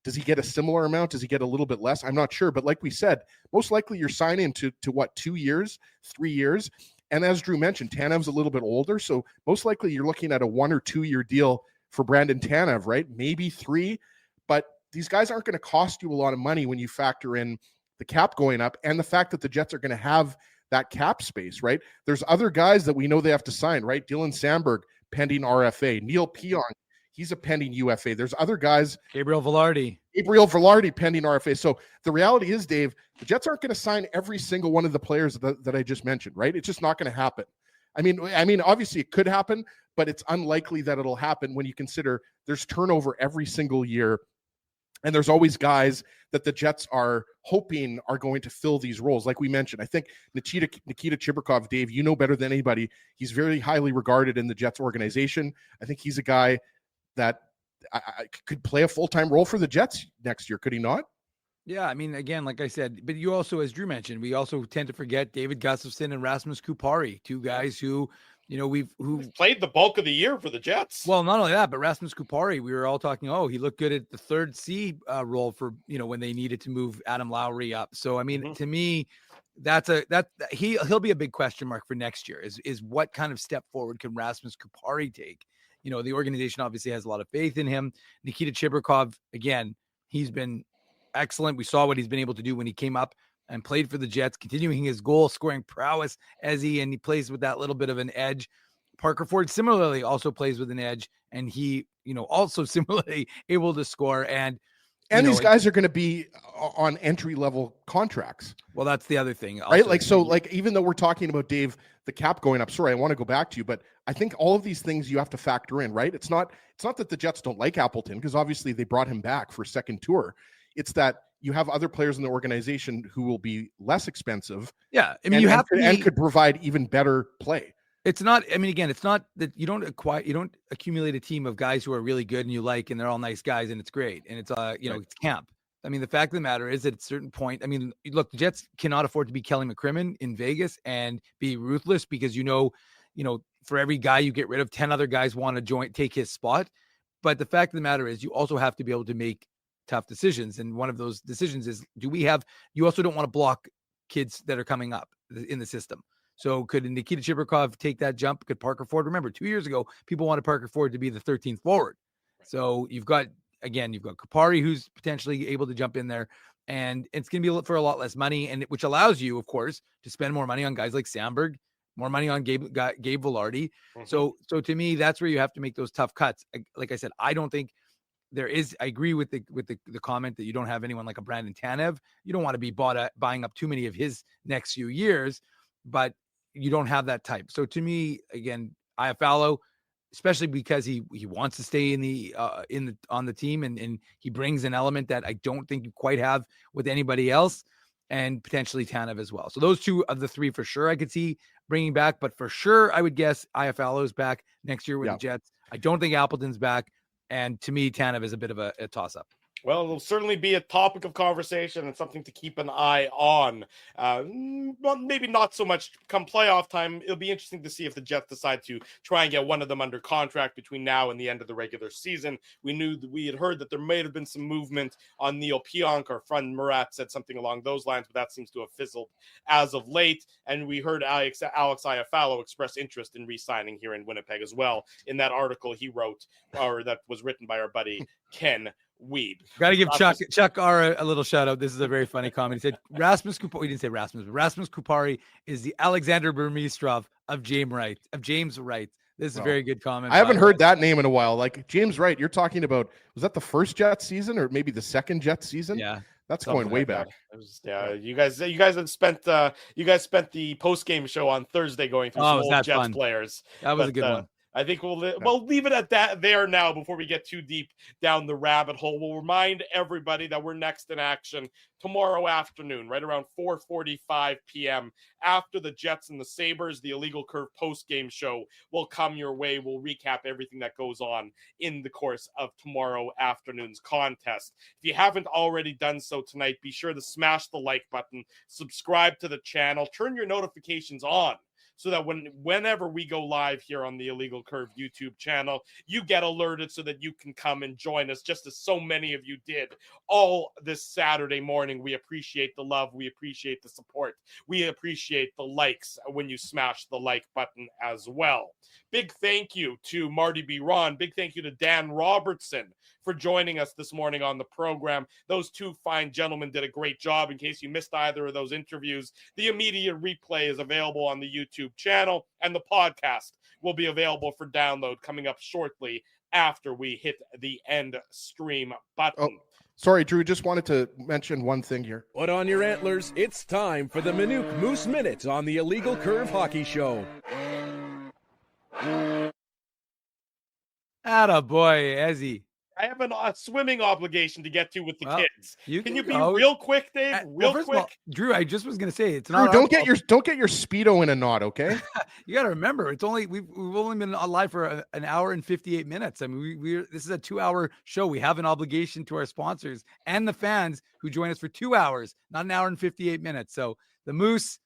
does he get a similar amount? Does he get a little bit less? I'm not sure. But like we said, most likely you're signing to what, 2 years, 3 years? And as Drew mentioned, Tanev's a little bit older. So most likely you're looking at a 1 or 2 year deal for Brandon Tanev, right? Maybe 3. But these guys aren't going to cost you a lot of money when you factor in the cap going up and the fact that the Jets are going to have that cap space, right? There's other guys that we know they have to sign, right? Dylan Sandberg, pending RFA. Neil Pionk, he's a pending UFA. There's other guys. Gabriel Velarde, pending RFA. So the reality is, Dave, the Jets aren't going to sign every single one of the players that I just mentioned, right? It's just not going to happen. I mean, obviously it could happen, but it's unlikely that it'll happen when you consider there's turnover every single year. And there's always guys that the Jets are hoping are going to fill these roles. Like we mentioned, I think Nikita Chibrikov, Dave, you know better than anybody. He's very highly regarded in the Jets organization. I think he's a guy that could play a full-time role for the Jets next year. Could he not? Yeah, I mean, again, like I said, but you also, as Drew mentioned, we also tend to forget David Gustafson and Rasmus Kupari, 2 guys who who've played the bulk of the year for the Jets. Well, not only that, but Rasmus Kupari, we were all talking, he looked good at the third C role for, when they needed to move Adam Lowry up. So, I mean, to me, he'll be a big question mark for next year is what kind of step forward can Rasmus Kupari take? The organization obviously has a lot of faith in him. Nikita Chibrikov, again, he's been excellent. We saw what he's been able to do when he came up and played for the Jets, continuing his goal scoring prowess and he plays with that little bit of an edge. Parker Ford similarly also plays with an edge, and he, also similarly able to score. And these guys are going to be on entry level contracts. Well, that's the other thing, right? Even though we're talking about, Dave, the cap going up, sorry, I want to go back to you, but I think all of these things you have to factor in, right? It's not that the Jets don't like Appleton, because obviously they brought him back for a second tour. It's that you have other players in the organization who will be less expensive. Yeah. I mean, and could provide even better play. It's not, I mean, again, it's not that you don't accumulate a team of guys who are really good and you like, and they're all nice guys and it's great. And it's, it's camp. I mean, the fact of the matter is that at a certain point, I mean, look, the Jets cannot afford to be Kelly McCrimmon in Vegas and be ruthless because, for every guy you get rid of, 10 other guys want to take his spot. But the fact of the matter is you also have to be able to make tough decisions. And one of those decisions is, you also don't want to block kids that are coming up in the system. So could Nikita Chibrikov take that jump? Could Parker Ford? Remember, 2 years ago, people wanted Parker Ford to be the 13th forward. So you've got Kupari, who's potentially able to jump in there, and it's going to be for a lot less money, and which allows you, of course, to spend more money on guys like Sandberg, more money on Gabe Vilardi. Mhm. So to me, that's where you have to make those tough cuts. Like I said, I don't think there is. I agree with the comment that you don't have anyone like a Brandon Tanev. You don't want to be buying up too many of his next few years, but you don't have that type. So to me, again, Iafallo, especially because he wants to stay on the team, and he brings an element that I don't think you quite have with anybody else, and potentially Tanev as well. So those two of the three for sure I could see bringing back, but for sure I would guess Iafallo's back next year with the Jets. I don't think Appleton's back, and to me Tanev is a bit of a toss-up. Well, it'll certainly be a topic of conversation and something to keep an eye on. Well, maybe not so much come playoff time. It'll be interesting to see if the Jets decide to try and get one of them under contract between now and the end of the regular season. We had heard that there may have been some movement on Neil Pionk. Our friend Murat said something along those lines, but that seems to have fizzled as of late. And we heard Alex Iafallo express interest in re-signing here in Winnipeg as well in that article he wrote, or that was written by our buddy Ken Weed. Got to give Chuck R a little shout out. This is a very funny comment. He said Rasmus Kupari. He didn't say Rasmus, but Rasmus Kupari is the Alexander Burmistrov of James Wright. This is a very good comment. I haven't heard that name in a while. Like James Wright, you're talking about, was that the first Jets season or maybe the second Jets season? Yeah. That's going way back. You guys had spent the post-game show on Thursday going through some old Jets fun players. That was a good one. I think we'll leave it at that there now before we get too deep down the rabbit hole. We'll remind everybody that we're next in action tomorrow afternoon, right around 4:45 p.m. After the Jets and the Sabres, the Illegal Curve post-game show will come your way. We'll recap everything that goes on in the course of tomorrow afternoon's contest. If you haven't already done so tonight, be sure to smash the like button, subscribe to the channel, turn your notifications on, so that whenever we go live here on the Illegal Curve YouTube channel, you get alerted so that you can come and join us, just as so many of you did all this Saturday morning. We appreciate the love. We appreciate the support. We appreciate the likes when you smash the like button as well. Big thank you to Marty B. Ron. Big thank you to Dan Robertson for joining us this morning on the program. Those two fine gentlemen did a great job. In case you missed either of those interviews, the immediate replay is available on the YouTube channel, and the podcast will be available for download coming up shortly after we hit the end stream button. Oh, sorry, Drew, just wanted to mention one thing here. Put on your antlers. It's time for the Minute Moose Minute on the Illegal Curve Hockey Show. Atta boy, Ezzy. I have a swimming obligation to get to with the kids. Can you be go. real quick, Dave? Real quick. Of all, Drew, I just was gonna say it's Drew, not. don't get your Speedo in a knot, okay? You got to remember, it's only we've only been alive for an hour and 58 minutes. I mean, this is a 2-hour show. We have an obligation to our sponsors and the fans who join us for 2 hours, not an hour and 58 minutes. So the Moose,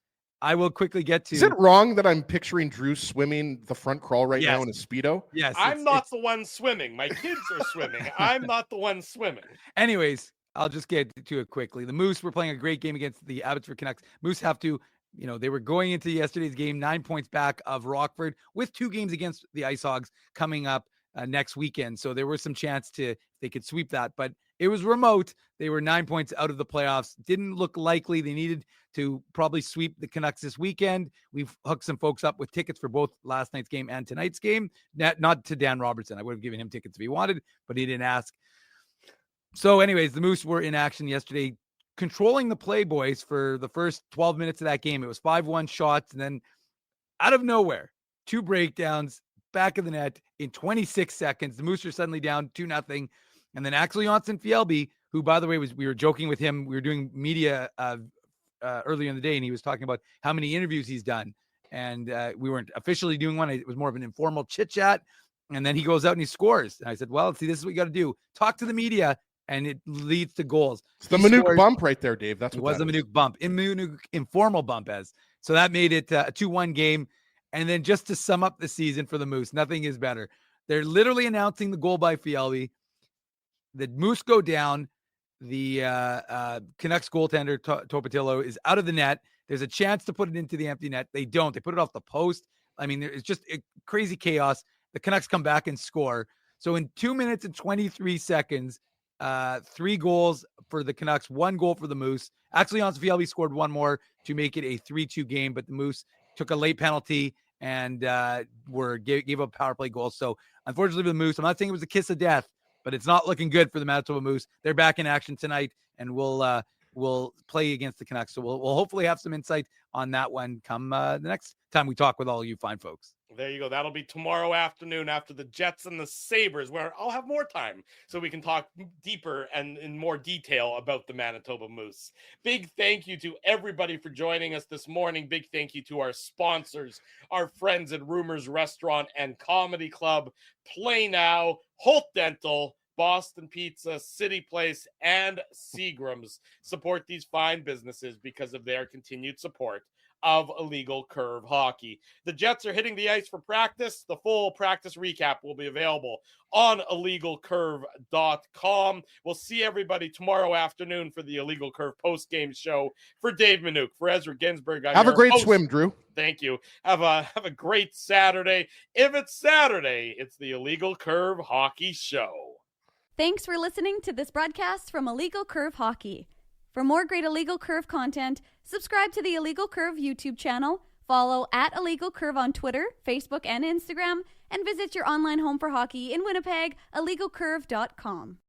I will quickly get to. Is it wrong that I'm picturing Drew swimming the front crawl right now in a Speedo? Yes. I'm not the one swimming. My kids are swimming. I'm not the one swimming. Anyways, I'll just get to it quickly. The Moose were playing a great game against the Abbotsford Canucks. Moose have to, they were going into yesterday's game 9 points back of Rockford with 2 games against the Ice Hogs coming up next weekend. So there was some chance they could sweep that, but it was remote. They were 9 points out of the playoffs. Didn't look likely. They needed to probably sweep the Canucks this weekend. We've hooked some folks up with tickets for both last night's game and tonight's game. Not to Dan Robertson. I would have given him tickets if he wanted, but he didn't ask. So anyways, the Moose were in action yesterday, controlling the Playboys for the first 12 minutes of that game. It was 5-1 shots, and then out of nowhere, 2 breakdowns, back of the net in 26 seconds. The Moose are suddenly down 2-0. And then Axel Jonsson-Fjällby, who, by the way, we were joking with him. We were doing media earlier in the day, and he was talking about how many interviews he's done. And we weren't officially doing one. It was more of an informal chit-chat. And then he goes out and he scores. And I said, well, see, this is what you got to do. Talk to the media, and it leads to goals. It's the Manuk bump right there, Dave. That's what it was, a Manuk bump. Informal bump, so that made it a 2-1 game. And then just to sum up the season for the Moose, nothing is better. They're literally announcing the goal by Fjällby. The Moose go down. The Canucks goaltender, Topatillo, is out of the net. There's a chance to put it into the empty net. They don't. They put it off the post. I mean, it's just crazy chaos. The Canucks come back and score. So in 2 minutes and 23 seconds, 3 goals for the Canucks, 1 goal for the Moose. Actually, Jonsson-Fjällby scored 1 more to make it a 3-2 game, but the Moose took a late penalty and gave up power play goals. So unfortunately for the Moose, I'm not saying it was a kiss of death, but it's not looking good for the Manitoba Moose. They're back in action tonight, and we'll play against the Canucks. So we'll hopefully have some insight on that one come the next time we talk with all you fine folks. There you go. That'll be tomorrow afternoon after the Jets and the Sabres, where I'll have more time so we can talk deeper and in more detail about the Manitoba Moose. Big thank you to everybody for joining us this morning. Big thank you to our sponsors, our friends at Rumors Restaurant and Comedy Club, Play Now, Holt Dental, Boston Pizza, City Place, and Seagram's. Support these fine businesses because of their continued support of Illegal Curve Hockey. The Jets are hitting the ice for practice. The full practice recap will be available on illegalcurve.com. We'll see everybody tomorrow afternoon for the Illegal Curve post-game show. For Dave Minuk, for Ezra Ginsburg, have a great swim, Drew. Thank you. Have a great Saturday. If it's Saturday, it's the Illegal Curve Hockey Show. Thanks for listening to this broadcast from Illegal Curve Hockey. For more great Illegal Curve content, subscribe to the Illegal Curve YouTube channel, follow at Illegal Curve on Twitter, Facebook, and Instagram, and visit your online home for hockey in Winnipeg, illegalcurve.com.